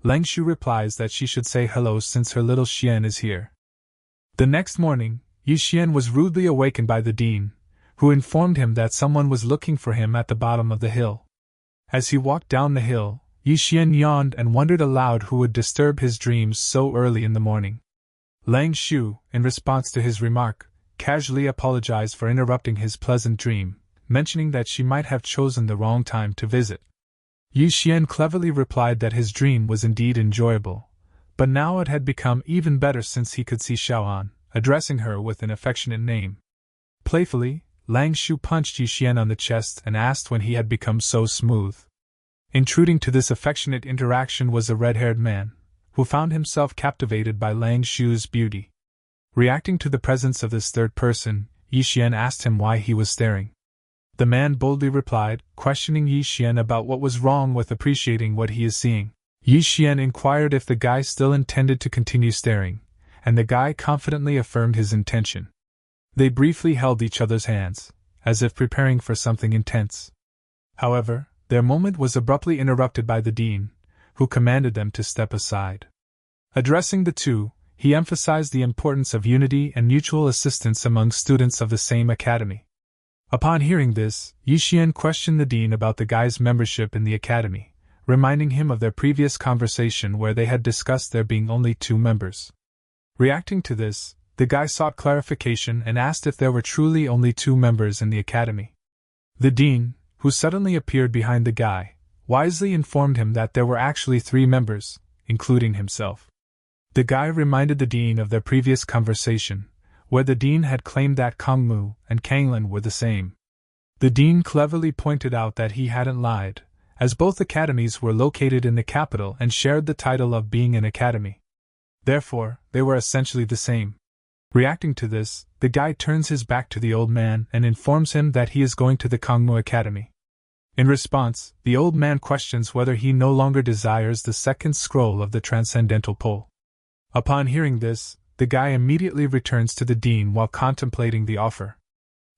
Lang Shu replies that she should say hello since her little Xian is here. The next morning, Yi Xian was rudely awakened by the dean, who informed him that someone was looking for him at the bottom of the hill. As he walked down the hill, Yi Xian yawned and wondered aloud who would disturb his dreams so early in the morning. Lang Shu, in response to his remark, casually apologized for interrupting his pleasant dream, mentioning that she might have chosen the wrong time to visit. Yi Xian cleverly replied that his dream was indeed enjoyable, but now it had become even better since he could see Xiaoan, addressing her with an affectionate name. Playfully, Lang Shu punched Yi Xian on the chest and asked when he had become so smooth. Intruding to this affectionate interaction was a red-haired man, who found himself captivated by Lang Shu's beauty. Reacting to the presence of this third person, Yi Xian asked him why he was staring. The man boldly replied, questioning Yi Xian about what was wrong with appreciating what he is seeing. Yi Xian inquired if the guy still intended to continue staring, and the guy confidently affirmed his intention. They briefly held each other's hands, as if preparing for something intense. However, their moment was abruptly interrupted by the dean, who commanded them to step aside. Addressing the two, he emphasized the importance of unity and mutual assistance among students of the same academy. Upon hearing this, Yi Xian questioned the dean about the guy's membership in the academy, reminding him of their previous conversation where they had discussed there being only 2 members. Reacting to this, the guy sought clarification and asked if there were truly only 2 members in the academy. The dean, who suddenly appeared behind the guy, wisely informed him that there were actually 3 members, including himself. The guy reminded the dean of their previous conversation, where the dean had claimed that Kangmu and Kanglan were the same. The dean cleverly pointed out that he hadn't lied, as both academies were located in the capital and shared the title of being an academy. Therefore, they were essentially the same. Reacting to this, the guy turns his back to the old man and informs him that he is going to the Kangmu Academy. In response, the old man questions whether he no longer desires the second scroll of the Transcendental Pole. Upon hearing this, the guy immediately returns to the dean while contemplating the offer.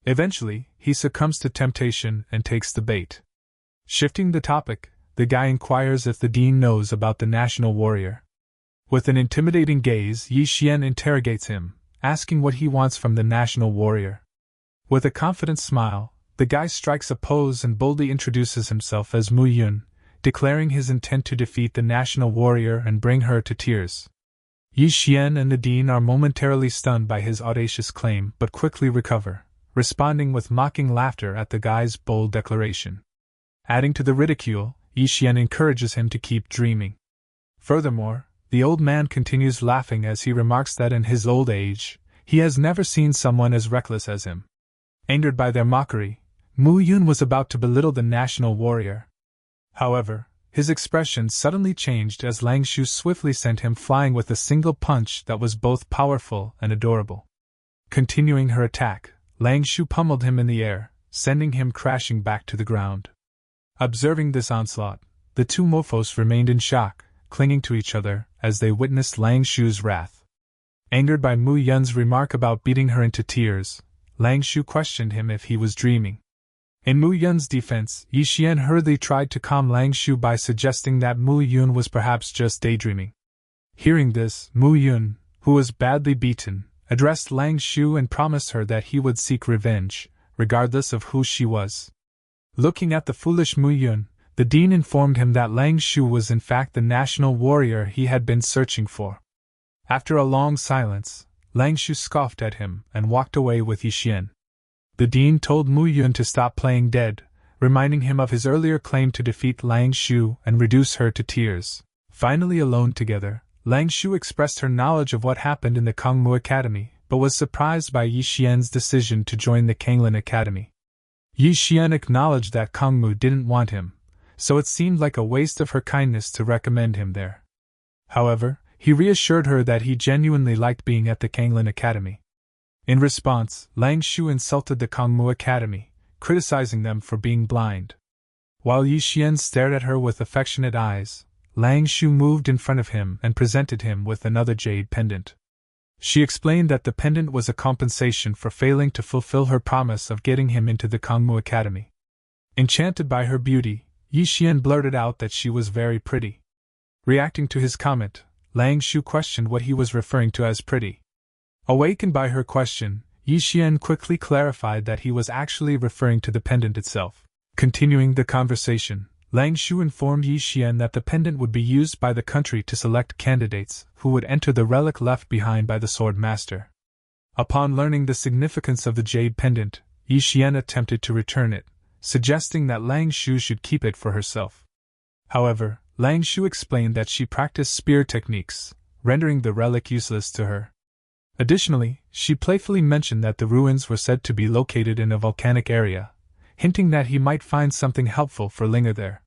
Eventually, he succumbs to temptation and takes the bait. Shifting the topic, the guy inquires if the dean knows about the national warrior. With an intimidating gaze, Yi Xian interrogates him, asking what he wants from the national warrior. With a confident smile, the guy strikes a pose and boldly introduces himself as Mu Yun, declaring his intent to defeat the national warrior and bring her to tears. Yi Xian and the dean are momentarily stunned by his audacious claim but quickly recover, responding with mocking laughter at the guy's bold declaration. Adding to the ridicule, Yi Xian encourages him to keep dreaming. Furthermore, the old man continues laughing as he remarks that in his old age, he has never seen someone as reckless as him. Angered by their mockery, Mu Yun was about to belittle the national warrior. However, his expression suddenly changed as Lang Shu swiftly sent him flying with a single punch that was both powerful and adorable. Continuing her attack, Lang Shu pummeled him in the air, sending him crashing back to the ground. Observing this onslaught, the 2 mofos remained in shock, clinging to each other as they witnessed Lang Shu's wrath. Angered by Mu Yun's remark about beating her into tears, Lang Shu questioned him if he was dreaming. In Mu Yun's defense, Yi Xian hurriedly tried to calm Lang Shu by suggesting that Mu Yun was perhaps just daydreaming. Hearing this, Mu Yun, who was badly beaten, addressed Lang Shu and promised her that he would seek revenge, regardless of who she was. Looking at the foolish Mu Yun, the dean informed him that Lang Shu was in fact the national warrior he had been searching for. After a long silence, Lang Shu scoffed at him and walked away with Yi Xian. The dean told Mu Yun to stop playing dead, reminding him of his earlier claim to defeat Lang Shu and reduce her to tears. Finally alone together, Lang Shu expressed her knowledge of what happened in the Kangmu Academy, but was surprised by Yi Xian's decision to join the Kanglin Academy. Yi Xian acknowledged that Kangmu didn't want him, so it seemed like a waste of her kindness to recommend him there. However, he reassured her that he genuinely liked being at the Kanglin Academy. In response, Lang Shu insulted the Kangmu Academy, criticizing them for being blind. While Yi Xian stared at her with affectionate eyes, Lang Shu moved in front of him and presented him with another jade pendant. She explained that the pendant was a compensation for failing to fulfill her promise of getting him into the Kangmu Academy. Enchanted by her beauty, Yi Xian blurted out that she was very pretty. Reacting to his comment, Lang Shu questioned what he was referring to as pretty. Awakened by her question, Yi Xian quickly clarified that he was actually referring to the pendant itself. Continuing the conversation, Lang Shu informed Yi Xian that the pendant would be used by the country to select candidates who would enter the relic left behind by the sword master. Upon learning the significance of the jade pendant, Yi Xian attempted to return it, suggesting that Lang Shu should keep it for herself. However, Lang Shu explained that she practiced spear techniques, rendering the relic useless to her. Additionally, she playfully mentioned that the ruins were said to be located in a volcanic area, hinting that he might find something helpful for Linger there.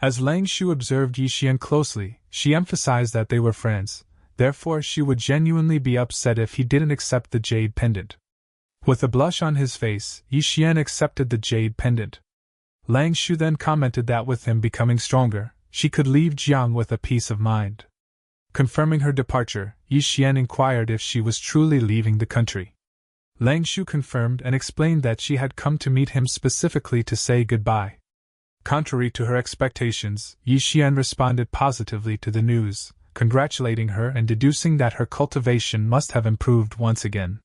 As Lang Shu observed Yi Xian closely, she emphasized that they were friends, therefore she would genuinely be upset if he didn't accept the jade pendant. With a blush on his face, Yi Xian accepted the jade pendant. Lang Shu then commented that with him becoming stronger, she could leave Jiang with a peace of mind. Confirming her departure, Yi Xian inquired if she was truly leaving the country. Lang Shu confirmed and explained that she had come to meet him specifically to say goodbye. Contrary to her expectations, Yi Xian responded positively to the news, congratulating her and deducing that her cultivation must have improved once again.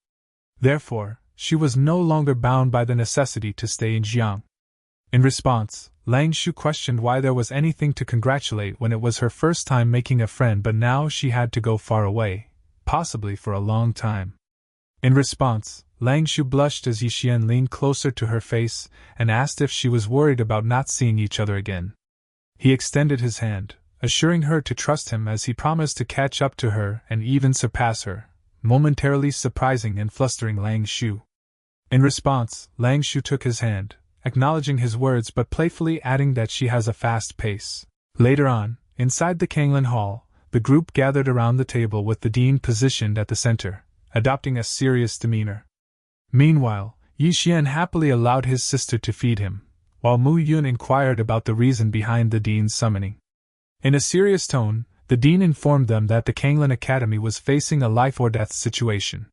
Therefore, she was no longer bound by the necessity to stay in Jiang. In response, Lang Shu questioned why there was anything to congratulate when it was her first time making a friend, but now she had to go far away, possibly for a long time. In response, Lang Shu blushed as Yi Xian leaned closer to her face and asked if she was worried about not seeing each other again. He extended his hand, assuring her to trust him as he promised to catch up to her and even surpass her, momentarily surprising and flustering Lang Shu. In response, Lang Shu took his hand, acknowledging his words but playfully adding that she has a fast pace. Later on, inside the Kanglin Hall, the group gathered around the table with the dean positioned at the center, adopting a serious demeanor. Meanwhile, Yi Xian happily allowed his sister to feed him, while Mu Yun inquired about the reason behind the dean's summoning. In a serious tone, the dean informed them that the Kanglin Academy was facing a life-or-death situation.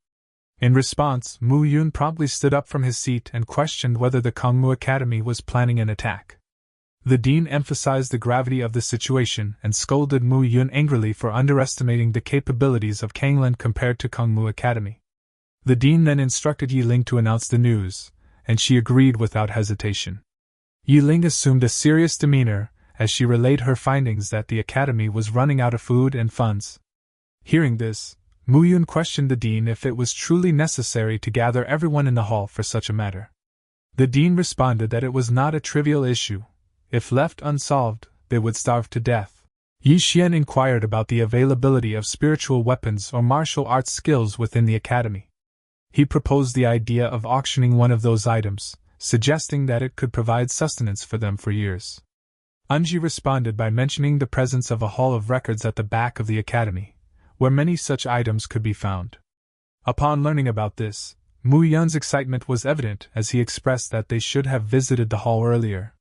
In response, Mu Yun promptly stood up from his seat and questioned whether the Kangmu Academy was planning an attack. The dean emphasized the gravity of the situation and scolded Mu Yun angrily for underestimating the capabilities of Kanglin compared to Kangmu Academy. The dean then instructed Yi Ling to announce the news, and she agreed without hesitation. Yi Ling assumed a serious demeanor as she relayed her findings that the academy was running out of food and funds. Hearing this, Mu Yun questioned the dean if it was truly necessary to gather everyone in the hall for such a matter. The dean responded that it was not a trivial issue. If left unsolved, they would starve to death. Yi Xian inquired about the availability of spiritual weapons or martial arts skills within the academy. He proposed the idea of auctioning one of those items, suggesting that it could provide sustenance for them for years. Anji responded by mentioning the presence of a hall of records at the back of the academy, where many such items could be found. Upon learning about this, Mu Yun's excitement was evident as he expressed that they should have visited the hall earlier.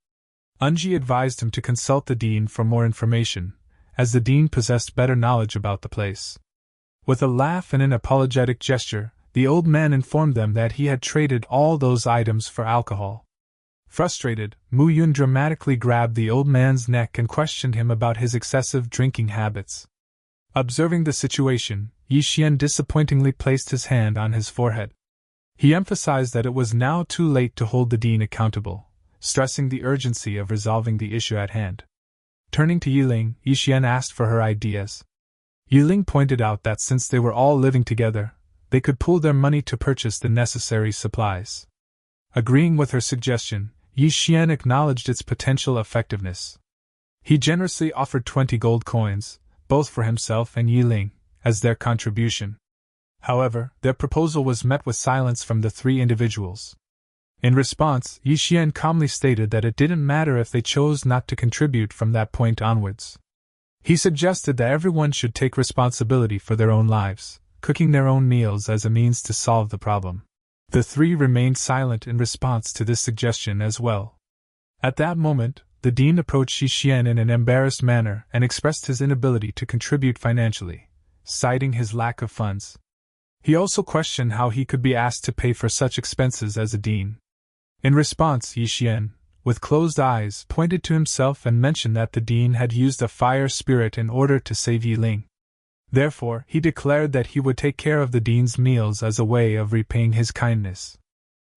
Anji advised him to consult the dean for more information, as the dean possessed better knowledge about the place. With a laugh and an apologetic gesture, the old man informed them that he had traded all those items for alcohol. Frustrated, Mu Yun dramatically grabbed the old man's neck and questioned him about his excessive drinking habits. Observing the situation, Yi Xian disappointingly placed his hand on his forehead. He emphasized that it was now too late to hold the dean accountable, stressing the urgency of resolving the issue at hand. Turning to Yiling, Yi Xian asked for her ideas. Yiling pointed out that since they were all living together, they could pool their money to purchase the necessary supplies. Agreeing with her suggestion, Yi Xian acknowledged its potential effectiveness. He generously offered 20 gold coins, both for himself and Yiling, as their contribution. However, their proposal was met with silence from the three individuals. In response, Yi Xian calmly stated that it didn't matter if they chose not to contribute from that point onwards. He suggested that everyone should take responsibility for their own lives, cooking their own meals as a means to solve the problem. The three remained silent in response to this suggestion as well. At that moment, the dean approached Yi Xian in an embarrassed manner and expressed his inability to contribute financially, citing his lack of funds. He also questioned how he could be asked to pay for such expenses as a dean. In response, Yi Xian, with closed eyes, pointed to himself and mentioned that the dean had used a fire spirit in order to save Yiling. Therefore, he declared that he would take care of the dean's meals as a way of repaying his kindness.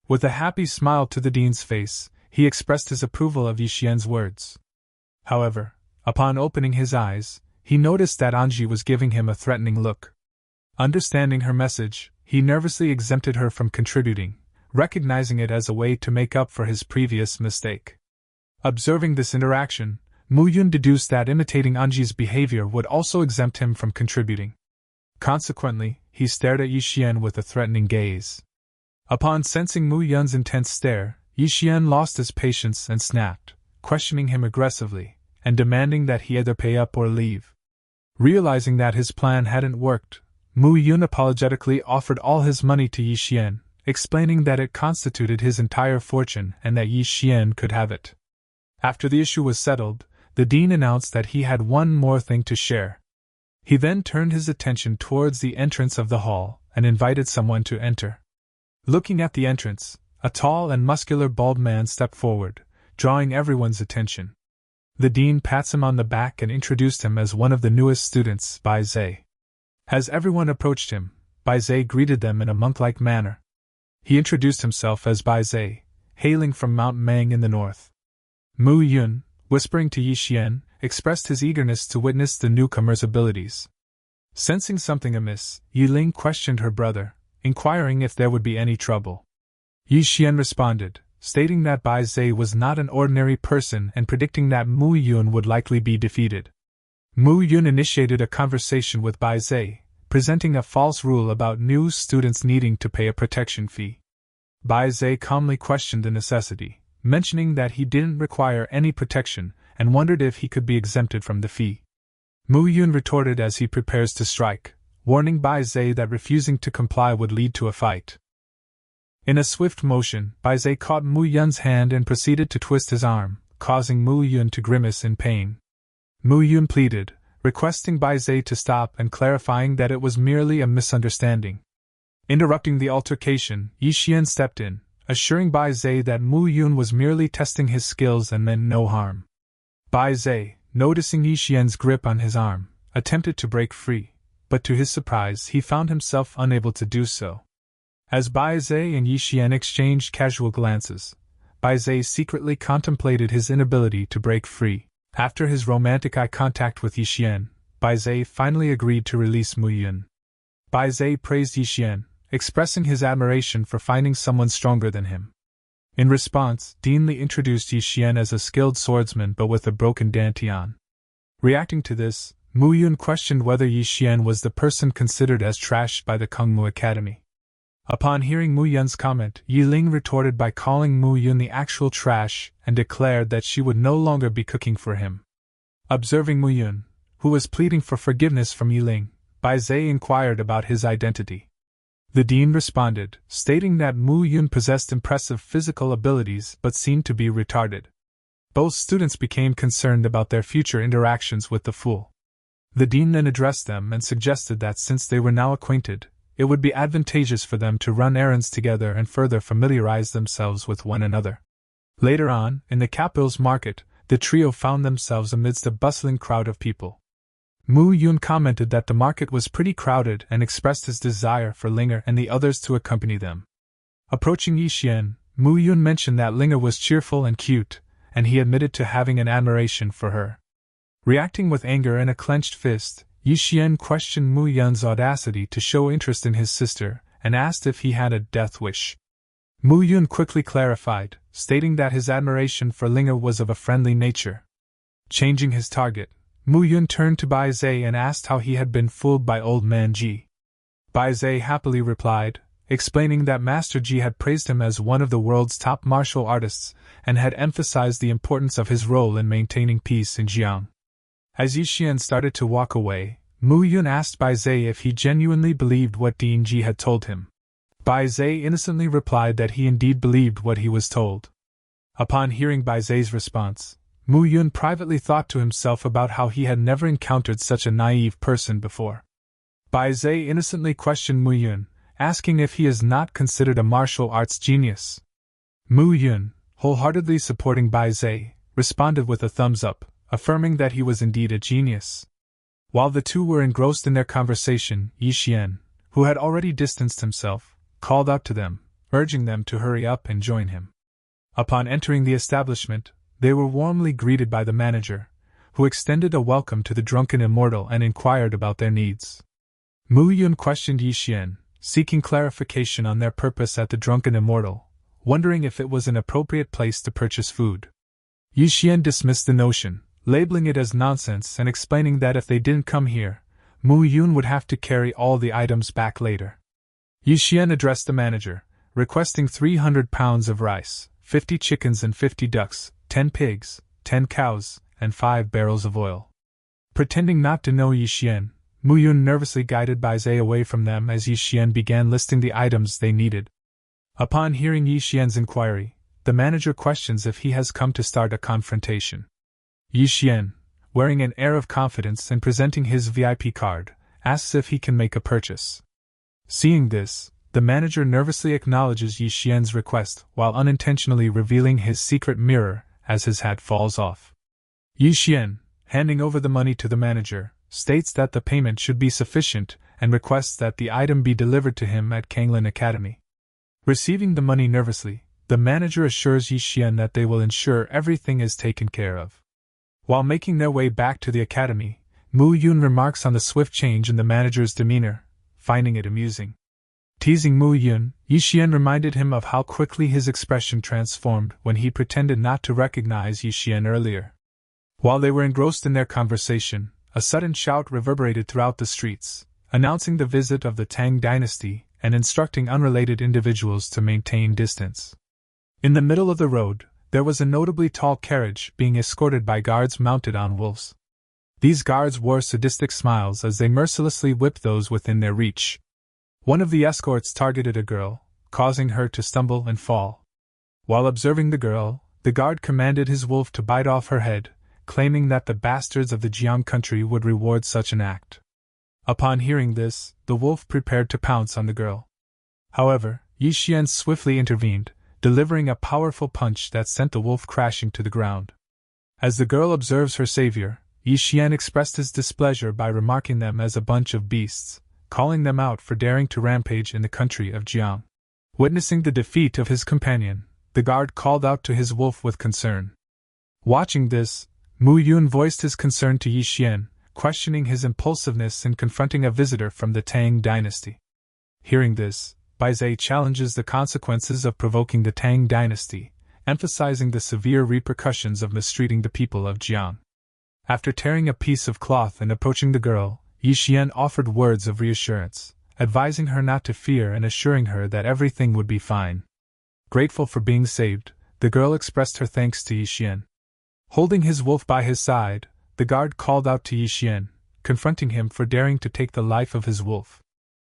With a happy smile to the dean's face, he expressed his approval of Yi Xian's words. However, upon opening his eyes, he noticed that Anji was giving him a threatening look. Understanding her message, he nervously exempted her from contributing, recognizing it as a way to make up for his previous mistake. Observing this interaction, Mu Yun deduced that imitating Anji's behavior would also exempt him from contributing. Consequently, he stared at Yi Xian with a threatening gaze. Upon sensing Mu Yun's intense stare, Yi Xian lost his patience and snapped, questioning him aggressively, and demanding that he either pay up or leave. Realizing that his plan hadn't worked, Mu Yun apologetically offered all his money to Yi Xian, explaining that it constituted his entire fortune and that Yi Xian could have it. After the issue was settled, the dean announced that he had one more thing to share. He then turned his attention towards the entrance of the hall and invited someone to enter. Looking at the entrance, a tall and muscular bald man stepped forward, drawing everyone's attention. The dean pats him on the back and introduced him as one of the newest students, Bai Zhe. As everyone approached him, Bai Zhe greeted them in a monk-like manner. He introduced himself as Bai Zhe, hailing from Mount Mang in the north. Mu Yun, whispering to Yi Xian, expressed his eagerness to witness the newcomer's abilities. Sensing something amiss, Yiling questioned her brother, inquiring if there would be any trouble. Yi Xian responded, stating that Bai Zhe was not an ordinary person and predicting that Mu Yun would likely be defeated. Mu Yun initiated a conversation with Bai Zhe, presenting a false rule about new students needing to pay a protection fee. Bai Zhe calmly questioned the necessity, mentioning that he didn't require any protection and wondered if he could be exempted from the fee. Mu Yun retorted as he prepares to strike, warning Bai Zhe that refusing to comply would lead to a fight. In a swift motion, Bai Zhe caught Mu Yun's hand and proceeded to twist his arm, causing Mu Yun to grimace in pain. Mu Yun pleaded, requesting Bai Zhe to stop and clarifying that it was merely a misunderstanding. Interrupting the altercation, Yi Xian stepped in, assuring Bai Zhe that Mu Yun was merely testing his skills and meant no harm. Bai Zhe, noticing Yi Xian's grip on his arm, attempted to break free, but to his surprise he found himself unable to do so. As Bai Zhe and Yi Xian exchanged casual glances, Bai Zhe secretly contemplated his inability to break free. After his romantic eye contact with Yi Xian, Bai Zhe finally agreed to release Mu Yun. Bai Zhe praised Yi Xian, expressing his admiration for finding someone stronger than him. In response, Dean Li introduced Yi Xian as a skilled swordsman but with a broken Dantian. Reacting to this, Mu Yun questioned whether Yi Xian was the person considered as trash by the Kungmu Academy. Upon hearing Mu Yun's comment, Yi Ling retorted by calling Mu Yun the actual trash and declared that she would no longer be cooking for him. Observing Mu Yun, who was pleading for forgiveness from Yi Ling, Bai Zhe inquired about his identity. The dean responded, stating that Mu Yun possessed impressive physical abilities but seemed to be retarded. Both students became concerned about their future interactions with the fool. The dean then addressed them and suggested that since they were now acquainted, it would be advantageous for them to run errands together and further familiarize themselves with one another. Later on, in the capital's market, the trio found themselves amidst a bustling crowd of people. Mu Yun commented that the market was pretty crowded and expressed his desire for Linger and the others to accompany them. Approaching Yi Xian, Mu Yun mentioned that Linger was cheerful and cute, and he admitted to having an admiration for her. Reacting with anger and a clenched fist, Yi Xian questioned Mu Yun's audacity to show interest in his sister, and asked if he had a death wish. Mu Yun quickly clarified, stating that his admiration for Linger was of a friendly nature. Changing his target, Mu Yun turned to Bai Zai and asked how he had been fooled by old man Ji. Bai Zai happily replied, explaining that Master Ji had praised him as one of the world's top martial artists and had emphasized the importance of his role in maintaining peace in Jiang. As Yi Xian started to walk away, Mu Yun asked Bai Zai if he genuinely believed what Dean Ji had told him. Bai Zai innocently replied that he indeed believed what he was told. Upon hearing Bai Zai's response, Mu Yun privately thought to himself about how he had never encountered such a naive person before. Bai Zai innocently questioned Mu Yun, asking if he is not considered a martial arts genius. Mu Yun, wholeheartedly supporting Bai Zai, responded with a thumbs up, affirming that he was indeed a genius. While the two were engrossed in their conversation, Yi Xian, who had already distanced himself, called out to them, urging them to hurry up and join him. Upon entering the establishment, they were warmly greeted by the manager, who extended a welcome to the drunken immortal and inquired about their needs. Mu Yun questioned Yi Xian, seeking clarification on their purpose at the drunken immortal, wondering if it was an appropriate place to purchase food. Yi Xian dismissed the notion, labeling it as nonsense and explaining that if they didn't come here, Mu Yun would have to carry all the items back later. Yi Xian addressed the manager, requesting 300 pounds of rice, 50 chickens and 50 ducks, 10 pigs, 10 cows, and 5 barrels of oil. Pretending not to know Yi Xian, Mu Yun nervously guided Bai Zai away from them as Yi Xian began listing the items they needed. Upon hearing Yi Xian's inquiry, the manager questions if he has come to start a confrontation. Yi Xian, wearing an air of confidence and presenting his VIP card, asks if he can make a purchase. Seeing this, the manager nervously acknowledges Yi Xian's request while unintentionally revealing his secret mirror as his hat falls off. Yi Xian, handing over the money to the manager, states that the payment should be sufficient and requests that the item be delivered to him at Kanglin Academy. Receiving the money nervously, the manager assures Yi Xian that they will ensure everything is taken care of. While making their way back to the academy, Mu Yun remarks on the swift change in the manager's demeanor, finding it amusing. Teasing Mu Yun, Yi Xian reminded him of how quickly his expression transformed when he pretended not to recognize Yi Xian earlier. While they were engrossed in their conversation, a sudden shout reverberated throughout the streets, announcing the visit of the Tang dynasty and instructing unrelated individuals to maintain distance. In the middle of the road, there was a notably tall carriage being escorted by guards mounted on wolves. These guards wore sadistic smiles as they mercilessly whipped those within their reach. One of the escorts targeted a girl, causing her to stumble and fall. While observing the girl, the guard commanded his wolf to bite off her head, claiming that the bastards of the Jiang country would reward such an act. Upon hearing this, the wolf prepared to pounce on the girl. However, Yi Xian swiftly intervened, delivering a powerful punch that sent the wolf crashing to the ground. As the girl observes her savior, Yi Xian expressed his displeasure by remarking them as a bunch of beasts, calling them out for daring to rampage in the country of Jiang. Witnessing the defeat of his companion, the guard called out to his wolf with concern. Watching this, Mu Yun voiced his concern to Yi Xian, questioning his impulsiveness in confronting a visitor from the Tang dynasty. Hearing this, Bai Zai challenges the consequences of provoking the Tang dynasty, emphasizing the severe repercussions of mistreating the people of Jiang. After tearing a piece of cloth and approaching the girl, Yi Xian offered words of reassurance, advising her not to fear and assuring her that everything would be fine. Grateful for being saved, the girl expressed her thanks to Yi Xian. Holding his wolf by his side, the guard called out to Yi Xian, confronting him for daring to take the life of his wolf.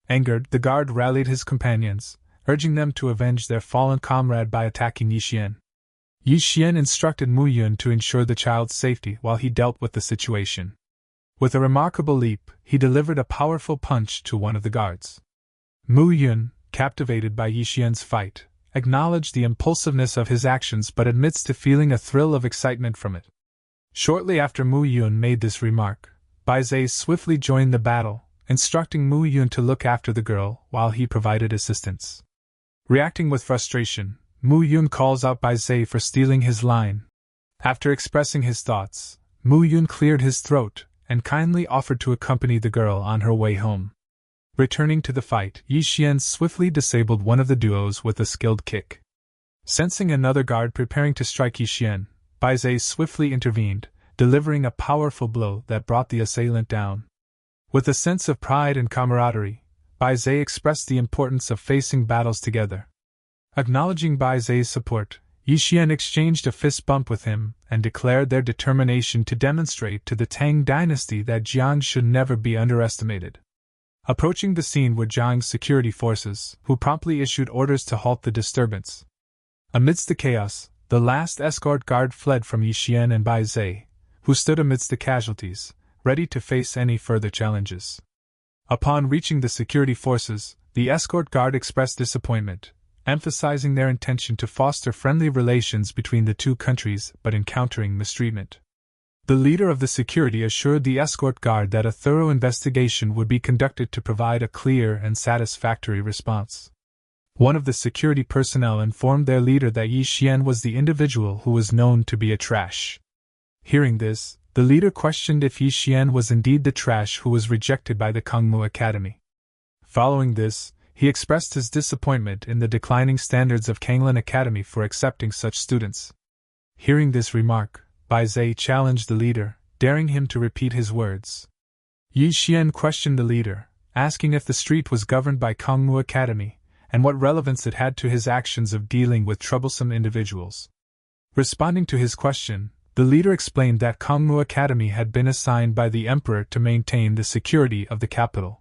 Angered, the guard rallied his companions, urging them to avenge their fallen comrade by attacking Yi Xian. Yi Xian instructed Mu Yun to ensure the child's safety while he dealt with the situation. With a remarkable leap, he delivered a powerful punch to one of the guards. Mu Yun, captivated by Yi Xian's fight, acknowledged the impulsiveness of his actions but admits to feeling a thrill of excitement from it. Shortly after Mu Yun made this remark, Bai Zai swiftly joined the battle, instructing Mu Yun to look after the girl while he provided assistance. Reacting with frustration, Mu Yun calls out Bai Zai for stealing his line. After expressing his thoughts, Mu Yun cleared his throat and kindly offered to accompany the girl on her way home. Returning to the fight, Yi Xian swiftly disabled one of the duos with a skilled kick. Sensing another guard preparing to strike Yi Xian, Bai Zai swiftly intervened, delivering a powerful blow that brought the assailant down. With a sense of pride and camaraderie, Bai Zai expressed the importance of facing battles together. Acknowledging Bai Zai's support, Yi Xian exchanged a fist bump with him and declared their determination to demonstrate to the Tang dynasty that Jiang should never be underestimated. Approaching the scene were Jiang's security forces, who promptly issued orders to halt the disturbance. Amidst the chaos, the last escort guard fled from Yi Xian and Bai Zai, who stood amidst the casualties, ready to face any further challenges. Upon reaching the security forces, the escort guard expressed disappointment, emphasizing their intention to foster friendly relations between the two countries but encountering mistreatment. The leader of the security assured the escort guard that a thorough investigation would be conducted to provide a clear and satisfactory response. One of the security personnel informed their leader that Yi Xian was the individual who was known to be a trash. Hearing this, the leader questioned if Yi Xian was indeed the trash who was rejected by the Kangmu Academy. Following this, he expressed his disappointment in the declining standards of Kanglan Academy for accepting such students. Hearing this remark, Bai Zai challenged the leader, daring him to repeat his words. Yi Xian questioned the leader, asking if the street was governed by Kangmu Academy, and what relevance it had to his actions of dealing with troublesome individuals. Responding to his question, the leader explained that Kangmu Academy had been assigned by the emperor to maintain the security of the capital.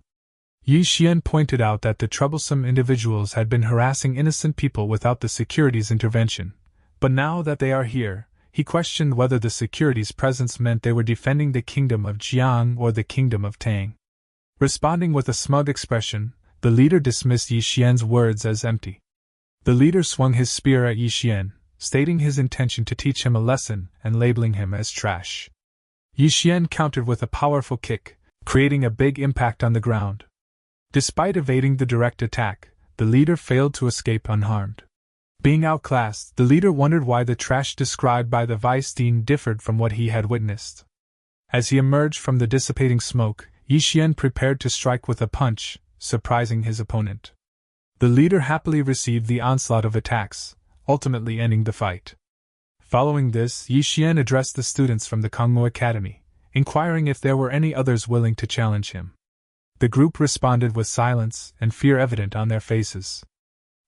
Yi Xian pointed out that the troublesome individuals had been harassing innocent people without the security's intervention, but now that they are here, he questioned whether the security's presence meant they were defending the kingdom of Jiang or the kingdom of Tang. Responding with a smug expression, the leader dismissed Yi Xian's words as empty. The leader swung his spear at Yi Xian, stating his intention to teach him a lesson and labeling him as trash. Yi Xian countered with a powerful kick, creating a big impact on the ground. Despite evading the direct attack, the leader failed to escape unharmed. Being outclassed, the leader wondered why the trash described by the vice dean differed from what he had witnessed. As he emerged from the dissipating smoke, Yi Xian prepared to strike with a punch, surprising his opponent. The leader happily received the onslaught of attacks, ultimately ending the fight. Following this, Yi Xian addressed the students from the Kangmu Academy, inquiring if there were any others willing to challenge him. The group responded with silence and fear evident on their faces.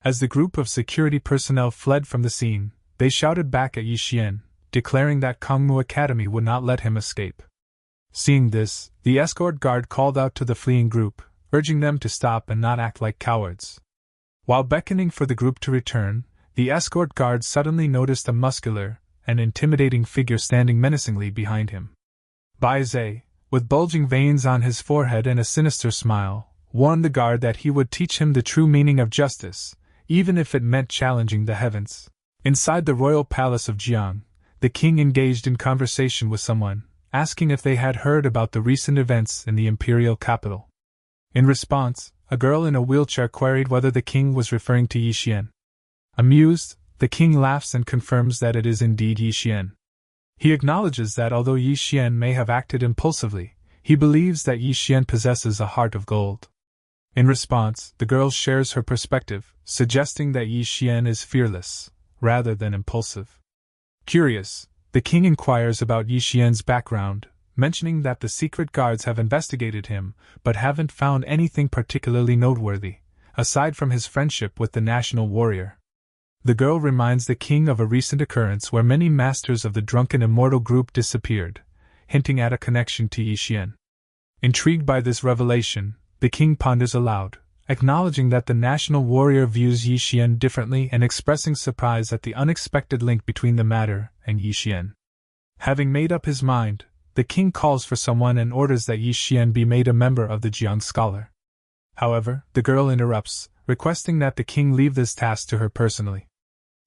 As the group of security personnel fled from the scene, they shouted back at Yi Xian, declaring that Kangmu Academy would not let him escape. Seeing this, the escort guard called out to the fleeing group, urging them to stop and not act like cowards. While beckoning for the group to return, the escort guard suddenly noticed a muscular and intimidating figure standing menacingly behind him. Bai Zai, with bulging veins on his forehead and a sinister smile, warned the guard that he would teach him the true meaning of justice, even if it meant challenging the heavens. Inside the royal palace of Jiang, the king engaged in conversation with someone, asking if they had heard about the recent events in the imperial capital. In response, a girl in a wheelchair queried whether the king was referring to Yi Xian. Amused, the king laughs and confirms that it is indeed Yi Xian. He acknowledges that although Yi Xian may have acted impulsively, he believes that Yi Xian possesses a heart of gold. In response, the girl shares her perspective, suggesting that Yi Xian is fearless, rather than impulsive. Curious, the king inquires about Yi Xian's background, mentioning that the secret guards have investigated him, but haven't found anything particularly noteworthy, aside from his friendship with the national warrior. The girl reminds the king of a recent occurrence where many masters of the drunken immortal group disappeared, hinting at a connection to Yi Xian. Intrigued by this revelation, the king ponders aloud, acknowledging that the national warrior views Yi Xian differently and expressing surprise at the unexpected link between the matter and Yi Xian. Having made up his mind, the king calls for someone and orders that Yi Xian be made a member of the Jiang Scholar. However, the girl interrupts, requesting that the king leave this task to her personally.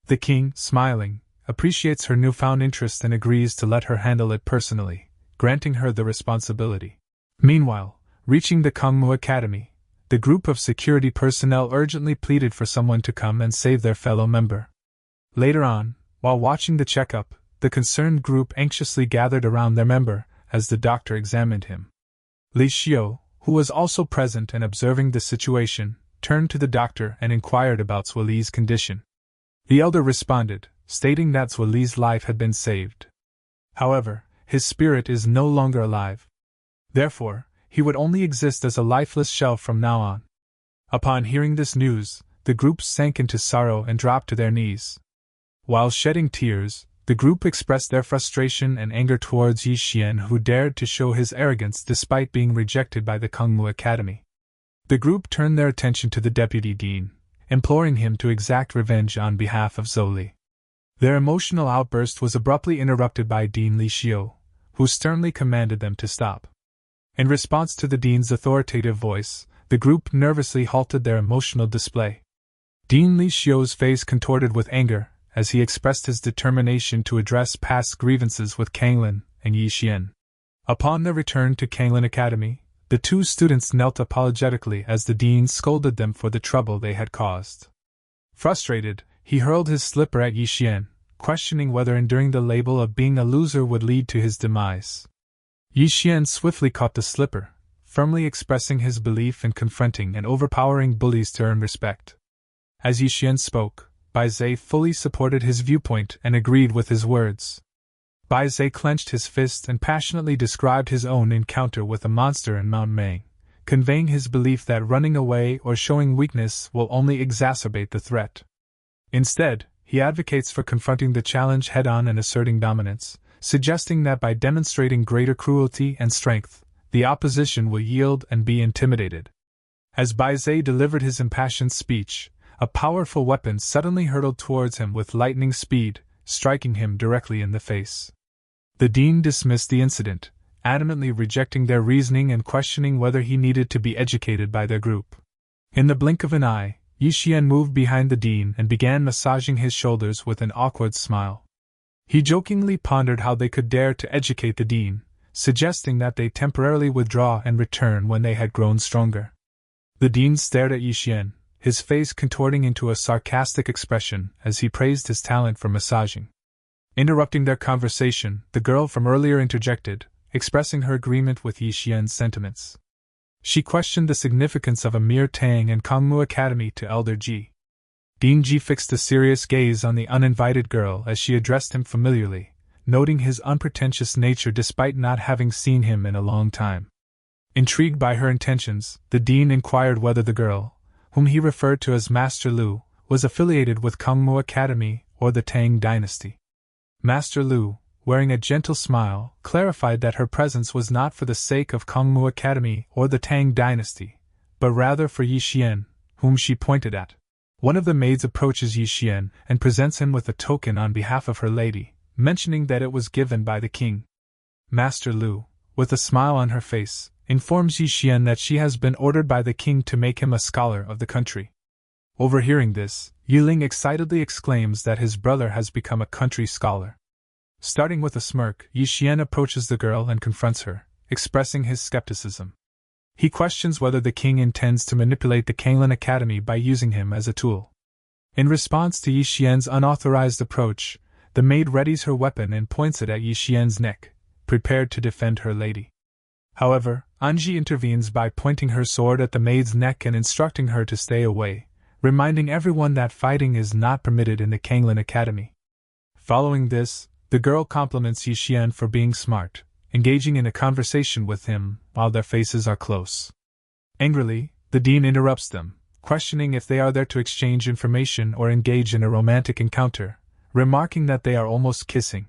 The king, smiling, appreciates her newfound interest and agrees to let her handle it personally, granting her the responsibility. Meanwhile, reaching the Kangmu Academy, the group of security personnel urgently pleaded for someone to come and save their fellow member. Later on, while watching the checkup, the concerned group anxiously gathered around their member as the doctor examined him. Li Xiu, who was also present and observing the situation, turned to the doctor and inquired about Zhuo Li's condition. The elder responded, stating that Zhuo Li's life had been saved. However, his spirit is no longer alive. Therefore, he would only exist as a lifeless shell from now on. Upon hearing this news, the group sank into sorrow and dropped to their knees. While shedding tears, the group expressed their frustration and anger towards Yi Xian, who dared to show his arrogance despite being rejected by the Kangmu Academy. The group turned their attention to the deputy dean, imploring him to exact revenge on behalf of Zhou Li. Their emotional outburst was abruptly interrupted by Dean Li Xiu, who sternly commanded them to stop. In response to the dean's authoritative voice, the group nervously halted their emotional display. Dean Li Xiu's face contorted with anger as he expressed his determination to address past grievances with Kanglin and Yi Xian. Upon their return to Kanglin Academy, the two students knelt apologetically as the dean scolded them for the trouble they had caused. Frustrated, he hurled his slipper at Yi Xian, questioning whether enduring the label of being a loser would lead to his demise. Yi Xian swiftly caught the slipper, firmly expressing his belief in confronting and overpowering bullies to earn respect. As Yi Xian spoke, Bai Zhe fully supported his viewpoint and agreed with his words. Bai Zhe clenched his fist and passionately described his own encounter with a monster in Mount Meng, conveying his belief that running away or showing weakness will only exacerbate the threat. Instead, he advocates for confronting the challenge head-on and asserting dominance, suggesting that by demonstrating greater cruelty and strength, the opposition will yield and be intimidated. As Bai Zhe delivered his impassioned speech, a powerful weapon suddenly hurtled towards him with lightning speed, striking him directly in the face. The dean dismissed the incident, adamantly rejecting their reasoning and questioning whether he needed to be educated by their group. In the blink of an eye, Yi Xian moved behind the dean and began massaging his shoulders with an awkward smile. He jokingly pondered how they could dare to educate the dean, suggesting that they temporarily withdraw and return when they had grown stronger. The dean stared at Yi Xian, his face contorting into a sarcastic expression as he praised his talent for massaging. Interrupting their conversation, the girl from earlier interjected, expressing her agreement with Yi Xian's sentiments. She questioned the significance of a mere Tang and Kangmu Academy to Elder Ji. Dean Ji fixed a serious gaze on the uninvited girl as she addressed him familiarly, noting his unpretentious nature despite not having seen him in a long time. Intrigued by her intentions, the dean inquired whether the girl, whom he referred to as Master Lu, was affiliated with Kangmu Academy or the Tang dynasty. Master Lu, wearing a gentle smile, clarified that her presence was not for the sake of Kangmu Academy or the Tang dynasty, but rather for Yi Xian, whom she pointed at. One of the maids approaches Yi Xian and presents him with a token on behalf of her lady, mentioning that it was given by the king. Master Lu, with a smile on her face, informs Yi Xian that she has been ordered by the king to make him a scholar of the country. Overhearing this, Yi Ling excitedly exclaims that his brother has become a country scholar. Starting with a smirk, Yi Xian approaches the girl and confronts her, expressing his skepticism. He questions whether the king intends to manipulate the Kanglin Academy by using him as a tool. In response to Yi Xian's unauthorized approach, the maid readies her weapon and points it at Yi Xian's neck, prepared to defend her lady. However, Anji intervenes by pointing her sword at the maid's neck and instructing her to stay away, reminding everyone that fighting is not permitted in the Kanglin Academy. Following this, the girl compliments Yi Xian for being smart, engaging in a conversation with him while their faces are close. Angrily, the dean interrupts them, questioning if they are there to exchange information or engage in a romantic encounter, remarking that they are almost kissing.